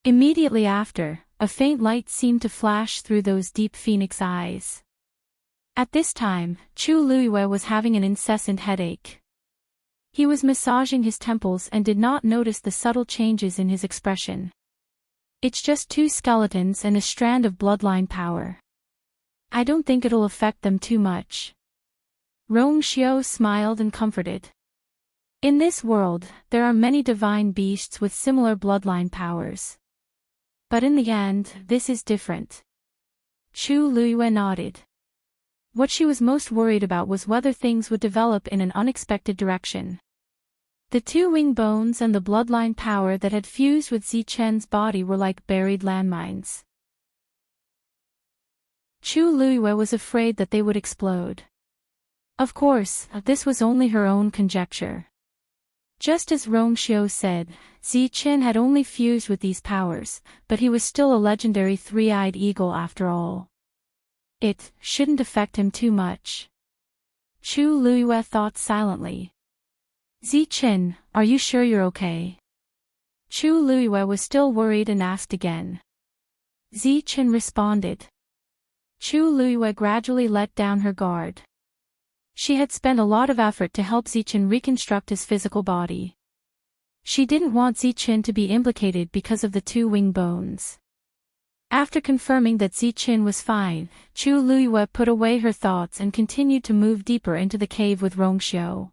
Immediately after, a faint light seemed to flash through those deep phoenix eyes. At this time, Chu Liyue was having an incessant headache. He was massaging his temples and did not notice the subtle changes in his expression. "It's just two skeletons and a strand of bloodline power. I don't think it'll affect them too much." Rongxiu smiled and comforted. In this world, there are many divine beasts with similar bloodline powers. But in the end, this is different. Chu Liyue nodded. What she was most worried about was whether things would develop in an unexpected direction. The two wing bones and the bloodline power that had fused with Ziqin's body were like buried landmines. Chu Liyue was afraid that they would explode. Of course, this was only her own conjecture. Just as Rongxiu said, Ziqin had only fused with these powers, but he was still a legendary three-eyed eagle after all. It shouldn't affect him too much. Chu Liyue thought silently. "Ziqin, are you sure you're okay?" Chu Liyue was still worried and asked again. Ziqin responded. Chu Liyue gradually let down her guard. She had spent a lot of effort to help Ziqin reconstruct his physical body. She didn't want Ziqin to be implicated because of the two wing bones. After confirming that Ziqin was fine, Chu Luiyue put away her thoughts and continued to move deeper into the cave with Rongxiu.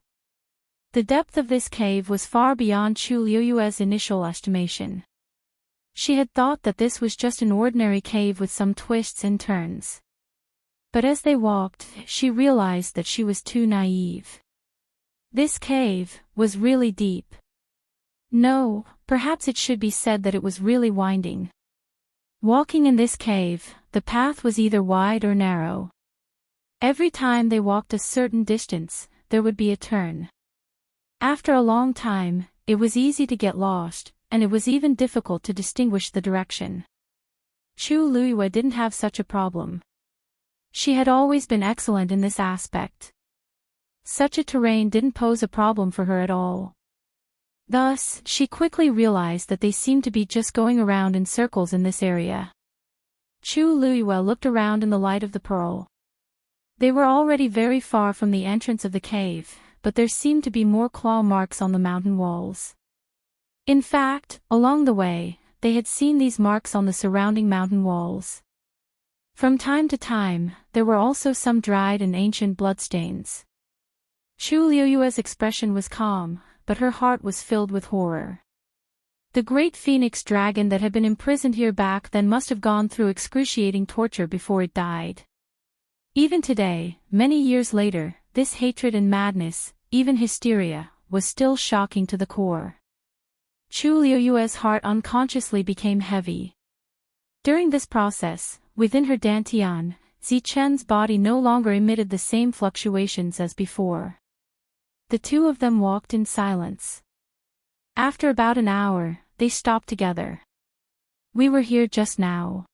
The depth of this cave was far beyond Chu Luiyue's initial estimation. She had thought that this was just an ordinary cave with some twists and turns. But as they walked, she realized that she was too naive. This cave was really deep. No, perhaps it should be said that it was really winding. Walking in this cave, the path was either wide or narrow. Every time they walked a certain distance, there would be a turn. After a long time, it was easy to get lost, and it was even difficult to distinguish the direction. Chu Luiyue didn't have such a problem. She had always been excellent in this aspect. Such a terrain didn't pose a problem for her at all. Thus, she quickly realized that they seemed to be just going around in circles in this area. Chu Luiyue looked around in the light of the pearl. They were already very far from the entrance of the cave, but there seemed to be more claw marks on the mountain walls. In fact, along the way, they had seen these marks on the surrounding mountain walls. From time to time, there were also some dried and ancient bloodstains. Chu Luiyue's expression was calm, but her heart was filled with horror. The great phoenix dragon that had been imprisoned here back then must have gone through excruciating torture before it died. Even today, many years later, this hatred and madness, even hysteria, was still shocking to the core. Chu Luiyue's heart unconsciously became heavy. During this process, within her dantian, Ziqin's body no longer emitted the same fluctuations as before. The two of them walked in silence. After about an hour, they stopped together. "We were here just now."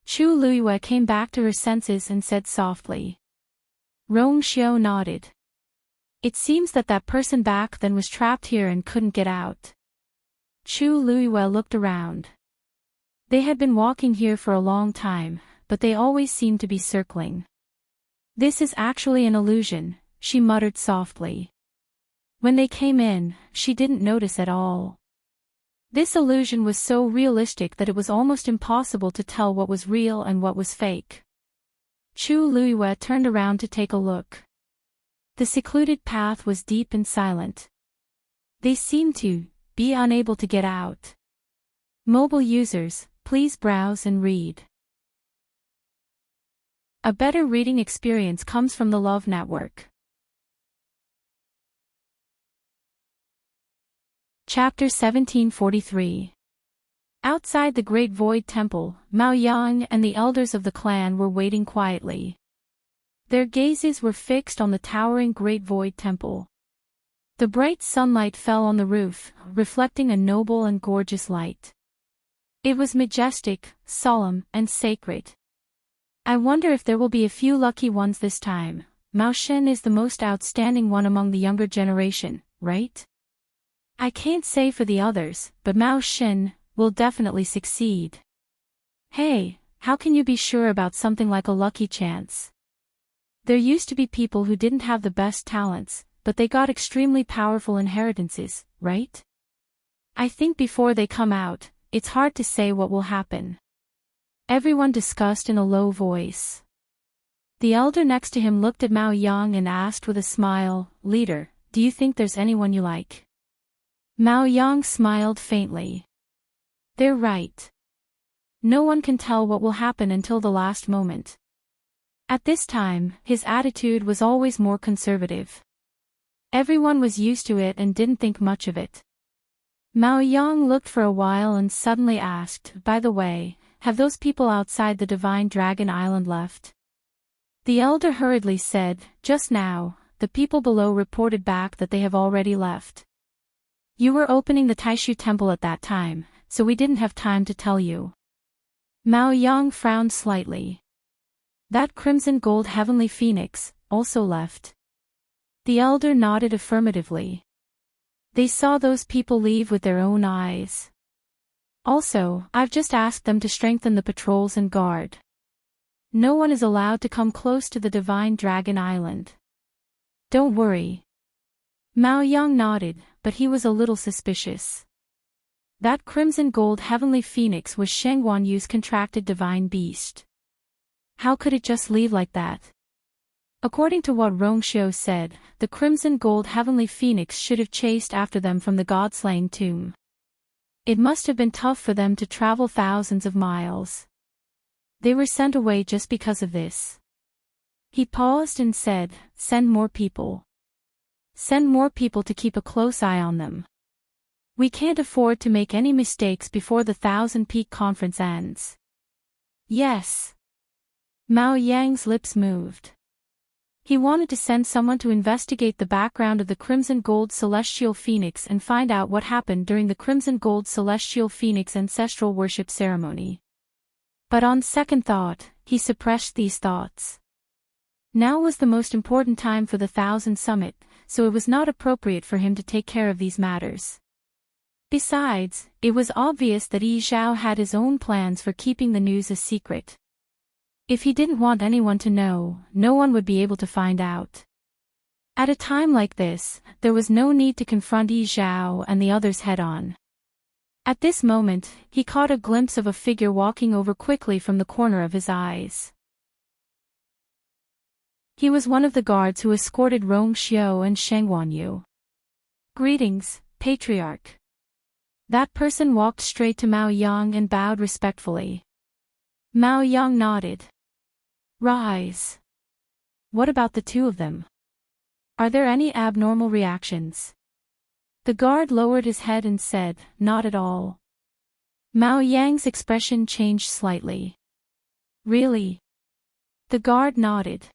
Chu Luiyue came back to her senses and said softly. Rongxiu nodded. "It seems that person back then was trapped here and couldn't get out." Chu Luiyue looked around. They had been walking here for a long time, but they always seemed to be circling. "This is actually an illusion," she muttered softly. When they came in, she didn't notice at all. This illusion was so realistic that it was almost impossible to tell what was real and what was fake. Chu Luiyue turned around to take a look. The secluded path was deep and silent. They seemed to be unable to get out. Mobile users, please browse and read. A better reading experience comes from the Love Network. Chapter 1743. Outside the Great Void Temple, Mao Yang and the elders of the clan were waiting quietly. Their gazes were fixed on the towering Great Void Temple. The bright sunlight fell on the roof, reflecting a noble and gorgeous light. It was majestic, solemn, and sacred. "I wonder if there will be a few lucky ones this time. Mao Shen is the most outstanding one among the younger generation, right? I can't say for the others, but Mao Shen will definitely succeed." "Hey, how can you be sure about something like a lucky chance? There used to be people who didn't have the best talents, but they got extremely powerful inheritances, right? I think before they come out, it's hard to say what will happen." Everyone discussed in a low voice. The elder next to him looked at Mao Yang and asked with a smile, "Leader, do you think there's anyone you like?" Mao Yang smiled faintly. "They're right. No one can tell what will happen until the last moment." At this time, his attitude was always more conservative. Everyone was used to it and didn't think much of it. Mao Yang looked for a while and suddenly asked, "By the way, have those people outside the Divine Dragon Island left?" The elder hurriedly said, "Just now, the people below reported back that they have already left. You were opening the Taishu temple at that time, so we didn't have time to tell you." Mao Yang frowned slightly. "That crimson gold heavenly phoenix also left?" The elder nodded affirmatively. "They saw those people leave with their own eyes. Also, I've just asked them to strengthen the patrols and guard. No one is allowed to come close to the Divine Dragon Island. Don't worry." Mao Yang nodded, but he was a little suspicious. That crimson gold heavenly phoenix was Sheng Yu's contracted divine beast. How could it just leave like that? According to what Rongxiu said, the crimson gold heavenly phoenix should have chased after them from the god-slaying tomb. It must have been tough for them to travel thousands of miles. They were sent away just because of this. He paused and said, "Send more people. Send more people to keep a close eye on them. We can't afford to make any mistakes before the Thousand Peak Conference ends." Yes. Mao Yang's lips moved. He wanted to send someone to investigate the background of the Crimson Gold Celestial Phoenix and find out what happened during the Crimson Gold Celestial Phoenix ancestral worship ceremony. But on second thought, he suppressed these thoughts. Now was the most important time for the Thousand Summit, so it was not appropriate for him to take care of these matters. Besides, it was obvious that Yi Zhao had his own plans for keeping the news a secret. If he didn't want anyone to know, no one would be able to find out. At a time like this, there was no need to confront Yi Zhao and the others head-on. At this moment, he caught a glimpse of a figure walking over quickly from the corner of his eyes. He was one of the guards who escorted Rongxiu and Sheng Yu. "Greetings, Patriarch." That person walked straight to Mao Yang and bowed respectfully. Mao Yang nodded. "Rise. What about the two of them? Are there any abnormal reactions?" The guard lowered his head and said, "Not at all." Mao Yang's expression changed slightly. "Really?" The guard nodded.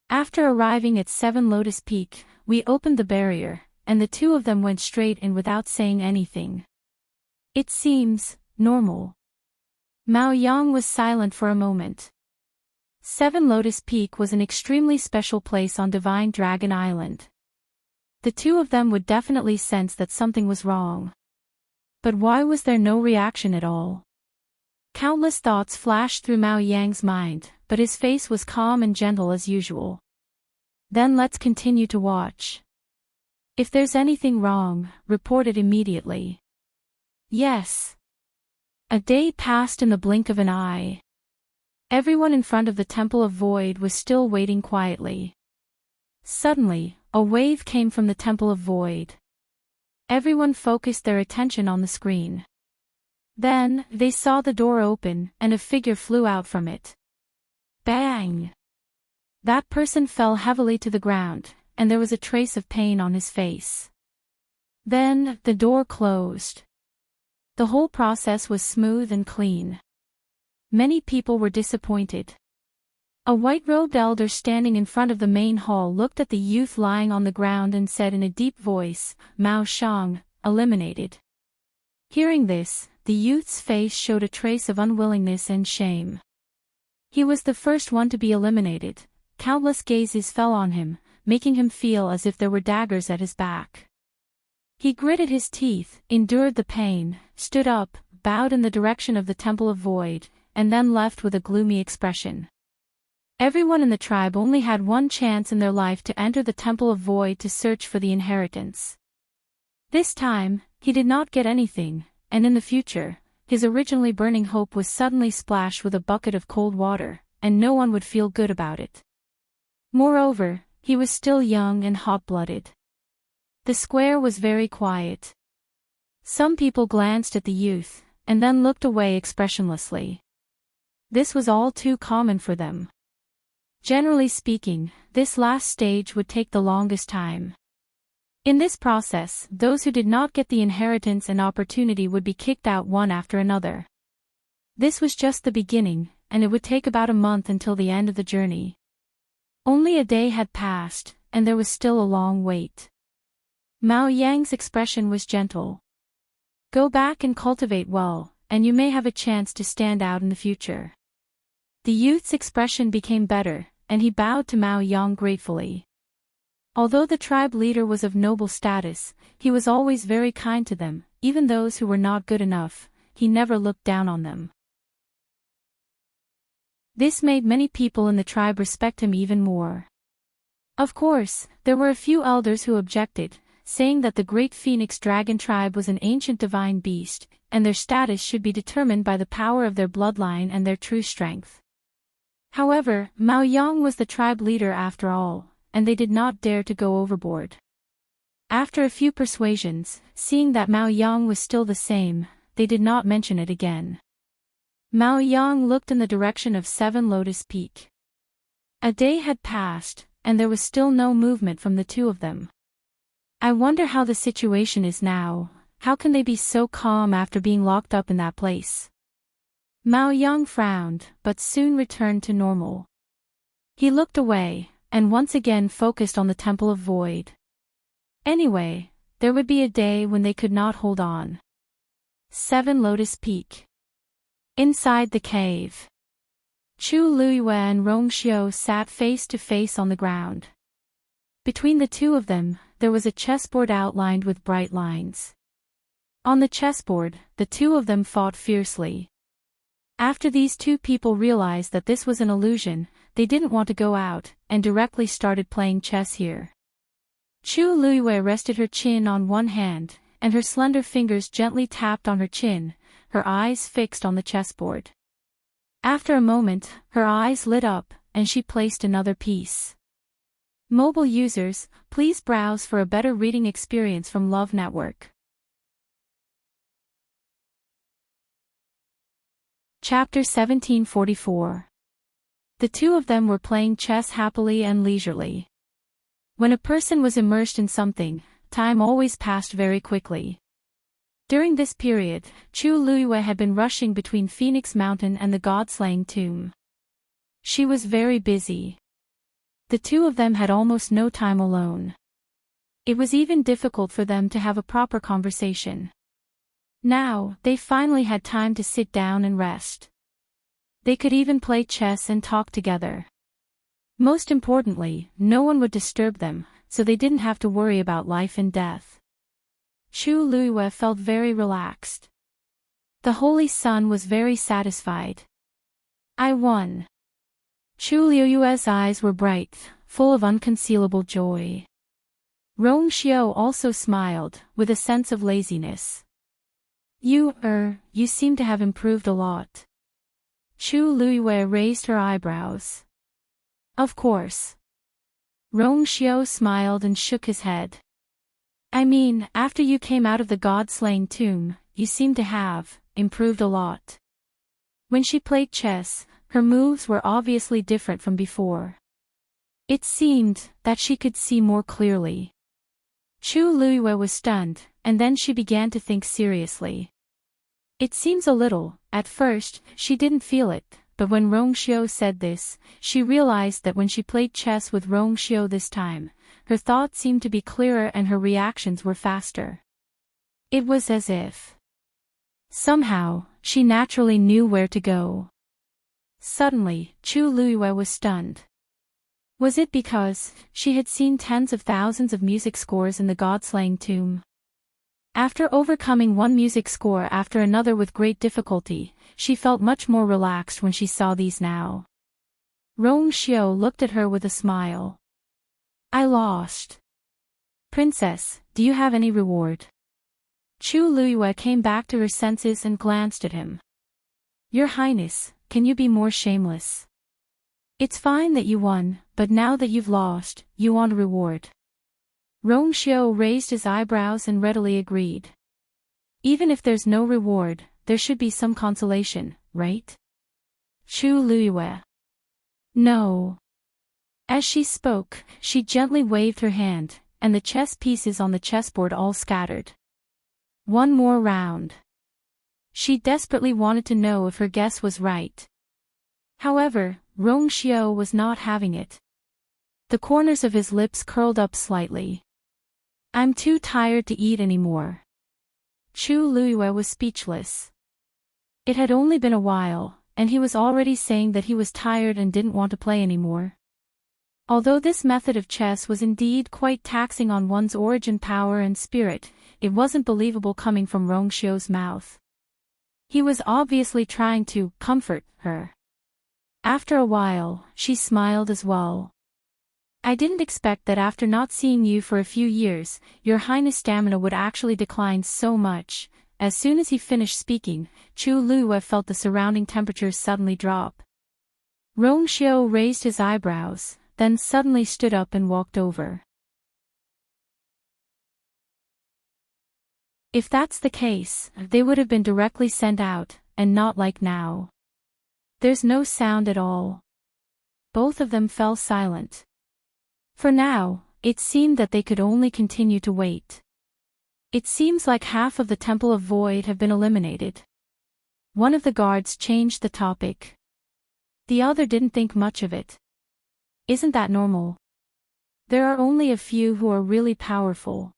"After arriving at 7 Lotus Peak, we opened the barrier, and the two of them went straight in without saying anything. It seems normal." Mao Yang was silent for a moment. 7 Lotus Peak was an extremely special place on Divine Dragon Island. The two of them would definitely sense that something was wrong. But why was there no reaction at all? Countless thoughts flashed through Mao Yang's mind, but his face was calm and gentle as usual. "Then let's continue to watch. If there's anything wrong, report it immediately." "Yes." A day passed in the blink of an eye. Everyone in front of the Temple of Void was still waiting quietly. Suddenly, a wave came from the Temple of Void. Everyone focused their attention on the screen. Then, they saw the door open, and a figure flew out from it. Bang! That person fell heavily to the ground, and there was a trace of pain on his face. Then, the door closed. The whole process was smooth and clean. Many people were disappointed. A white-robed elder standing in front of the main hall looked at the youth lying on the ground and said in a deep voice, "Mao Shang, eliminated." Hearing this, the youth's face showed a trace of unwillingness and shame. He was the first one to be eliminated. Countless gazes fell on him, making him feel as if there were daggers at his back. He gritted his teeth, endured the pain, stood up, bowed in the direction of the Temple of Void, and then left with a gloomy expression. Everyone in the tribe only had one chance in their life to enter the Temple of Void to search for the inheritance. This time, he did not get anything, and in the future, his originally burning hope was suddenly splashed with a bucket of cold water, and no one would feel good about it. Moreover, he was still young and hot-blooded. The square was very quiet. Some people glanced at the youth, and then looked away expressionlessly. This was all too common for them. Generally speaking, this last stage would take the longest time. In this process, those who did not get the inheritance and opportunity would be kicked out one after another. This was just the beginning, and it would take about a month until the end of the journey. Only a day had passed, and there was still a long wait. Mao Yang's expression was gentle. "Go back and cultivate well, and you may have a chance to stand out in the future." The youth's expression became better, and he bowed to Mao Yang gratefully. Although the tribe leader was of noble status, he was always very kind to them, even those who were not good enough. He never looked down on them. This made many people in the tribe respect him even more. Of course, there were a few elders who objected, saying that the great phoenix dragon tribe was an ancient divine beast, and their status should be determined by the power of their bloodline and their true strength. However, Mao Yang was the tribe leader after all, and they did not dare to go overboard. After a few persuasions, seeing that Mao Yang was still the same, they did not mention it again. Mao Yang looked in the direction of 7 Lotus Peak. A day had passed, and there was still no movement from the two of them. I wonder how the situation is now. How can they be so calm after being locked up in that place? Mao Yang frowned, but soon returned to normal. He looked away, and once again focused on the Temple of Void. Anyway, there would be a day when they could not hold on. 7 Lotus Peak. Inside the cave, Chu Luiyue and Rong Xiu sat face to face on the ground. Between the two of them, there was a chessboard outlined with bright lines. On the chessboard, the two of them fought fiercely. After these two people realized that this was an illusion, they didn't want to go out, and directly started playing chess here. Chu Luiyue rested her chin on one hand, and her slender fingers gently tapped on her chin, her eyes fixed on the chessboard. After a moment, her eyes lit up, and she placed another piece. Mobile users, please browse for a better reading experience from Love Network. Chapter 1744. The two of them were playing chess happily and leisurely. When a person was immersed in something, time always passed very quickly. During this period, Chu Luiyue had been rushing between Phoenix Mountain and the God-slaying tomb. She was very busy. The two of them had almost no time alone. It was even difficult for them to have a proper conversation. Now, they finally had time to sit down and rest. They could even play chess and talk together. Most importantly, no one would disturb them, so they didn't have to worry about life and death. Chu Luiyue felt very relaxed. The Holy Sun was very satisfied. I won. Chu Luiyue's eyes were bright, full of unconcealable joy. Rong Xiu also smiled, with a sense of laziness. You seem to have improved a lot. Chu Luiyue raised her eyebrows. Of course. Rong Xiu smiled and shook his head. I mean, after you came out of the God-slaying tomb, you seem to have improved a lot. When she played chess, her moves were obviously different from before. It seemed that she could see more clearly. Chu Luiyue was stunned, and then she began to think seriously. It seems a little. At first, she didn't feel it, but when Rong Xiu said this, she realized that when she played chess with Rong Xiu this time, her thoughts seemed to be clearer and her reactions were faster. It was as if somehow, she naturally knew where to go. Suddenly, Chu Luiyue was stunned. Was it because she had seen tens of thousands of music scores in the God-slaying tomb? After overcoming one music score after another with great difficulty, she felt much more relaxed when she saw these now. Rong Xiu looked at her with a smile. I lost. Princess, do you have any reward? Chu Luiyue came back to her senses and glanced at him. Your Highness, can you be more shameless? It's fine that you won, but now that you've lost, you want a reward. Rong Xiu raised his eyebrows and readily agreed. Even if there's no reward, there should be some consolation, right? Chu Luiyue. No. As she spoke, she gently waved her hand, and the chess pieces on the chessboard all scattered. One more round. She desperately wanted to know if her guess was right. However, Rong Xiu was not having it. The corners of his lips curled up slightly. I'm too tired to eat anymore. Chu Luiyue was speechless. It had only been a while, and he was already saying that he was tired and didn't want to play anymore. Although this method of chess was indeed quite taxing on one's origin power and spirit, it wasn't believable coming from Rong Xiu's mouth. He was obviously trying to comfort her. After a while, she smiled as well. I didn't expect that after not seeing you for a few years, your highness' stamina would actually decline so much. As soon as he finished speaking, Chu Liyue felt the surrounding temperatures suddenly drop. Rong Xiu raised his eyebrows, then suddenly stood up and walked over. If that's the case, they would have been directly sent out, and not like now. There's no sound at all. Both of them fell silent. For now, it seemed that they could only continue to wait. It seems like half of the Temple of Void have been eliminated. One of the guards changed the topic. The other didn't think much of it. Isn't that normal? There are only a few who are really powerful.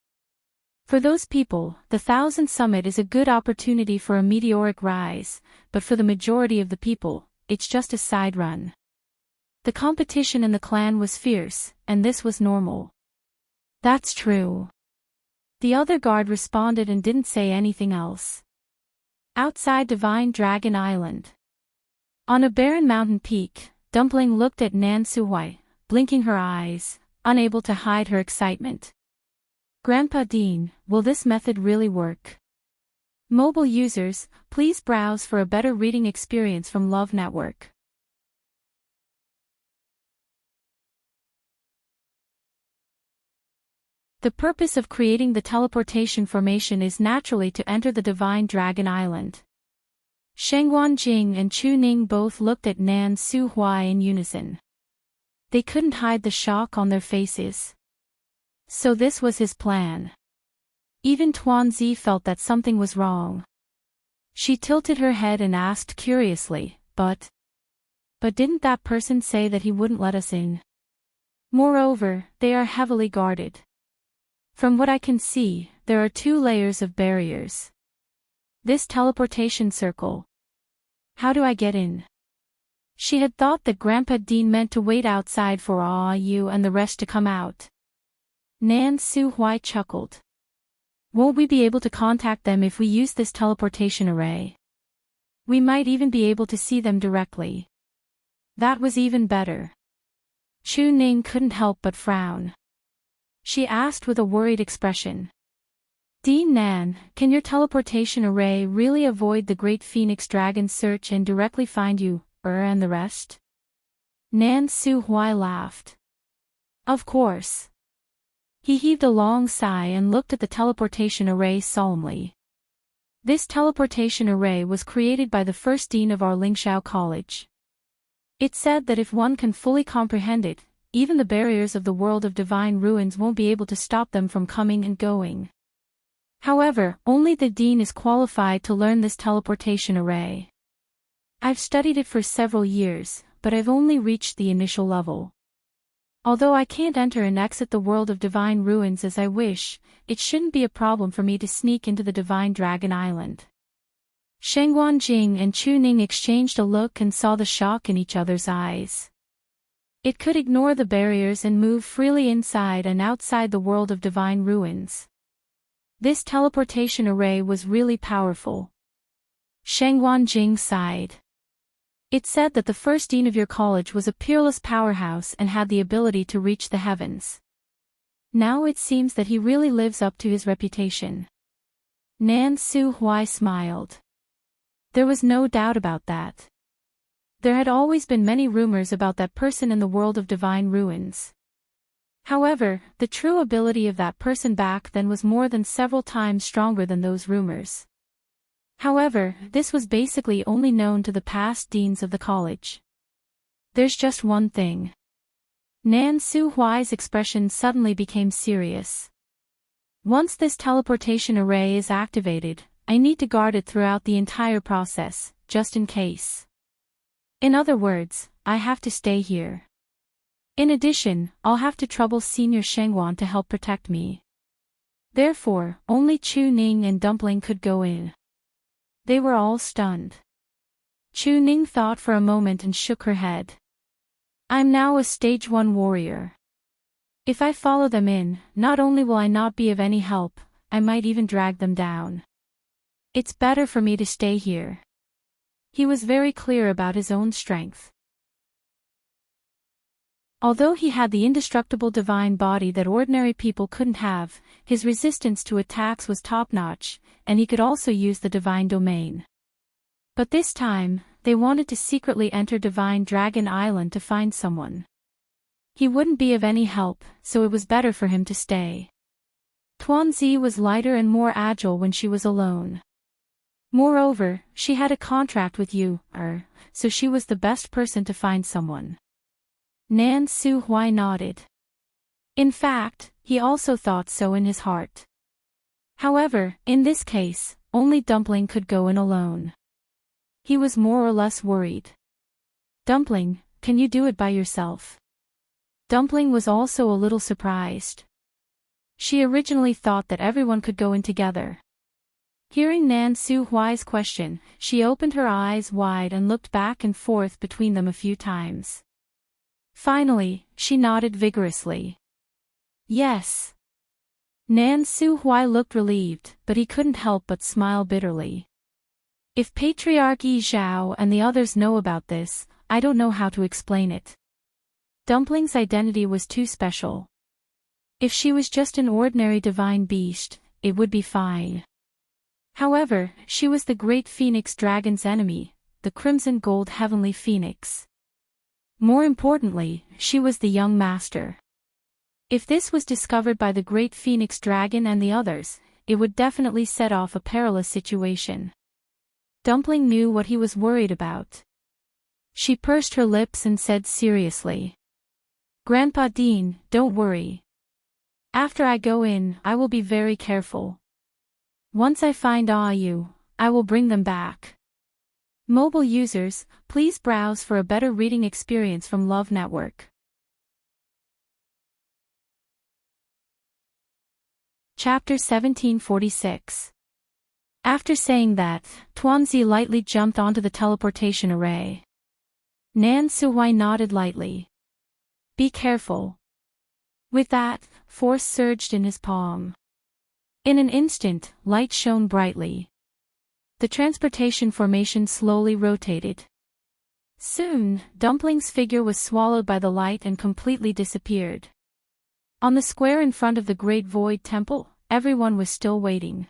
For those people, the 1000 Summit is a good opportunity for a meteoric rise, but for the majority of the people, it's just a side run. The competition in the clan was fierce, and this was normal. That's true. The other guard responded and didn't say anything else. Outside Divine Dragon Island. On a barren mountain peak, Dumpling looked at Nan Suhui, blinking her eyes, unable to hide her excitement. Grandpa Dean, will this method really work? Mobile users, please browse for a better reading experience from Love Network. The purpose of creating the teleportation formation is naturally to enter the Divine Dragon Island. Shengguan Jing and Chu Ning both looked at Nan Suhui in unison. They couldn't hide the shock on their faces. So this was his plan. Even Tuanzi felt that something was wrong. She tilted her head and asked curiously, But didn't that person say that he wouldn't let us in? Moreover, they are heavily guarded. From what I can see, there are 2 layers of barriers. This teleportation circle. How do I get in? She had thought that Grandpa Dean meant to wait outside for you and the rest to come out. Nan Suhui chuckled. Won't we be able to contact them if we use this teleportation array? We might even be able to see them directly. That was even better. Chu Ning couldn't help but frown. She asked with a worried expression. Dean Nan, can your teleportation array really avoid the Great Phoenix Dragon's search and directly find you, and the rest? Nan Suhui laughed. Of course. He heaved a long sigh and looked at the teleportation array solemnly. This teleportation array was created by the first dean of our Lingxiao College. It said that if one can fully comprehend it, even the barriers of the world of divine ruins won't be able to stop them from coming and going. However, only the dean is qualified to learn this teleportation array. I've studied it for several years, but I've only reached the initial level. Although I can't enter and exit the world of divine ruins as I wish, it shouldn't be a problem for me to sneak into the Divine Dragon Island. Shengguan Jing and Chu Ning exchanged a look and saw the shock in each other's eyes. It could ignore the barriers and move freely inside and outside the world of divine ruins. This teleportation array was really powerful. Shengguan Jing sighed. It said that the first dean of your college was a peerless powerhouse and had the ability to reach the heavens. Now it seems that he really lives up to his reputation. Nan Suhui smiled. There was no doubt about that. There had always been many rumors about that person in the world of divine ruins. However, the true ability of that person back then was more than several times stronger than those rumors. However, this was basically only known to the past deans of the college. There's just one thing. Nan Suhui's expression suddenly became serious. Once this teleportation array is activated, I need to guard it throughout the entire process, just in case. In other words, I have to stay here. In addition, I'll have to trouble Senior Shengguan to help protect me. Therefore, only Chu Ning and Dumpling could go in. They were all stunned. Chu Ning thought for a moment and shook her head. I'm now a stage 1 warrior. If I follow them in, not only will I not be of any help, I might even drag them down. It's better for me to stay here. He was very clear about his own strength. Although he had the indestructible divine body that ordinary people couldn't have, his resistance to attacks was top-notch, and he could also use the divine domain. But this time, they wanted to secretly enter Divine Dragon Island to find someone. He wouldn't be of any help, so it was better for him to stay. Tuanzi was lighter and more agile when she was alone. Moreover, she had a contract with you, so she was the best person to find someone. Nan Su Hui nodded. In fact, he also thought so in his heart. However, in this case, only Dumpling could go in alone. He was more or less worried. Dumpling, can you do it by yourself? Dumpling was also a little surprised. She originally thought that everyone could go in together. Hearing Nan Su Hui's question, she opened her eyes wide and looked back and forth between them a few times. Finally, she nodded vigorously. Yes. Nan Su Hui looked relieved, but he couldn't help but smile bitterly. If Patriarch Yi Zhao and the others know about this, I don't know how to explain it. Dumpling's identity was too special. If she was just an ordinary divine beast, it would be fine. However, she was the great phoenix dragon's enemy, the crimson gold heavenly phoenix. More importantly, she was the young master. If this was discovered by the great phoenix dragon and the others, it would definitely set off a perilous situation. Dumpling knew what he was worried about. She pursed her lips and said seriously, "Grandpa Dean, don't worry. After I go in, I will be very careful. Once I find Ayu, I will bring them back." Mobile users, please browse for a better reading experience from Love Network. Chapter 1746. After saying that, Tuanzi lightly jumped onto the teleportation array. Nan Suhui nodded lightly. "Be careful." With that, force surged in his palm. In an instant, light shone brightly. The transportation formation slowly rotated. Soon, Dumpling's figure was swallowed by the light and completely disappeared. On the square in front of the Great Void Temple, everyone was still waiting.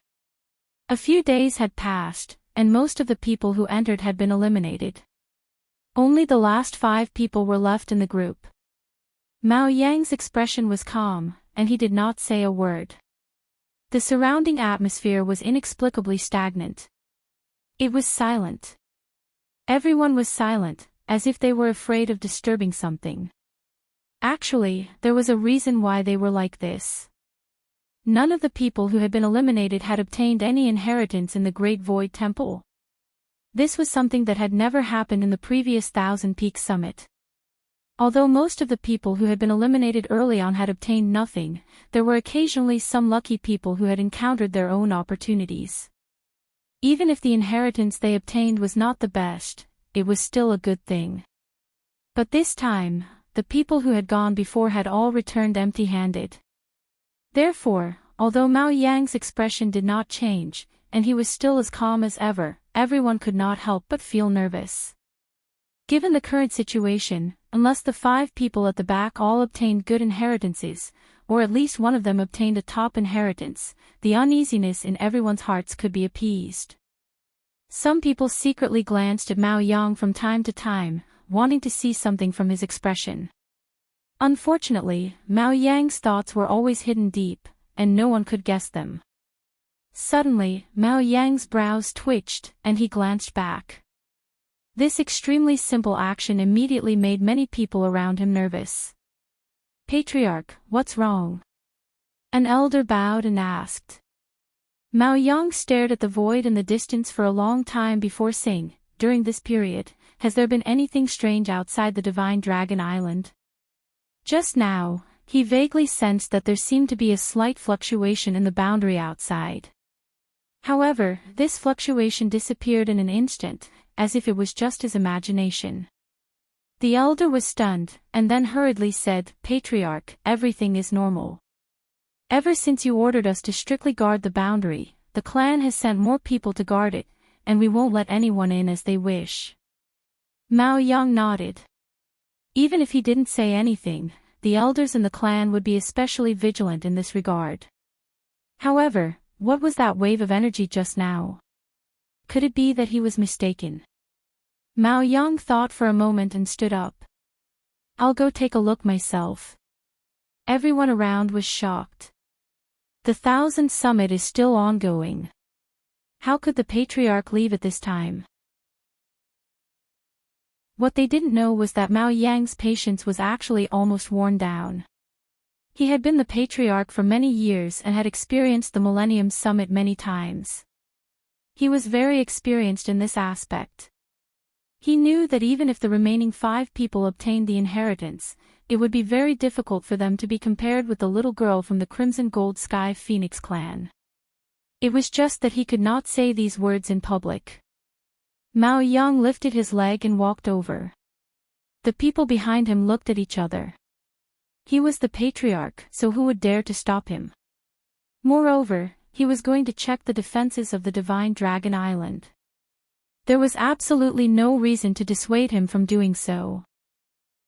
A few days had passed, and most of the people who entered had been eliminated. Only the last 5 people were left in the group. Mao Yang's expression was calm, and he did not say a word. The surrounding atmosphere was inexplicably stagnant. It was silent. Everyone was silent, as if they were afraid of disturbing something. Actually, there was a reason why they were like this. None of the people who had been eliminated had obtained any inheritance in the Great Void Temple. This was something that had never happened in the previous Thousand Peaks Summit. Although most of the people who had been eliminated early on had obtained nothing, there were occasionally some lucky people who had encountered their own opportunities. Even if the inheritance they obtained was not the best, it was still a good thing. But this time, the people who had gone before had all returned empty-handed. Therefore, although Mao Yang's expression did not change, and he was still as calm as ever, everyone could not help but feel nervous. Given the current situation, unless the 5 people at the back all obtained good inheritances, or at least one of them obtained a top inheritance, the uneasiness in everyone's hearts could be appeased. Some people secretly glanced at Mao Yang from time to time, wanting to see something from his expression. Unfortunately, Mao Yang's thoughts were always hidden deep, and no one could guess them. Suddenly, Mao Yang's brows twitched, and he glanced back. This extremely simple action immediately made many people around him nervous. "Patriarch, what's wrong?" An elder bowed and asked. Mao Yang stared at the void in the distance for a long time before saying, "During this period, has there been anything strange outside the Divine Dragon Island?" Just now, he vaguely sensed that there seemed to be a slight fluctuation in the boundary outside. However, this fluctuation disappeared in an instant, as if it was just his imagination. The elder was stunned, and then hurriedly said, "Patriarch, everything is normal. Ever since you ordered us to strictly guard the boundary, the clan has sent more people to guard it, and we won't let anyone in as they wish." Mao Yang nodded. Even if he didn't say anything, the elders in the clan would be especially vigilant in this regard. However, what was that wave of energy just now? Could it be that he was mistaken? Mao Yang thought for a moment and stood up. I'll go take a look myself. Everyone around was shocked. The 1000th summit is still ongoing. How could the patriarch leave at this time? What they didn't know was that Mao Yang's patience was actually almost worn down. He had been the patriarch for many years and had experienced the Millennium Summit many times. He was very experienced in this aspect. He knew that even if the remaining 5 people obtained the inheritance, it would be very difficult for them to be compared with the little girl from the Crimson Gold Sky Phoenix clan. It was just that he could not say these words in public. Mao Yang lifted his leg and walked over. The people behind him looked at each other. He was the patriarch, so who would dare to stop him? Moreover, he was going to check the defenses of the Divine Dragon Island. There was absolutely no reason to dissuade him from doing so.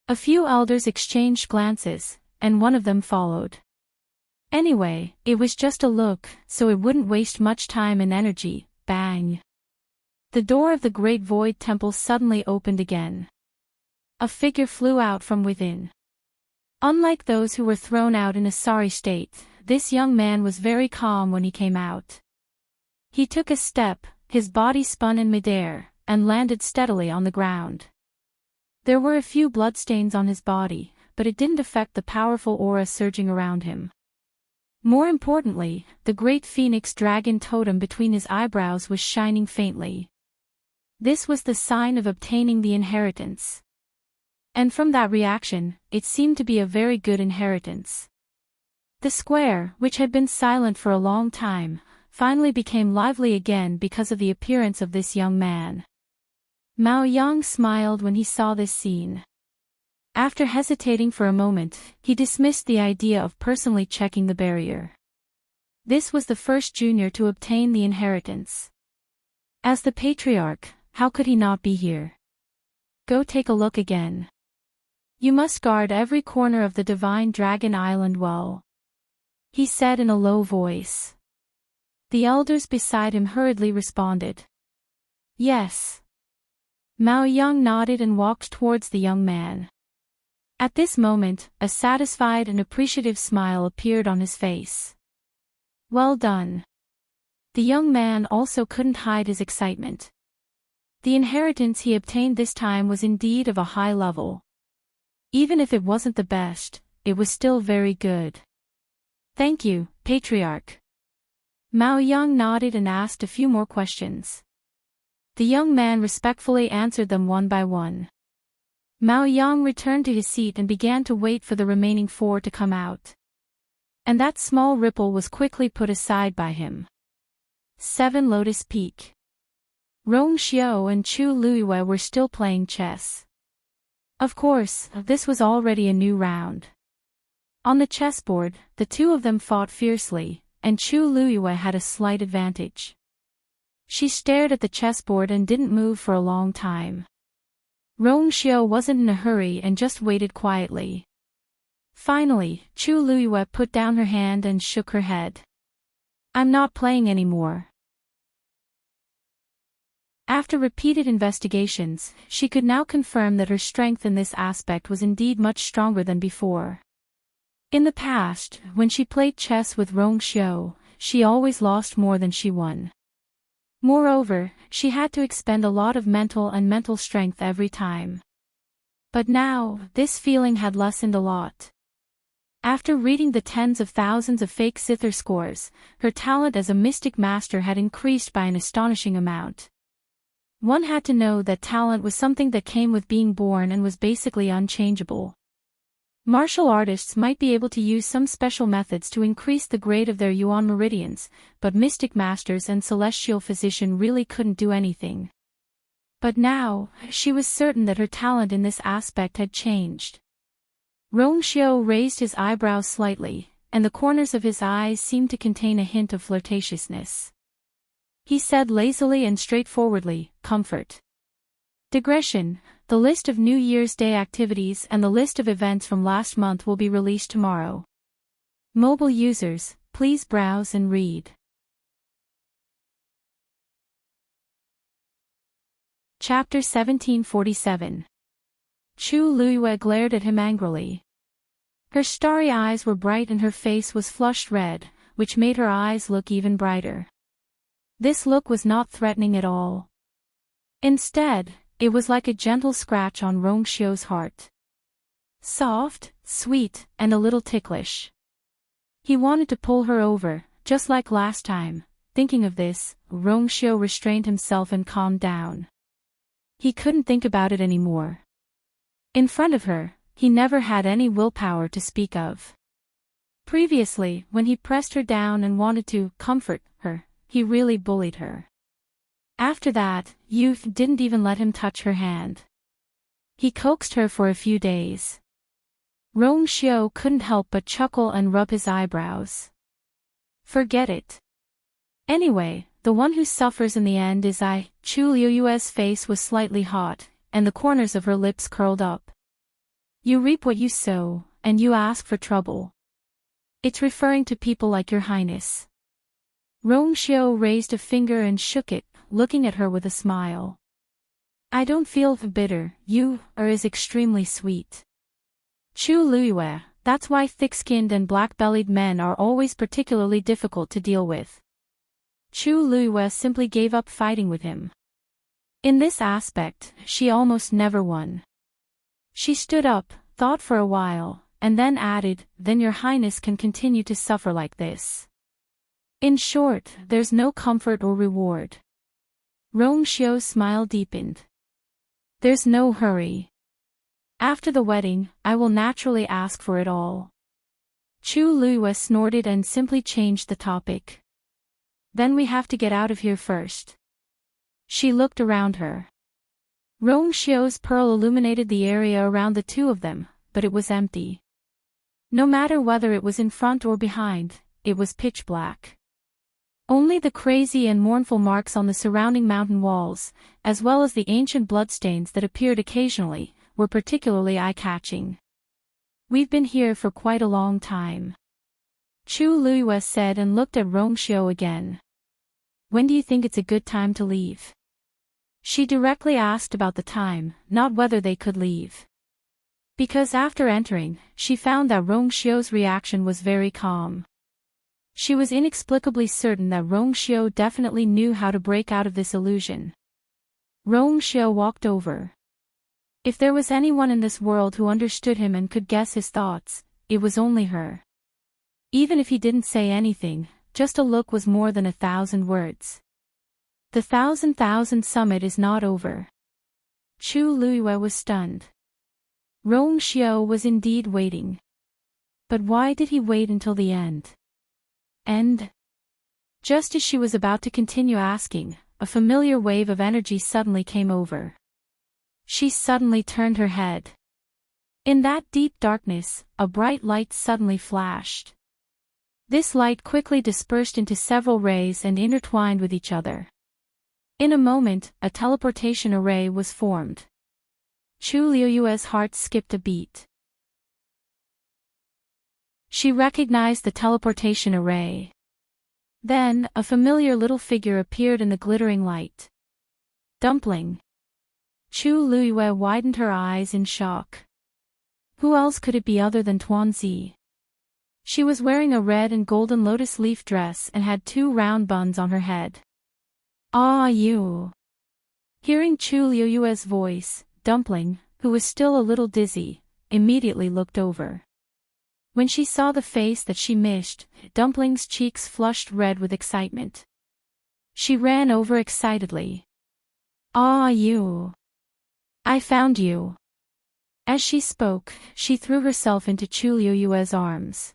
A few elders exchanged glances, and one of them followed. Anyway, it was just a look, so it wouldn't waste much time and energy. Bang! The door of the Great Void Temple suddenly opened again. A figure flew out from within. Unlike those who were thrown out in a sorry state, this young man was very calm when he came out. He took a step, his body spun in midair, and landed steadily on the ground. There were a few bloodstains on his body, but it didn't affect the powerful aura surging around him. More importantly, the great phoenix dragon totem between his eyebrows was shining faintly. This was the sign of obtaining the inheritance. And from that reaction, it seemed to be a very good inheritance. The square, which had been silent for a long time, finally became lively again because of the appearance of this young man. Mao Yang smiled when he saw this scene. After hesitating for a moment, he dismissed the idea of personally checking the barrier. This was the first junior to obtain the inheritance. As the patriarch, how could he not be here? Go take a look again. You must guard every corner of the Divine Dragon Island well, he said in a low voice. The elders beside him hurriedly responded. Yes. Mao Yang nodded and walked towards the young man. At this moment, a satisfied and appreciative smile appeared on his face. Well done. The young man also couldn't hide his excitement. The inheritance he obtained this time was indeed of a high level. Even if it wasn't the best, it was still very good. Thank you, Patriarch. Mao Yang nodded and asked a few more questions. The young man respectfully answered them one by one. Mao Yang returned to his seat and began to wait for the remaining 4 to come out. And that small ripple was quickly put aside by him. 7 Lotus Peak. Rong Xiao and Chu Luiyue were still playing chess. Of course, this was already a new round. On the chessboard, the two of them fought fiercely, and Chu Luiyue had a slight advantage. She stared at the chessboard and didn't move for a long time. Rong Xiao wasn't in a hurry and just waited quietly. Finally, Chu Luiyue put down her hand and shook her head. I'm not playing anymore. After repeated investigations, she could now confirm that her strength in this aspect was indeed much stronger than before. In the past, when she played chess with Rong Xiao, she always lost more than she won. Moreover, she had to expend a lot of mental strength every time. But now, this feeling had lessened a lot. After reading the tens of thousands of fake Sither scores, her talent as a mystic master had increased by an astonishing amount. One had to know that talent was something that came with being born and was basically unchangeable. Martial artists might be able to use some special methods to increase the grade of their yuan meridians, but mystic masters and celestial physician really couldn't do anything. But now, she was certain that her talent in this aspect had changed. Rong Xiao raised his eyebrows slightly, and the corners of his eyes seemed to contain a hint of flirtatiousness. He said lazily and straightforwardly, comfort. Digression, the list of New Year's Day activities and the list of events from last month will be released tomorrow. Mobile users, please browse and read. Chapter 1747. Chu Luiyue glared at him angrily. Her starry eyes were bright and her face was flushed red, which made her eyes look even brighter. This look was not threatening at all. Instead, it was like a gentle scratch on Rongxiu's heart. Soft, sweet, and a little ticklish. He wanted to pull her over, just like last time. Thinking of this, Rongxiu restrained himself and calmed down. He couldn't think about it anymore. In front of her, he never had any willpower to speak of. Previously, when he pressed her down and wanted to comfort her, he really bullied her. After that, youth didn't even let him touch her hand. He coaxed her for a few days. Rongxiu couldn't help but chuckle and rub his eyebrows. Forget it. Anyway, the one who suffers in the end is I. Chu Luiyue's face was slightly hot, and the corners of her lips curled up. You reap what you sow, and you ask for trouble. It's referring to people like your highness. Rongxiu raised a finger and shook it, looking at her with a smile. I don't feel bitter, you is extremely sweet. Chu Luiyue, that's why thick-skinned and black-bellied men are always particularly difficult to deal with. Chu Luiyue simply gave up fighting with him. In this aspect, she almost never won. She stood up, thought for a while, and then added, then your highness can continue to suffer like this. In short, there's no comfort or reward. Rongxiu's smile deepened. There's no hurry. After the wedding, I will naturally ask for it all. Chu Luiyue snorted and simply changed the topic. Then we have to get out of here first. She looked around her. Rongxiu's pearl illuminated the area around the two of them, but it was empty. No matter whether it was in front or behind, it was pitch black. Only the crazy and mournful marks on the surrounding mountain walls, as well as the ancient bloodstains that appeared occasionally, were particularly eye-catching. We've been here for quite a long time. Chu Luiyue said and looked at Rongxiu again. When do you think it's a good time to leave? She directly asked about the time, not whether they could leave. Because after entering, she found that Rongxiu's reaction was very calm. She was inexplicably certain that Rongxiu definitely knew how to break out of this illusion. Rongxiu walked over. If there was anyone in this world who understood him and could guess his thoughts, it was only her. Even if he didn't say anything, just a look was more than 1,000 words. The thousand summit is not over. Chu Luiyue was stunned. Rongxiu was indeed waiting. But why did he wait until the end? End? Just as she was about to continue asking, a familiar wave of energy suddenly came over. She suddenly turned her head. In that deep darkness, a bright light suddenly flashed. This light quickly dispersed into several rays and intertwined with each other. In a moment, a teleportation array was formed. Chu Luiyue's heart skipped a beat. She recognized the teleportation array. Then, a familiar little figure appeared in the glittering light. Dumpling. Chu Luiyue widened her eyes in shock. Who else could it be other than Tuanzi? She was wearing a red and golden lotus leaf dress and had 2 round buns on her head. Ah, you. Hearing Chu Luiyue's voice, Dumpling, who was still a little dizzy, immediately looked over. When she saw the face that she missed, Dumpling's cheeks flushed red with excitement. She ran over excitedly. Ah, you. I found you. As she spoke, she threw herself into Chu Luiyue's arms.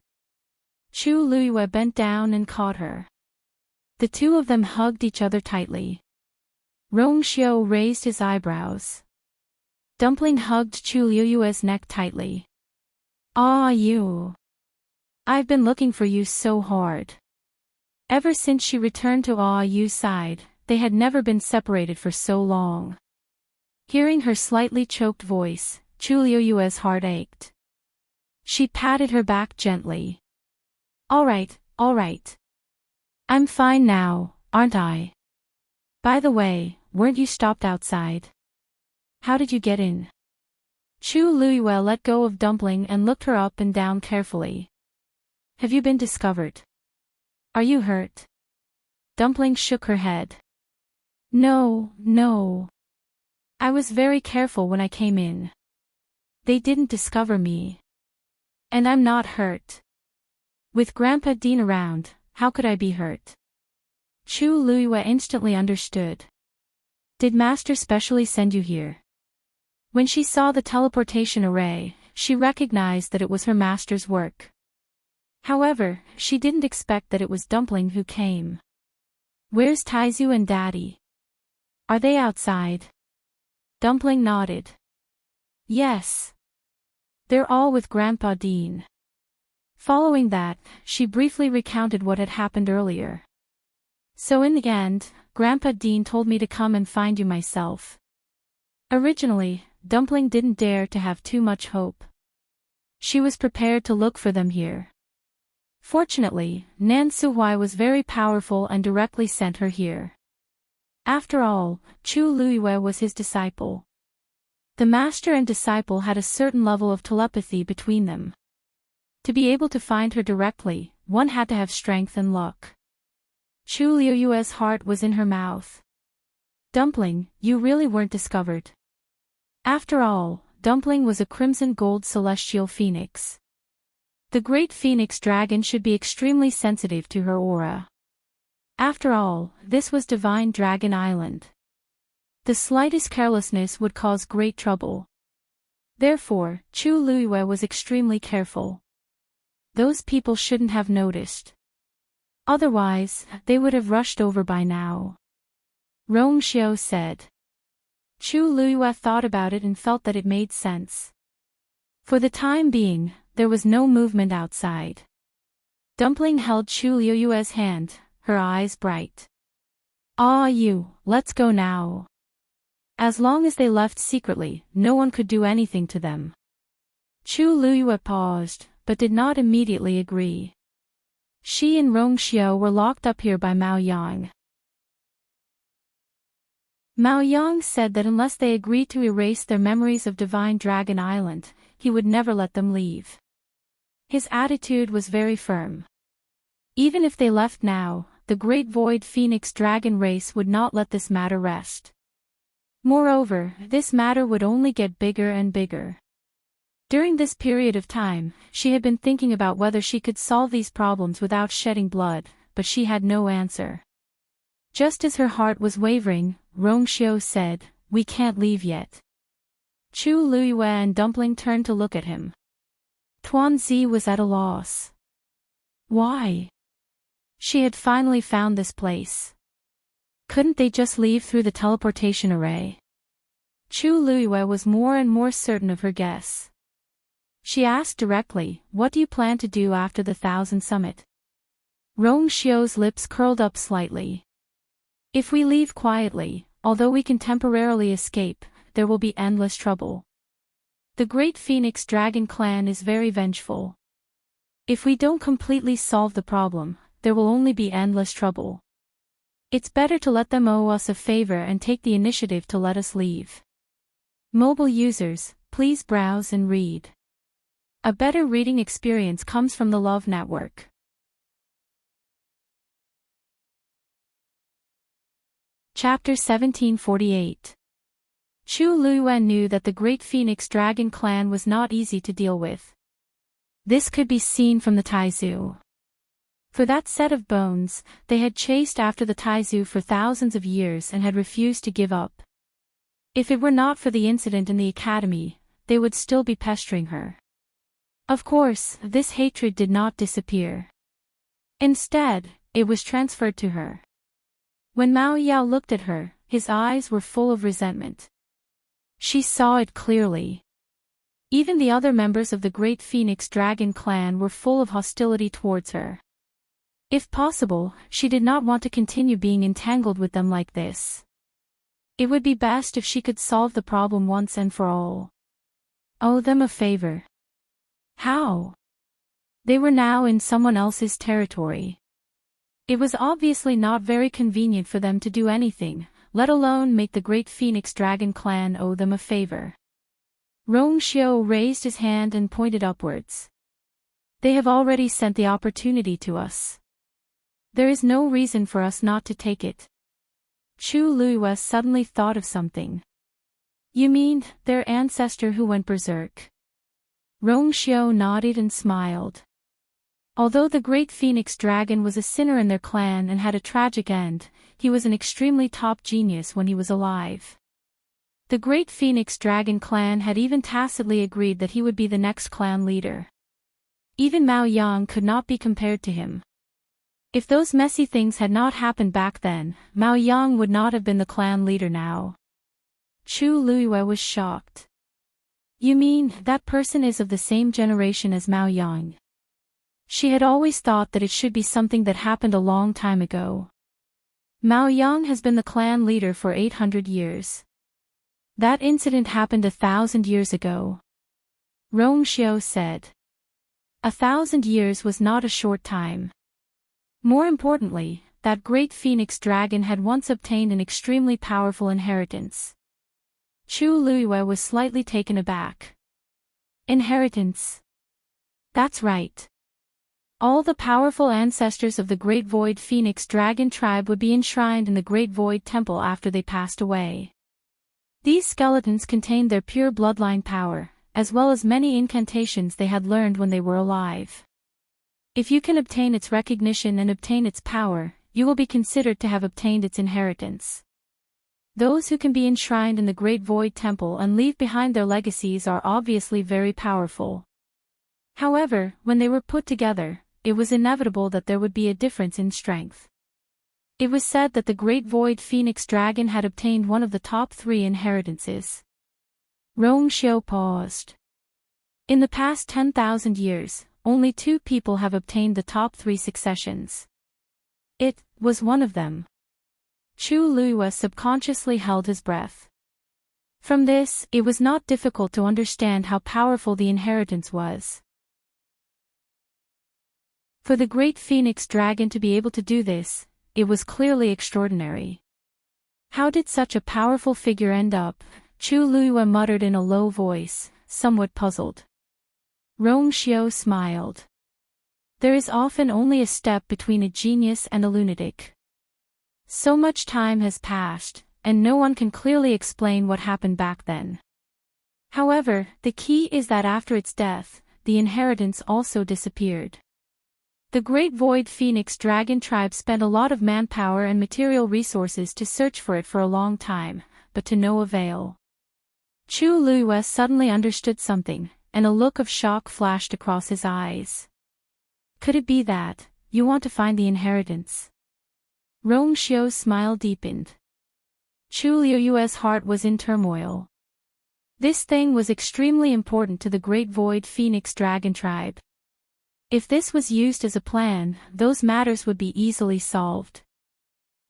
Chu Luiyue bent down and caught her. The two of them hugged each other tightly. Rongxiu raised his eyebrows. Dumpling hugged Chu Luiyue's neck tightly. Ah, you. I've been looking for you so hard. Ever since she returned to Ah Yu's side, they had never been separated for so long. Hearing her slightly choked voice, Chu Liuyue's heart ached. She patted her back gently. All right. I'm fine now, aren't I? By the way, weren't you stopped outside? How did you get in? Chu Luyue let go of Dumpling and looked her up and down carefully. Have you been discovered? Are you hurt? Dumpling shook her head. No. I was very careful when I came in. They didn't discover me. And I'm not hurt. With Grandpa Dean around, how could I be hurt? Chu Luyue instantly understood. Did Master specially send you here? When she saw the teleportation array, she recognized that it was her master's work. However, she didn't expect that it was Dumpling who came. Where's Taizu and Daddy? Are they outside? Dumpling nodded. Yes. They're all with Grandpa Dean. Following that, she briefly recounted what had happened earlier. So in the end, Grandpa Dean told me to come and find you myself. Originally, Dumpling didn't dare to have too much hope. She was prepared to look for them here. Fortunately, Nan Suhui was very powerful and directly sent her here. After all, Chu Luyue was his disciple. The master and disciple had a certain level of telepathy between them. To be able to find her directly, one had to have strength and luck. Chu Luyue's heart was in her mouth. Dumpling, you really weren't discovered. After all, Dumpling was a crimson gold celestial phoenix. The great phoenix dragon should be extremely sensitive to her aura. After all, this was Divine Dragon Island. The slightest carelessness would cause great trouble. Therefore, Chu Luyue was extremely careful. Those people shouldn't have noticed. Otherwise, they would have rushed over by now. Rong Xiao said. Chu Luyue thought about it and felt that it made sense. For the time being, there was no movement outside. Dumpling held Chu Luyue's hand, her eyes bright. Let's go now. As long as they left secretly, no one could do anything to them. Chu Luyue paused, but did not immediately agree. She and Rong Xiao were locked up here by Mao Yang. Mao Yang said that unless they agreed to erase their memories of Divine Dragon Island, he would never let them leave. His attitude was very firm. Even if they left now, the Great Void Phoenix Dragon race would not let this matter rest. Moreover, this matter would only get bigger and bigger. During this period of time, she had been thinking about whether she could solve these problems without shedding blood, but she had no answer. Just as her heart was wavering, Rong Xiao said, "We can't leave yet." Chu Luyue and Dumpling turned to look at him. Tuanzi was at a loss. Why? She had finally found this place. Couldn't they just leave through the teleportation array? Chu Luyue was more and more certain of her guess. She asked directly, "What do you plan to do after the Thousand Summit?" Rong Xiao's lips curled up slightly. If we leave quietly, although we can temporarily escape, there will be endless trouble. The Great Phoenix Dragon Clan is very vengeful. If we don't completely solve the problem, there will only be endless trouble. It's better to let them owe us a favor and take the initiative to let us leave. Mobile users, please browse and read. A better reading experience comes from the Love Network. Chapter 1748. Chu Luyue knew that the Great Phoenix Dragon Clan was not easy to deal with. This could be seen from the Taizu. For that set of bones, they had chased after the Taizu for thousands of years and had refused to give up. If it were not for the incident in the academy, they would still be pestering her. Of course, this hatred did not disappear. Instead, it was transferred to her. When Mao Yao looked at her, his eyes were full of resentment. She saw it clearly. Even the other members of the Great Phoenix Dragon Clan were full of hostility towards her. If possible, she did not want to continue being entangled with them like this. It would be best if she could solve the problem once and for all. Owe them a favor. How? They were now in someone else's territory. It was obviously not very convenient for them to do anything, let alone make the great Phoenix Dragon clan owe them a favor. Rongxiu raised his hand and pointed upwards. They have already sent the opportunity to us. There is no reason for us not to take it. Chu Luiyue suddenly thought of something. You mean, their ancestor who went berserk? Rongxiu nodded and smiled. Although the great Phoenix Dragon was a sinner in their clan and had a tragic end, he was an extremely top genius when he was alive. The great Phoenix Dragon clan had even tacitly agreed that he would be the next clan leader. Even Mao Yang could not be compared to him. If those messy things had not happened back then, Mao Yang would not have been the clan leader now. Chu Luiyue was shocked. You mean, that person is of the same generation as Mao Yang? She had always thought that it should be something that happened a long time ago. Mao Yang has been the clan leader for 800 years. That incident happened 1,000 years ago. Rongxiu said. 1,000 years was not a short time. More importantly, that great Phoenix Dragon had once obtained an extremely powerful inheritance. Chu Luiyue was slightly taken aback. Inheritance. That's right. All the powerful ancestors of the Great Void Phoenix Dragon tribe would be enshrined in the Great Void Temple after they passed away. These skeletons contained their pure bloodline power, as well as many incantations they had learned when they were alive. If you can obtain its recognition and obtain its power, you will be considered to have obtained its inheritance. Those who can be enshrined in the Great Void Temple and leave behind their legacies are obviously very powerful. However, when they were put together, it was inevitable that there would be a difference in strength. It was said that the Great Void Phoenix Dragon had obtained one of the top 3 inheritances. Rongxiu paused. In the past 10,000 years, only 2 people have obtained the top 3 successions. It was one of them. Chu Luiyue subconsciously held his breath. From this, it was not difficult to understand how powerful the inheritance was. For the great Phoenix Dragon to be able to do this, it was clearly extraordinary. How did such a powerful figure end up? Chu Luiyue muttered in a low voice, somewhat puzzled. Rongxiu smiled. There is often only a step between a genius and a lunatic. So much time has passed, and no one can clearly explain what happened back then. However, the key is that after its death, the inheritance also disappeared. The Great Void Phoenix Dragon tribe spent a lot of manpower and material resources to search for it for a long time, but to no avail. Chu Luiyue suddenly understood something, and a look of shock flashed across his eyes. Could it be that you want to find the inheritance? Rongxiu's smile deepened. Chu Luiyue's heart was in turmoil. This thing was extremely important to the Great Void Phoenix Dragon tribe. If this was used as a plan, those matters would be easily solved.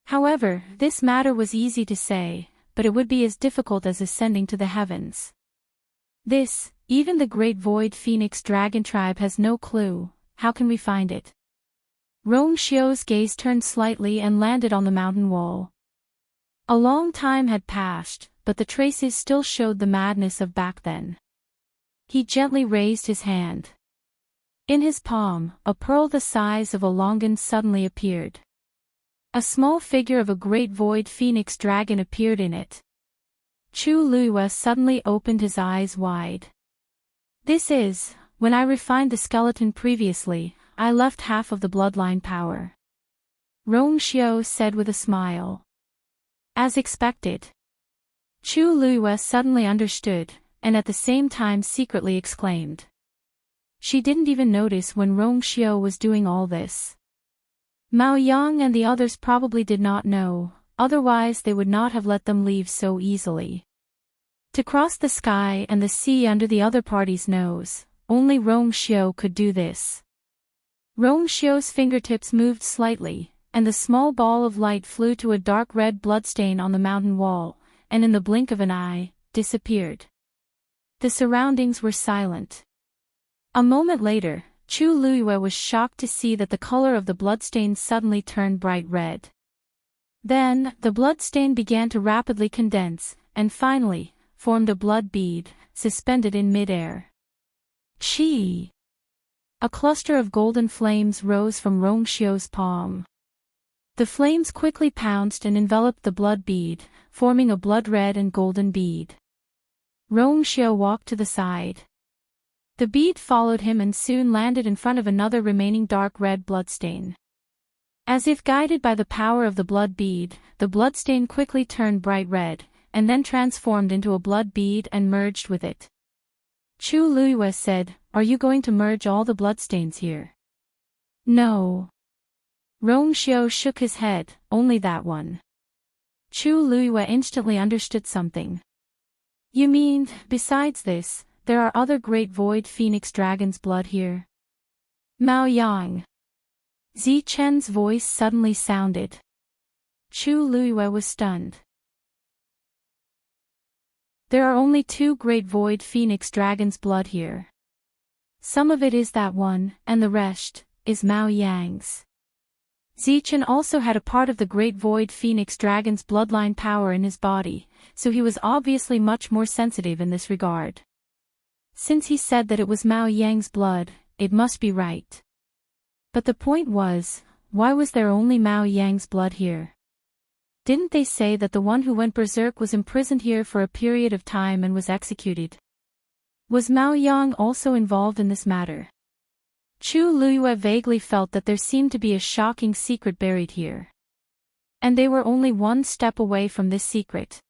However, this matter was easy to say, but it would be as difficult as ascending to the heavens. This, even the Great Void Phoenix Dragon tribe has no clue. How can we find it? Rongxiu's gaze turned slightly and landed on the mountain wall. A long time had passed, but the traces still showed the madness of back then. He gently raised his hand. In his palm, a pearl the size of a longan suddenly appeared. A small figure of a great void phoenix dragon appeared in it. Chu Luiyue suddenly opened his eyes wide. This is, when I refined the skeleton previously, I left half of the bloodline power. Rongxiu said with a smile. As expected. Chu Luiyue suddenly understood, and at the same time secretly exclaimed. She didn't even notice when Rongxiu was doing all this. Mao Yang and the others probably did not know, otherwise they would not have let them leave so easily. To cross the sky and the sea under the other party's nose, only Rongxiu could do this. Rongxiu's fingertips moved slightly, and the small ball of light flew to a dark red bloodstain on the mountain wall, and in the blink of an eye, disappeared. The surroundings were silent. A moment later, Chu Luiyue was shocked to see that the color of the bloodstain suddenly turned bright red. Then, the bloodstain began to rapidly condense, and finally, formed a blood bead, suspended in mid-air. Chi! A cluster of golden flames rose from Rongxiu's palm. The flames quickly pounced and enveloped the blood bead, forming a blood-red and golden bead. Rongxiu walked to the side. The bead followed him and soon landed in front of another remaining dark red bloodstain. As if guided by the power of the blood bead, the bloodstain quickly turned bright red, and then transformed into a blood bead and merged with it. Chu Luiyue said, "Are you going to merge all the bloodstains here?" "No." Rongxiu shook his head, "Only that one." Chu Luiyue instantly understood something. "You mean, besides this, there are other great void phoenix dragons' blood here?" "Mao Yang." Zichen's voice suddenly sounded. Chu Luiyue was stunned. "There are only 2 great void phoenix dragons' blood here. Some of it is that one, and the rest is Mao Yang's." Zichen also had a part of the great void phoenix dragon's bloodline power in his body, so he was obviously much more sensitive in this regard. Since he said that it was Mao Yang's blood, it must be right. But the point was, why was there only Mao Yang's blood here? Didn't they say that the one who went berserk was imprisoned here for a period of time and was executed? Was Mao Yang also involved in this matter? Chu Luiyue vaguely felt that there seemed to be a shocking secret buried here. And they were only one step away from this secret.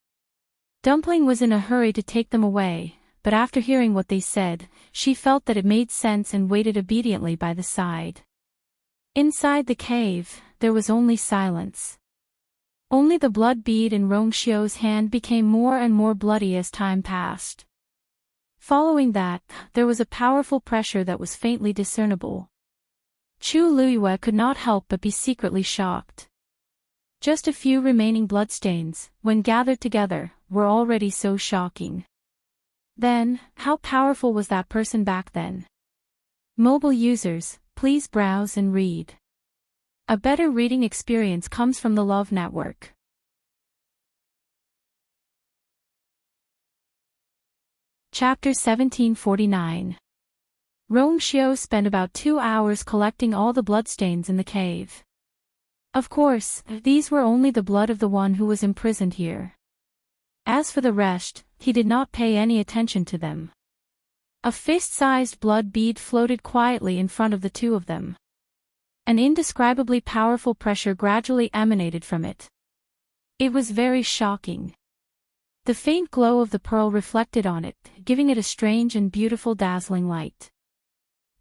Dumpling was in a hurry to take them away, but after hearing what they said, she felt that it made sense and waited obediently by the side. Inside the cave, there was only silence. Only the blood bead in Rongxiu's hand became more and more bloody as time passed. Following that, there was a powerful pressure that was faintly discernible. Chu Luiyue could not help but be secretly shocked. Just a few remaining bloodstains, when gathered together, were already so shocking. Then, how powerful was that person back then? Mobile users, please browse and read. A better reading experience comes from the Love Network. Chapter 1749. Rongxiu spent about 2 hours collecting all the bloodstains in the cave. Of course, these were only the blood of the one who was imprisoned here. As for the rest, he did not pay any attention to them. A fist-sized blood bead floated quietly in front of the 2 of them. An indescribably powerful pressure gradually emanated from it. It was very shocking. The faint glow of the pearl reflected on it, giving it a strange and beautiful dazzling light.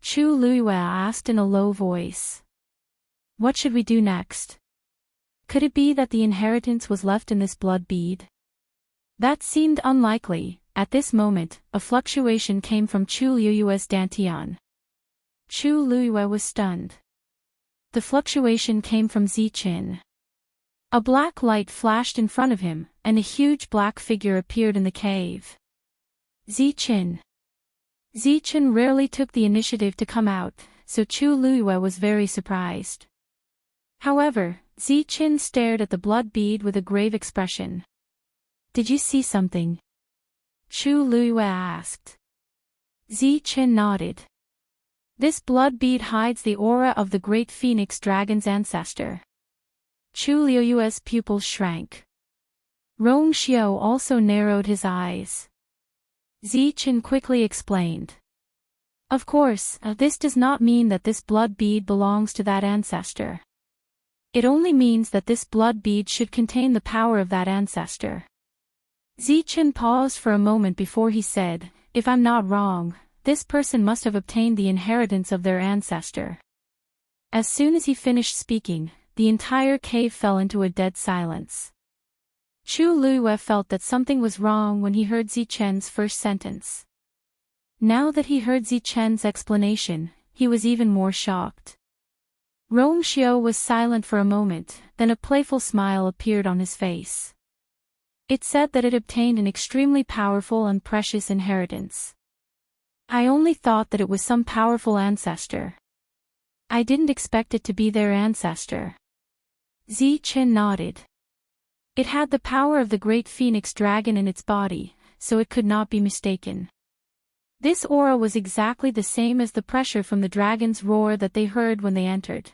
Chu Luiyue asked in a low voice. "What should we do next? Could it be that the inheritance was left in this blood bead?" That seemed unlikely. At this moment, a fluctuation came from Chu Luiyue's dantian. Chu Luiyue was stunned. The fluctuation came from Zichen. A black light flashed in front of him, and a huge black figure appeared in the cave. Zichen. Zichen rarely took the initiative to come out, so Chu Luiyue was very surprised. However, Zichen stared at the blood bead with a grave expression. "Did you see something?" Chu Luiyue asked. Zichen nodded. "This blood bead hides the aura of the great phoenix dragon's ancestor." Chu Luiyue's pupils shrank. Rongxiu also narrowed his eyes. Zichen quickly explained. "Of course, this does not mean that this blood bead belongs to that ancestor. It only means that this blood bead should contain the power of that ancestor." Zichen paused for a moment before he said, "If I'm not wrong, this person must have obtained the inheritance of their ancestor." As soon as he finished speaking, the entire cave fell into a dead silence. Chu Luiyue felt that something was wrong when he heard Zichen's first sentence. Now that he heard Zichen's explanation, he was even more shocked. Rongxiu was silent for a moment, then a playful smile appeared on his face. It said that it obtained an extremely powerful and precious inheritance. I only thought that it was some powerful ancestor. I didn't expect it to be their ancestor. Zichen nodded. It had the power of the great phoenix dragon in its body, so it could not be mistaken. This aura was exactly the same as the pressure from the dragon's roar that they heard when they entered.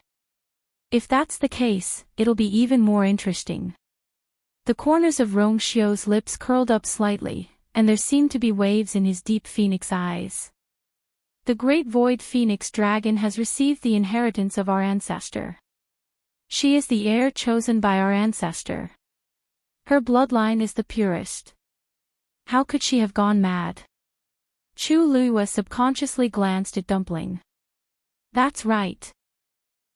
If that's the case, it'll be even more interesting. The corners of Rong Xiu's lips curled up slightly, and there seemed to be waves in his deep phoenix eyes. The great void phoenix dragon has received the inheritance of our ancestor. She is the heir chosen by our ancestor. Her bloodline is the purest. How could she have gone mad? Chu Luiyue subconsciously glanced at Dumpling. That's right.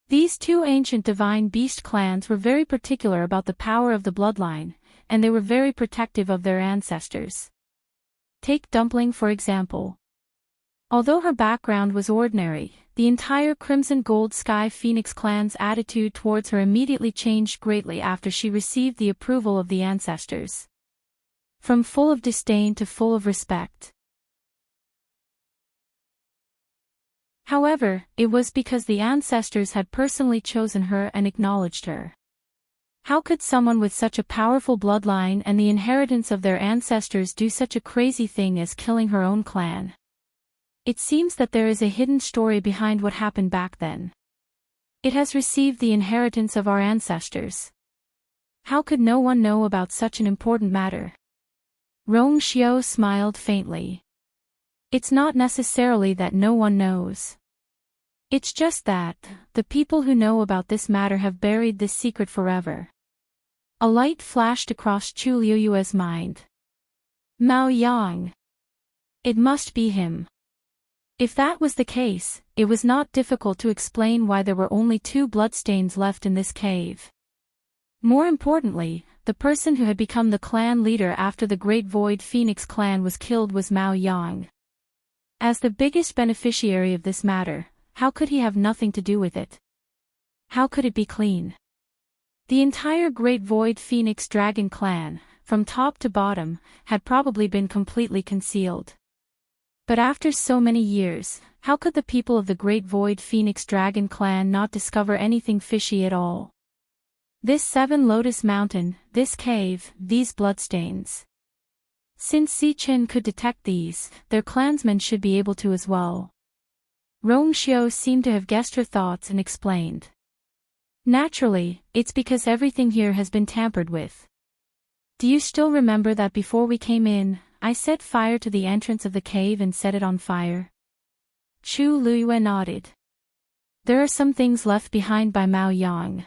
These two ancient divine beast clans were very particular about the power of the bloodline, and they were very protective of their ancestors. Take Dumpling for example. Although her background was ordinary, the entire Crimson Gold Sky Phoenix clan's attitude towards her immediately changed greatly after she received the approval of the ancestors. From full of disdain to full of respect. However, it was because the ancestors had personally chosen her and acknowledged her. How could someone with such a powerful bloodline and the inheritance of their ancestors do such a crazy thing as killing her own clan? It seems that there is a hidden story behind what happened back then. It has received the inheritance of our ancestors. How could no one know about such an important matter? Rong Xiu smiled faintly. It's not necessarily that no one knows. It's just that, the people who know about this matter have buried this secret forever. A light flashed across Chu Luiyue's mind. Mao Yang. It must be him. If that was the case, it was not difficult to explain why there were only 2 bloodstains left in this cave. More importantly, the person who had become the clan leader after the Great Void Phoenix clan was killed was Mao Yang. As the biggest beneficiary of this matter, how could he have nothing to do with it? How could it be clean? The entire Great Void Phoenix Dragon clan, from top to bottom, had probably been completely concealed. But after so many years, how could the people of the Great Void Phoenix Dragon clan not discover anything fishy at all? This 7 Lotus Mountain, this cave, these bloodstains. Since Zichen could detect these, their clansmen should be able to as well. Rong Xiu seemed to have guessed her thoughts and explained. Naturally, it's because everything here has been tampered with. Do you still remember that before we came in, I set fire to the entrance of the cave and set it on fire? Chu Luiyue nodded. There are some things left behind by Mao Yang.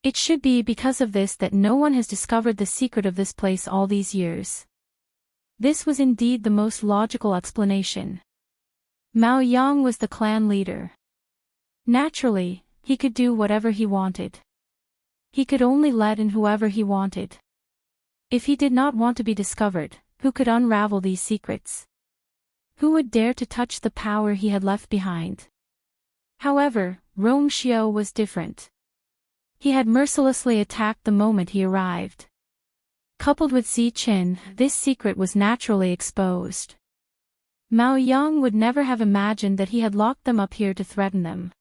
It should be because of this that no one has discovered the secret of this place all these years. This was indeed the most logical explanation. Mao Yang was the clan leader. Naturally, he could do whatever he wanted. He could only let in whoever he wanted. If he did not want to be discovered, who could unravel these secrets? Who would dare to touch the power he had left behind? However, Rong Xiu was different. He had mercilessly attacked the moment he arrived. Coupled with Zichen, this secret was naturally exposed. Mao Yang would never have imagined that he had locked them up here to threaten them.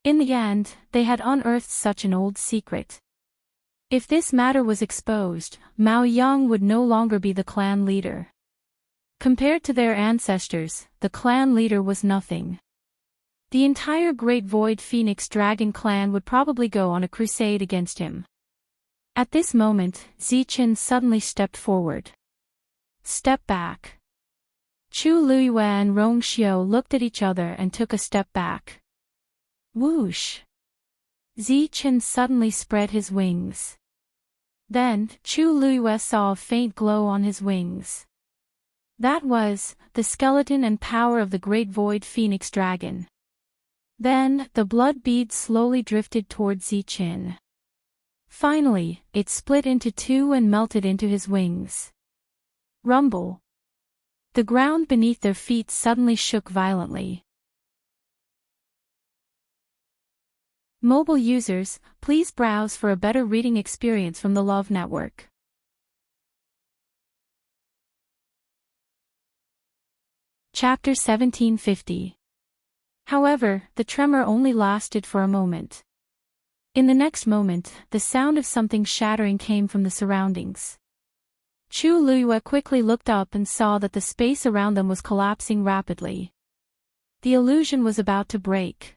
In the end, they had unearthed such an old secret. If this matter was exposed, Mao Yang would no longer be the clan leader. Compared to their ancestors, the clan leader was nothing. The entire Great Void Phoenix Dragon clan would probably go on a crusade against him. At this moment, Zichen suddenly stepped forward. Step back. Chu Luiyue and Rong Xiu looked at each other and took a step back. Whoosh! Zichen suddenly spread his wings. Then, Chu Luiyue saw a faint glow on his wings. That was the skeleton and power of the Great Void Phoenix Dragon. Then, the blood bead slowly drifted toward Zichen. Finally, it split into 2 and melted into his wings. Rumble. The ground beneath their feet suddenly shook violently. Mobile users, please browse for a better reading experience from the Love Network. Chapter 1750. However, the tremor only lasted for a moment. In the next moment, the sound of something shattering came from the surroundings. Chu Liyue quickly looked up and saw that the space around them was collapsing rapidly. The illusion was about to break.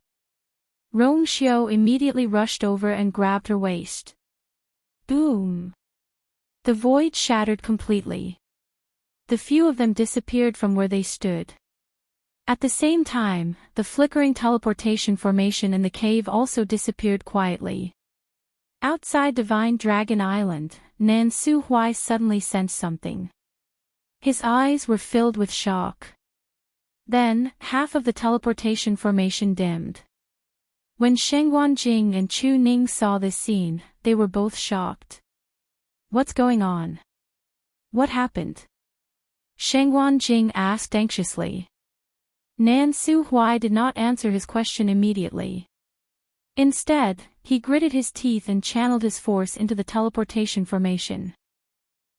Rong Xiao immediately rushed over and grabbed her waist. Boom! The void shattered completely. The few of them disappeared from where they stood. At the same time, the flickering teleportation formation in the cave also disappeared quietly. Outside Divine Dragon Island, Nan Su Hui suddenly sensed something. His eyes were filled with shock. Then, half of the teleportation formation dimmed. When Shengguan Jing and Chu Ning saw this scene, they were both shocked. What's going on? What happened? Shengguan Jing asked anxiously. Nan Su Hui did not answer his question immediately. Instead, he gritted his teeth and channeled his force into the teleportation formation.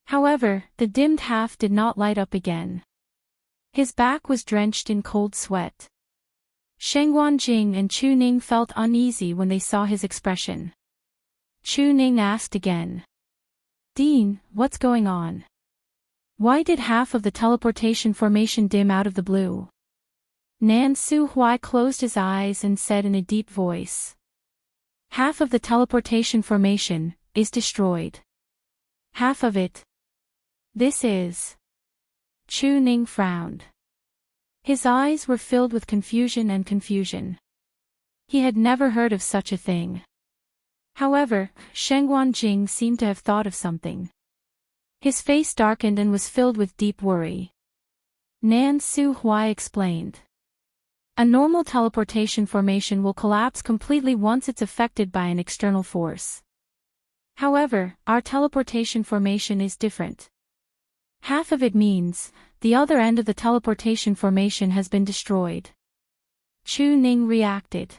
However, the dimmed half did not light up again. His back was drenched in cold sweat. Shengguan Jing and Chu Ning felt uneasy when they saw his expression. Chu Ning asked again. Dean, what's going on? Why did half of the teleportation formation dim out of the blue? Nan Su Hui closed his eyes and said in a deep voice. Half of the teleportation formation is destroyed. Half of it. This is. Chu Ning frowned. His eyes were filled with confusion. He had never heard of such a thing. However, Shengguan Jing seemed to have thought of something. His face darkened and was filled with deep worry. Nan Su Hui explained. A normal teleportation formation will collapse completely once it's affected by an external force. However, our teleportation formation is different. Half of it means, the other end of the teleportation formation has been destroyed. Chu Ning reacted.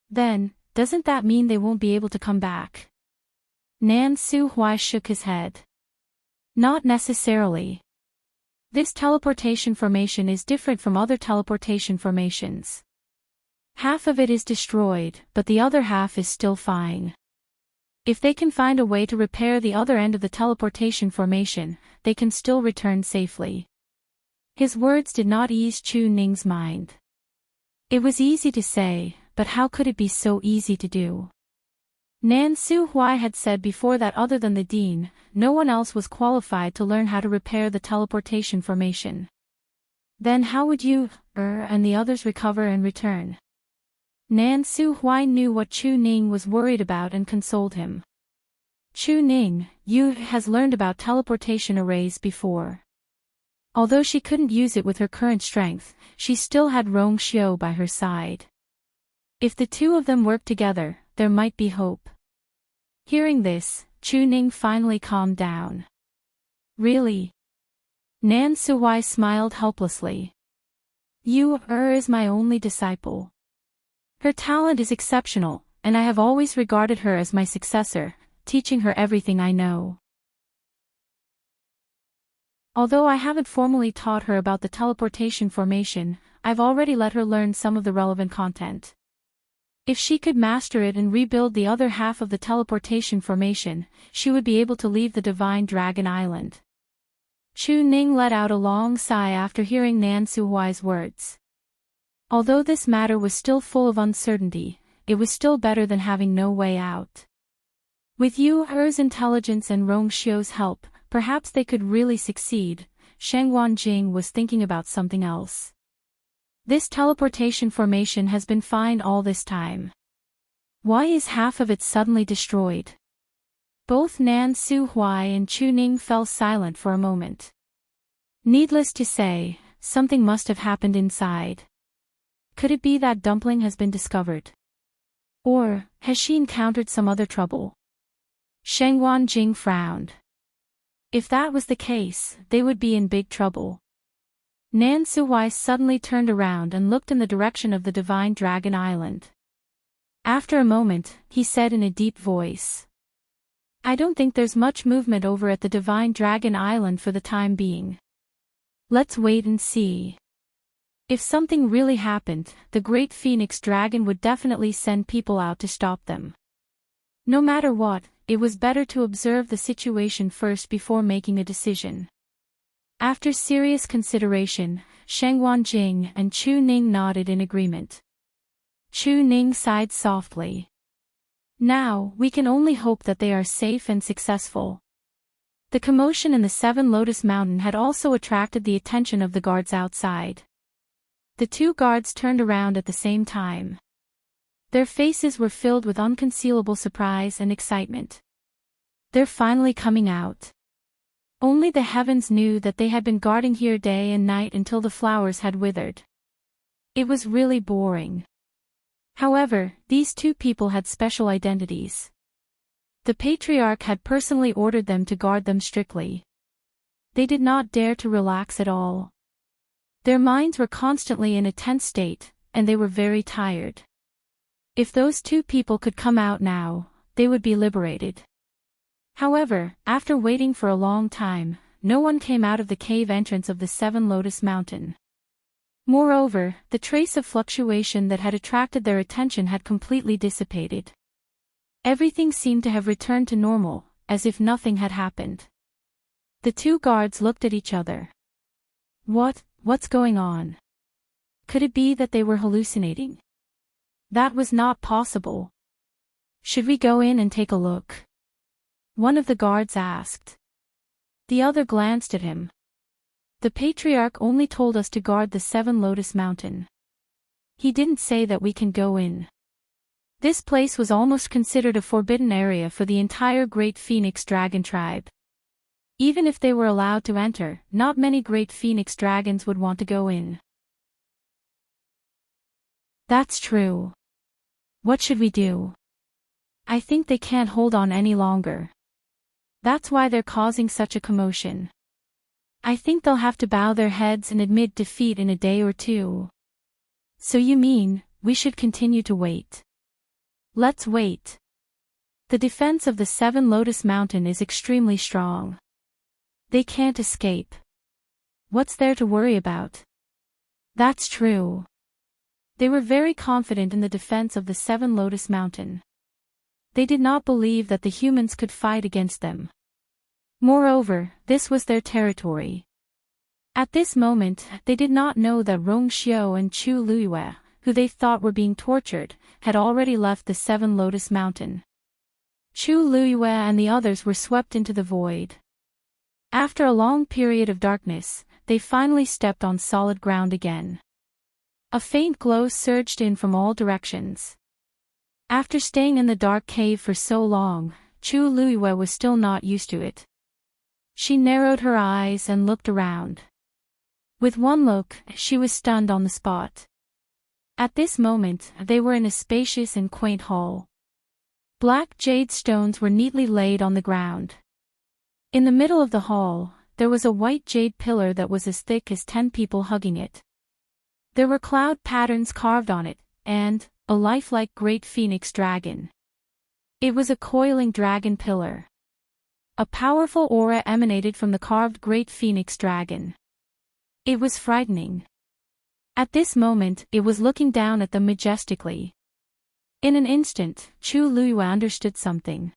Then, doesn't that mean they won't be able to come back? Nan Su Hui shook his head. Not necessarily. This teleportation formation is different from other teleportation formations. Half of it is destroyed, but the other half is still fine. If they can find a way to repair the other end of the teleportation formation, they can still return safely. His words did not ease Chu Ning's mind. It was easy to say, but how could it be so easy to do? Nan Su Hui had said before that other than the dean, no one else was qualified to learn how to repair the teleportation formation. Then how would you, and the others recover and return? Nan Su Hui knew what Chu Ning was worried about and consoled him. Chu Ning, you has learned about teleportation arrays before. Although she couldn't use it with her current strength, she still had Rong Xiao by her side. If the two of them worked together, there might be hope. Hearing this, Chu Ning finally calmed down. Really? Nan Su Hui smiled helplessly. You is my only disciple. Her talent is exceptional, and I have always regarded her as my successor, teaching her everything I know. Although I haven't formally taught her about the teleportation formation, I've already let her learn some of the relevant content. If she could master it and rebuild the other half of the teleportation formation, she would be able to leave the Divine Dragon Island. Chu Ning let out a long sigh after hearing Nan Su Hui's words. Although this matter was still full of uncertainty, it was still better than having no way out. With Yu's intelligence and Rong Xiu's help, perhaps they could really succeed. Shengguan Jing was thinking about something else. This teleportation formation has been fine all this time. Why is half of it suddenly destroyed? Both Nan Su Hui and Chu Ning fell silent for a moment. Needless to say, something must have happened inside. Could it be that Dumpling has been discovered? Or, has she encountered some other trouble? Shengguan Jing frowned. If that was the case, they would be in big trouble. Nan Su Hui suddenly turned around and looked in the direction of the Divine Dragon Island. After a moment, he said in a deep voice. I don't think there's much movement over at the Divine Dragon Island for the time being. Let's wait and see. If something really happened, the great phoenix dragon would definitely send people out to stop them. No matter what, it was better to observe the situation first before making a decision. After serious consideration, Sheng Wanjing and Chu Ning nodded in agreement. Chu Ning sighed softly. Now, we can only hope that they are safe and successful. The commotion in the Seven Lotus Mountain had also attracted the attention of the guards outside. The two guards turned around at the same time. Their faces were filled with unconcealable surprise and excitement. They're finally coming out. Only the heavens knew that they had been guarding here day and night until the flowers had withered. It was really boring. However, these two people had special identities. The patriarch had personally ordered them to guard them strictly. They did not dare to relax at all. Their minds were constantly in a tense state, and they were very tired. If those two people could come out now, they would be liberated. However, after waiting for a long time, no one came out of the cave entrance of the Seven Lotus Mountain. Moreover, the trace of fluctuation that had attracted their attention had completely dissipated. Everything seemed to have returned to normal, as if nothing had happened. The two guards looked at each other. What's going on? Could it be that they were hallucinating? That was not possible. Should we go in and take a look? One of the guards asked. The other glanced at him. The patriarch only told us to guard the Seven Lotus Mountain. He didn't say that we can go in. This place was almost considered a forbidden area for the entire Great Phoenix Dragon tribe. Even if they were allowed to enter, not many Great Phoenix Dragons would want to go in. That's true. What should we do? I think they can't hold on any longer. That's why they're causing such a commotion. I think they'll have to bow their heads and admit defeat in a day or two. So you mean, we should continue to wait? Let's wait. The defense of the Seven Lotus Mountain is extremely strong. They can't escape. What's there to worry about? That's true. They were very confident in the defense of the Seven Lotus Mountain. They did not believe that the humans could fight against them. Moreover, this was their territory. At this moment, they did not know that Rong Xiao and Chu Luiyue, who they thought were being tortured, had already left the Seven Lotus Mountain. Chu Luiyue and the others were swept into the void. After a long period of darkness, they finally stepped on solid ground again. A faint glow surged in from all directions. After staying in the dark cave for so long, Chu Luiyue was still not used to it. She narrowed her eyes and looked around. With one look, she was stunned on the spot. At this moment, they were in a spacious and quaint hall. Black jade stones were neatly laid on the ground. In the middle of the hall, there was a white jade pillar that was as thick as 10 people hugging it. There were cloud patterns carved on it, and a lifelike great phoenix dragon. It was a coiling dragon pillar. A powerful aura emanated from the carved great phoenix dragon. It was frightening. At this moment, it was looking down at them majestically. In an instant, Chu Luiyue understood something.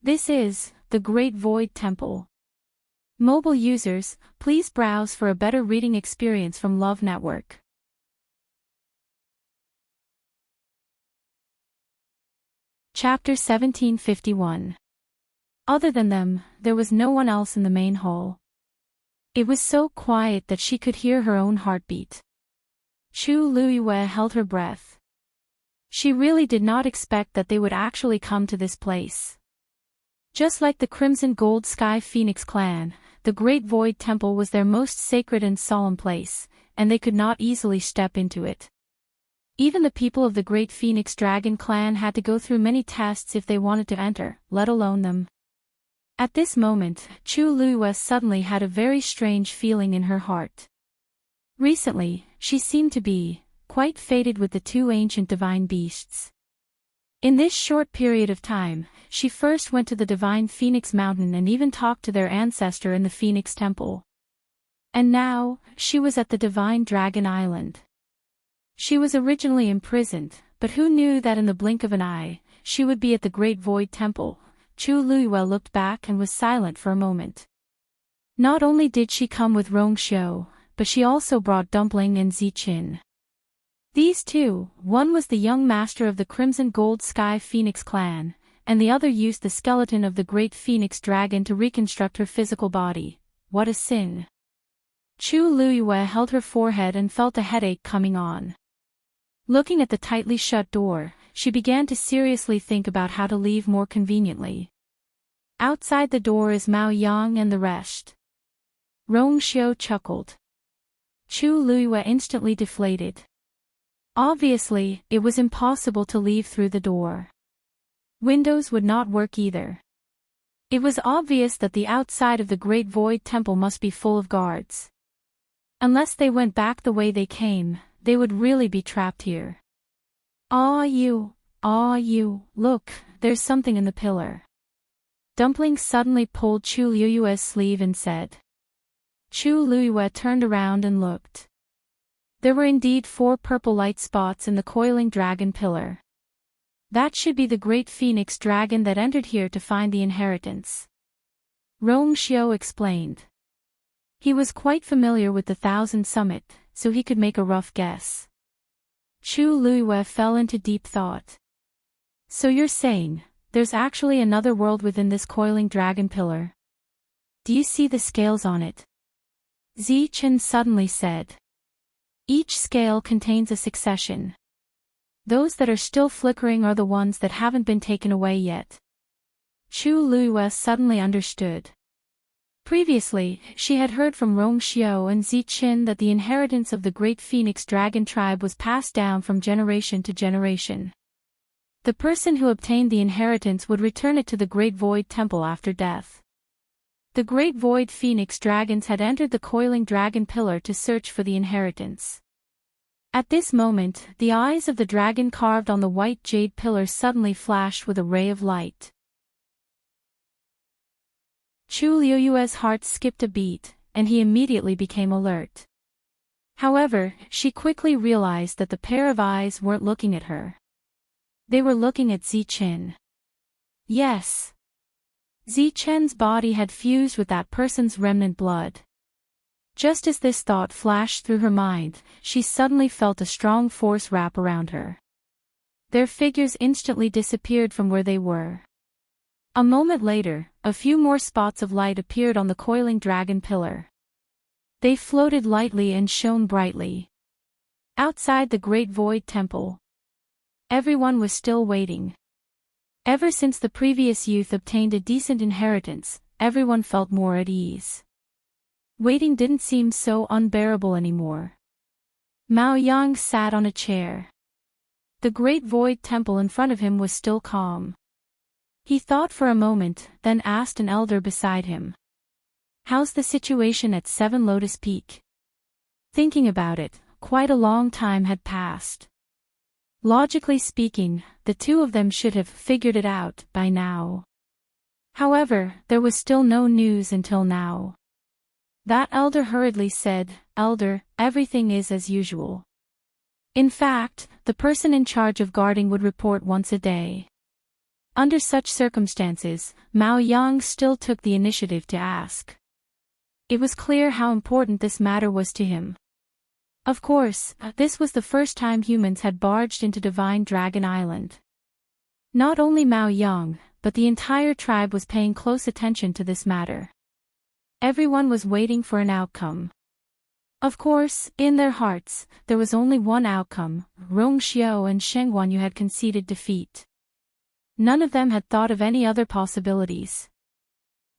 This is the Great Void Temple. Mobile users, please browse for a better reading experience from Love Network. Chapter 1751. Other than them, there was no one else in the main hall. It was so quiet that she could hear her own heartbeat. Chu Luiyue held her breath. She really did not expect that they would actually come to this place. Just like the Crimson Gold Sky Phoenix clan, the Great Void Temple was their most sacred and solemn place, and they could not easily step into it. Even the people of the Great Phoenix Dragon clan had to go through many tests if they wanted to enter, let alone them. At this moment, Chu Luiyue suddenly had a very strange feeling in her heart. Recently, she seemed to be quite fated with the two ancient divine beasts. In this short period of time, she first went to the divine Phoenix Mountain and even talked to their ancestor in the Phoenix Temple. And now, she was at the Divine Dragon Island. She was originally imprisoned, but who knew that in the blink of an eye, she would be at the Great Void Temple. Chu Luiyue looked back and was silent for a moment. Not only did she come with Rongxiu, but she also brought Dumpling and Ziqin. These two, one was the young master of the Crimson Gold Sky Phoenix clan, and the other used the skeleton of the Great Phoenix Dragon to reconstruct her physical body. What a sin! Chu Luiyue held her forehead and felt a headache coming on. Looking at the tightly shut door, she began to seriously think about how to leave more conveniently. Outside the door is Mao Yang and the rest. Rongxiu chuckled. Chu Luiyue instantly deflated. Obviously, it was impossible to leave through the door. Windows would not work either. It was obvious that the outside of the Great Void Temple must be full of guards. Unless they went back the way they came, they would really be trapped here. You, look, there's something in the pillar. Dumpling suddenly pulled Chu Luiyue's sleeve and said. Chu Luiyue turned around and looked. There were indeed 4 purple light spots in the coiling dragon pillar. That should be the Great Phoenix Dragon that entered here to find the inheritance. Rongxiu explained. He was quite familiar with the Thousand Summit, so he could make a rough guess. Chu Luiyue fell into deep thought. So you're saying, there's actually another world within this coiling dragon pillar? Do you see the scales on it? Ziqin suddenly said. Each scale contains a succession. Those that are still flickering are the ones that haven't been taken away yet. Chu Luiyue suddenly understood. Previously, she had heard from Rongxiu and Ziqin that the inheritance of the Great Phoenix Dragon tribe was passed down from generation to generation. The person who obtained the inheritance would return it to the Great Void Temple after death. The Great Void Phoenix Dragons had entered the coiling dragon pillar to search for the inheritance. At this moment, the eyes of the dragon carved on the white jade pillar suddenly flashed with a ray of light. Chu Luiyue's heart skipped a beat, and he immediately became alert. However, she quickly realized that the pair of eyes weren't looking at her. They were looking at Ziqin. Yes. Ziqin's body had fused with that person's remnant blood. Just as this thought flashed through her mind, she suddenly felt a strong force wrap around her. Their figures instantly disappeared from where they were. A moment later, a few more spots of light appeared on the coiling dragon pillar. They floated lightly and shone brightly. Outside the Great Void Temple, everyone was still waiting. Ever since the previous youth obtained a decent inheritance, everyone felt more at ease. Waiting didn't seem so unbearable anymore. Mao Yang sat on a chair. The Great Void Temple in front of him was still calm. He thought for a moment, then asked an elder beside him. How's the situation at 7 Lotus Peak? Thinking about it, quite a long time had passed. Logically speaking, the two of them should have figured it out by now. However, there was still no news until now. That elder hurriedly said, Elder, everything is as usual. In fact, the person in charge of guarding would report once a day. Under such circumstances, Mao Yang still took the initiative to ask. It was clear how important this matter was to him. Of course, this was the first time humans had barged into Divine Dragon Island. Not only Mao Yang, but the entire tribe was paying close attention to this matter. Everyone was waiting for an outcome. Of course, in their hearts, there was only one outcome: Rongxiu and Sheng Guanyu had conceded defeat. None of them had thought of any other possibilities,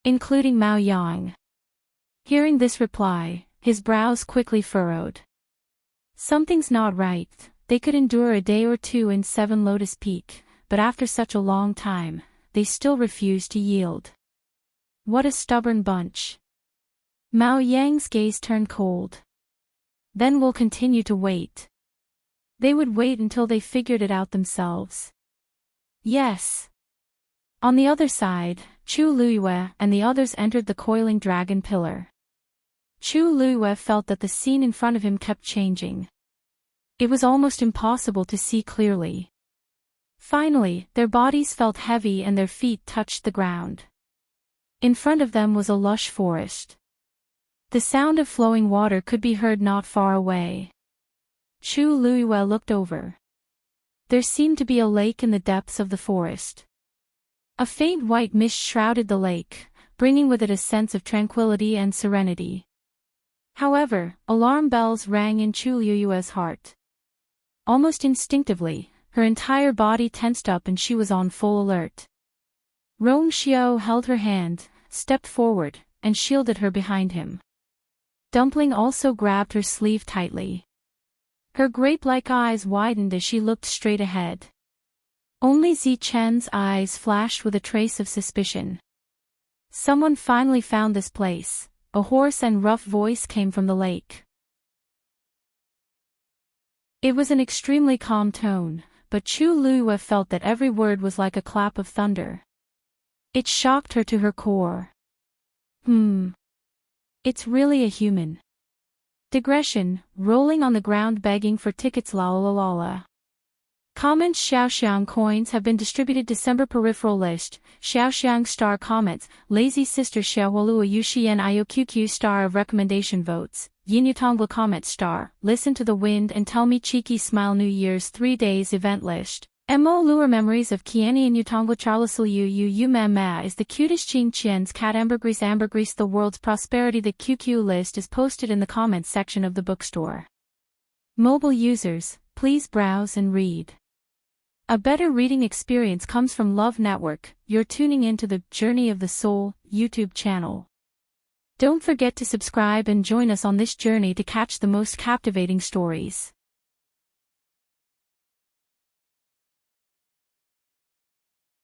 including Mao Yang. Hearing this reply, his brows quickly furrowed. Something's not right. They could endure a day or two in 7 Lotus Peak, but after such a long time, they still refused to yield. What a stubborn bunch. Mao Yang's gaze turned cold. Then we'll continue to wait. They would wait until they figured it out themselves. Yes. On the other side, Chu Luiyue and the others entered the coiling dragon pillar. Chu Luiyue felt that the scene in front of him kept changing. It was almost impossible to see clearly. Finally, their bodies felt heavy and their feet touched the ground. In front of them was a lush forest. The sound of flowing water could be heard not far away. Chu Luiyue looked over. There seemed to be a lake in the depths of the forest. A faint white mist shrouded the lake, bringing with it a sense of tranquility and serenity. However, alarm bells rang in Chu Luiyue's heart. Almost instinctively, her entire body tensed up and she was on full alert. Rong Xiao held her hand, stepped forward, and shielded her behind him. Dumpling also grabbed her sleeve tightly. Her grape-like eyes widened as she looked straight ahead. Only Zi Chen's eyes flashed with a trace of suspicion. Someone finally found this place, a hoarse and rough voice came from the lake. It was an extremely calm tone, but Chu Luiyue felt that every word was like a clap of thunder. It shocked her to her core. It's really a human. Digression, rolling on the ground begging for tickets la la la la. Comments Xiaoxiang coins have been distributed December peripheral list, Xiaoxiang star comments, lazy sister Xiaohualua Yuxian IOQQ star of recommendation votes, Yinyutongwa comment star, listen to the wind and tell me cheeky smile New Year's 3 days event list. Mo lure memories of Kiani and Yutongwa Charles Yu Mama is the cutest Ching Chien's cat ambergris the world's prosperity. The QQ list is posted in the comments section of the bookstore. Mobile users, please browse and read. A better reading experience comes from Love Network. You're tuning into the Journey of the Soul YouTube channel. Don't forget to subscribe and join us on this journey to catch the most captivating stories.